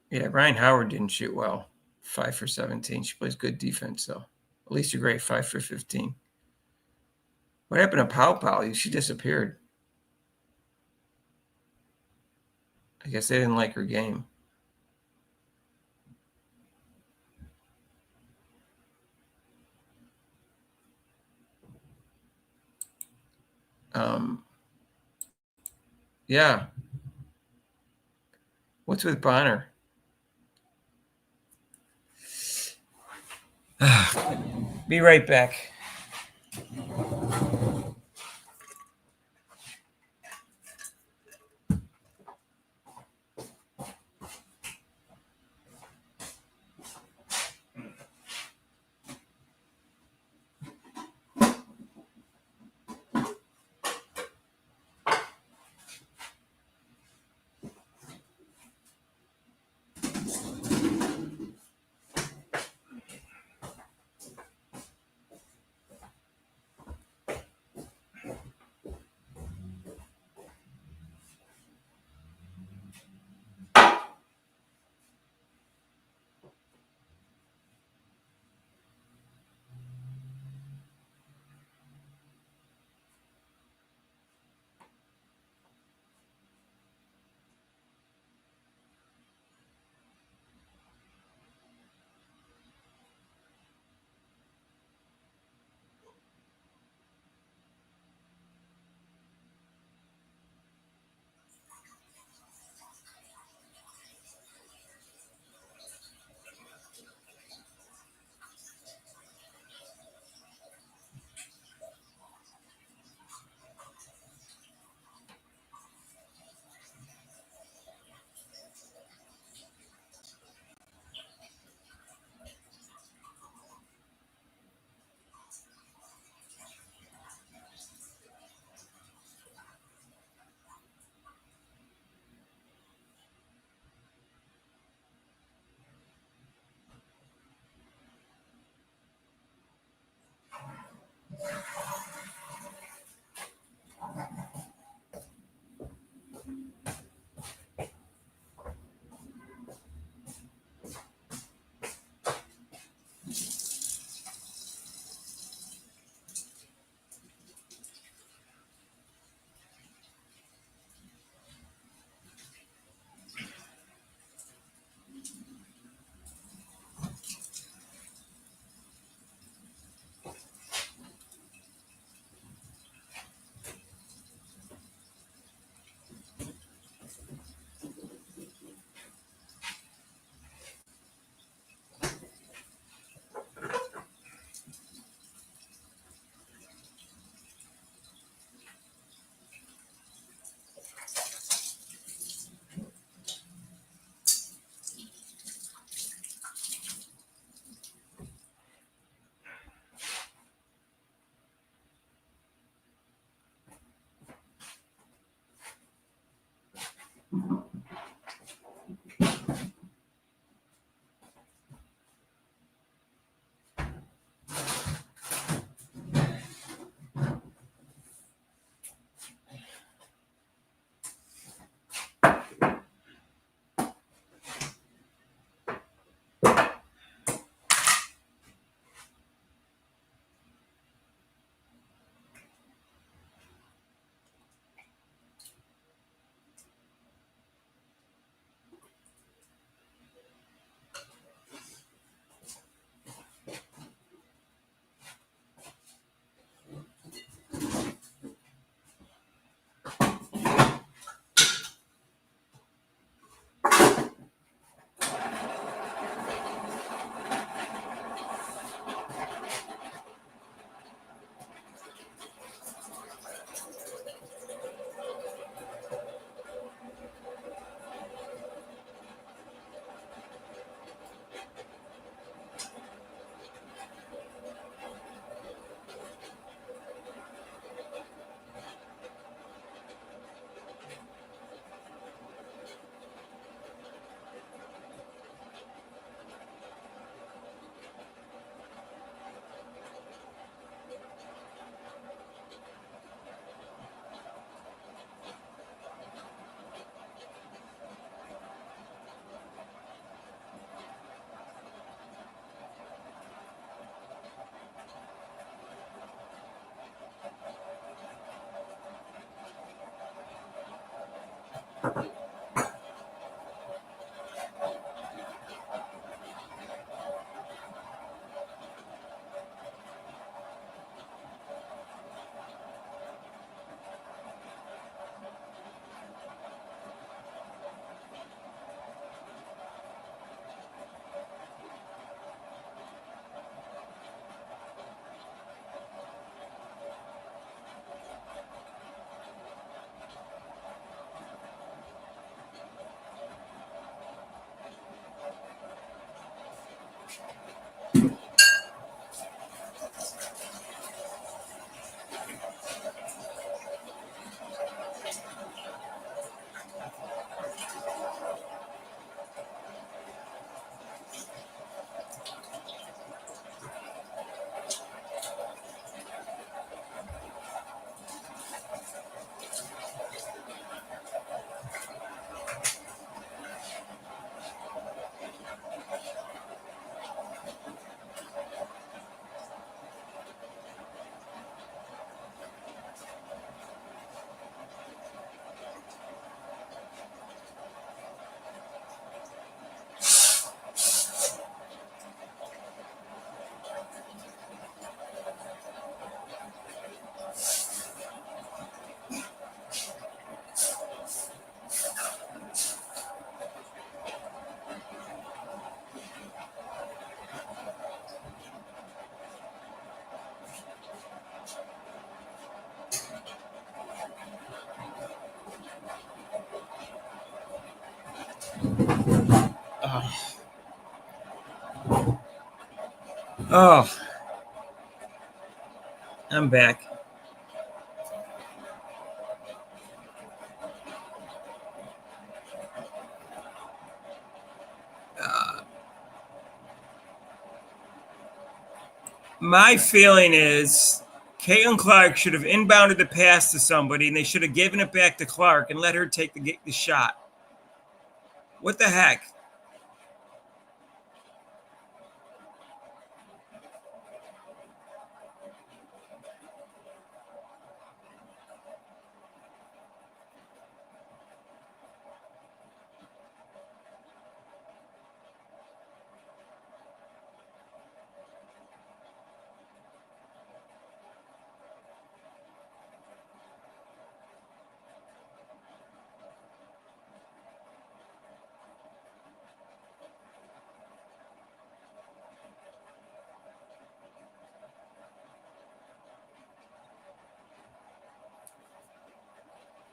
Yeah, Ryan Howard didn't shoot well. 5 for 17. She plays good defense, though. Alicia Gray, 5 for 15. What happened to Pow Pow? She disappeared. I guess they didn't like her game. Yeah. What's with Bonner? Be right back. Oh, I'm back. My feeling is Caitlin Clark should have inbounded the pass to somebody, and they should have given it back to Clark and let her take the shot. What the heck?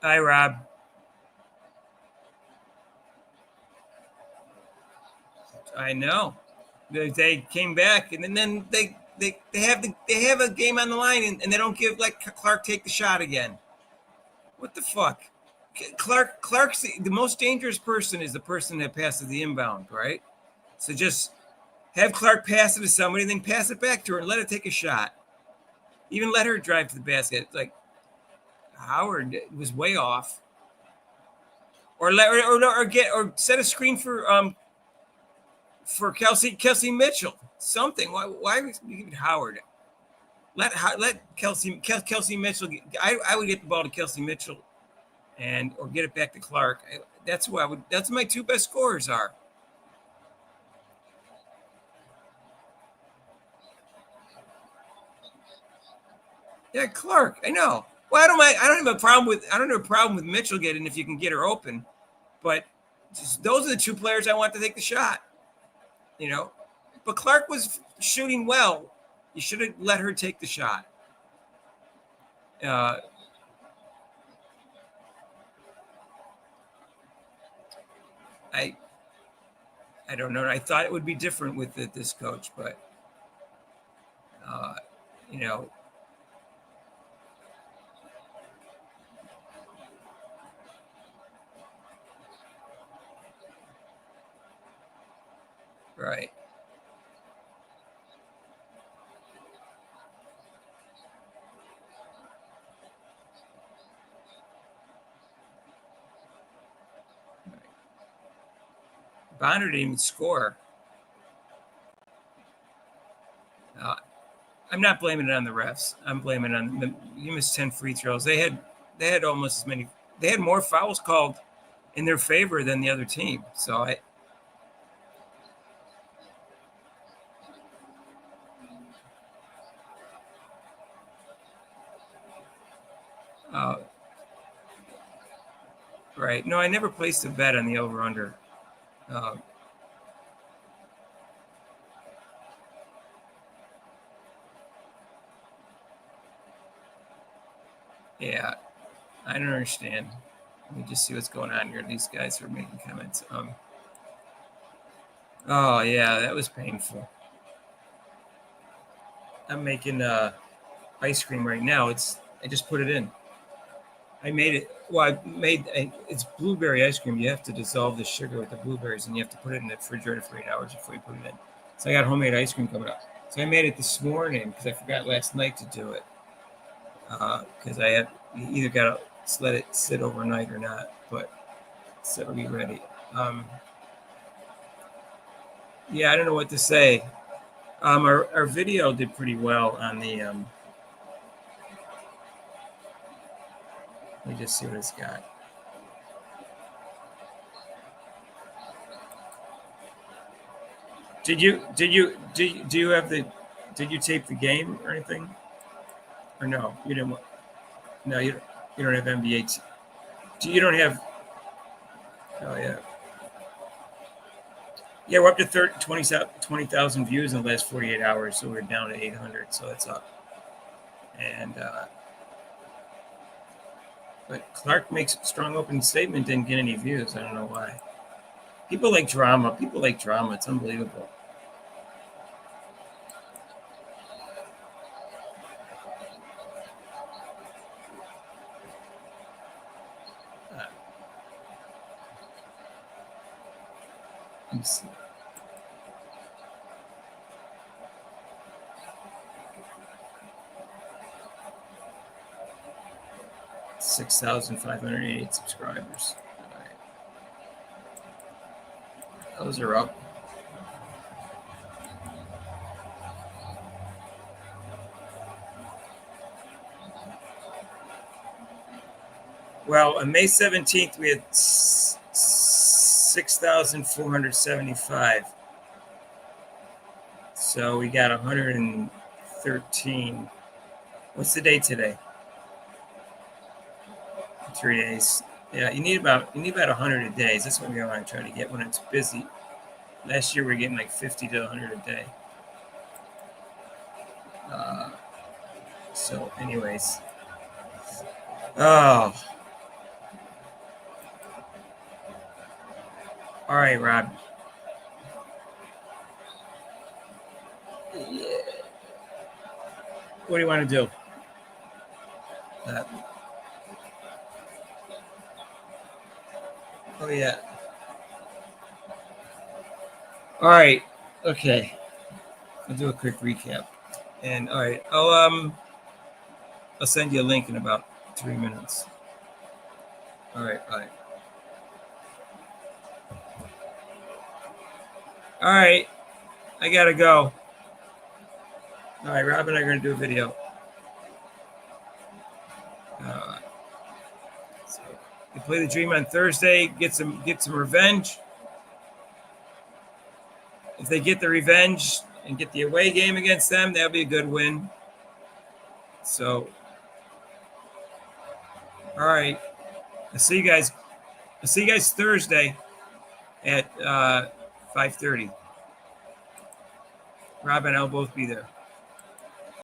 Hi, Rob. I know. They came back, and then they have a game on the line, and they don't let Clark take the shot again. What the fuck? Clark's the most dangerous person is the person that passes the inbound, right? So just have Clark pass it to somebody, then pass it back to her and let her take a shot. Even let her drive to the basket. Like Howard was way off. Or set a screen for Kelsey Mitchell. Something. Why was Howard? Let Kelsey Mitchell. I would get the ball to Kelsey Mitchell, or get it back to Clark. That's who I would. That's my two best scorers are. Yeah, Clark. I know. Well, I don't have a problem with Mitchell getting if you can get her open, but those are the two players I want to take the shot. But Clark was shooting well. You should have let her take the shot. I don't know. I thought it would be different with this coach, but right. Bonner didn't even score. I'm not blaming it on the refs. I'm blaming it on you missed 10 free throws. They had almost as many. They had more fouls called in their favor than the other team. So right. No, I never placed a bet on the over/under. Yeah, I don't understand. Let me just see what's going on here. These guys are making comments. Oh yeah, that was painful. I'm making ice cream right now. I just put it in. I made it. Well, it's blueberry ice cream. You have to dissolve the sugar with the blueberries, and you have to put it in the refrigerator for 8 hours before you put it in. So I got homemade ice cream coming up. So I made it this morning because I forgot last night to do it. Because you either got to let it sit overnight or not, but so it'll be ready. Yeah, I don't know what to say. Our video did pretty well on the. Let me just see what it's got. Do you have did you tape the game or anything? Or no, you didn't. No, you don't have NBA. You don't have. Oh yeah. Yeah, we're up to 20,000 views in the last 48 hours, so we're down to 800, so that's up. And but Clark makes a strong opening statement, didn't get any views. I don't know why. People like drama. People like drama. It's unbelievable. Let me see. $6,588 subscribers. All right. Those are up. Well, on May 17th, we had 6,475. So we got 113. What's the date today? 3 days. Yeah, you need about 100 a day. That's what we want to try to get when it's busy. Last year we were getting like 50 to 100 a day. So, anyways. Oh. All right, Rob. Yeah. What do you want to do? Oh yeah. All right. Okay. I'll do a quick recap. And all right, I'll send you a link in about 3 minutes. All right, bye. All right, I gotta go. All right, Rob and I are gonna do a video. So you play the Dream on Thursday. Get some revenge. If they get the revenge and get the away game against them, that'll be a good win. So, all right, I'll see you guys Thursday at 5:30. Rob and I'll both be there.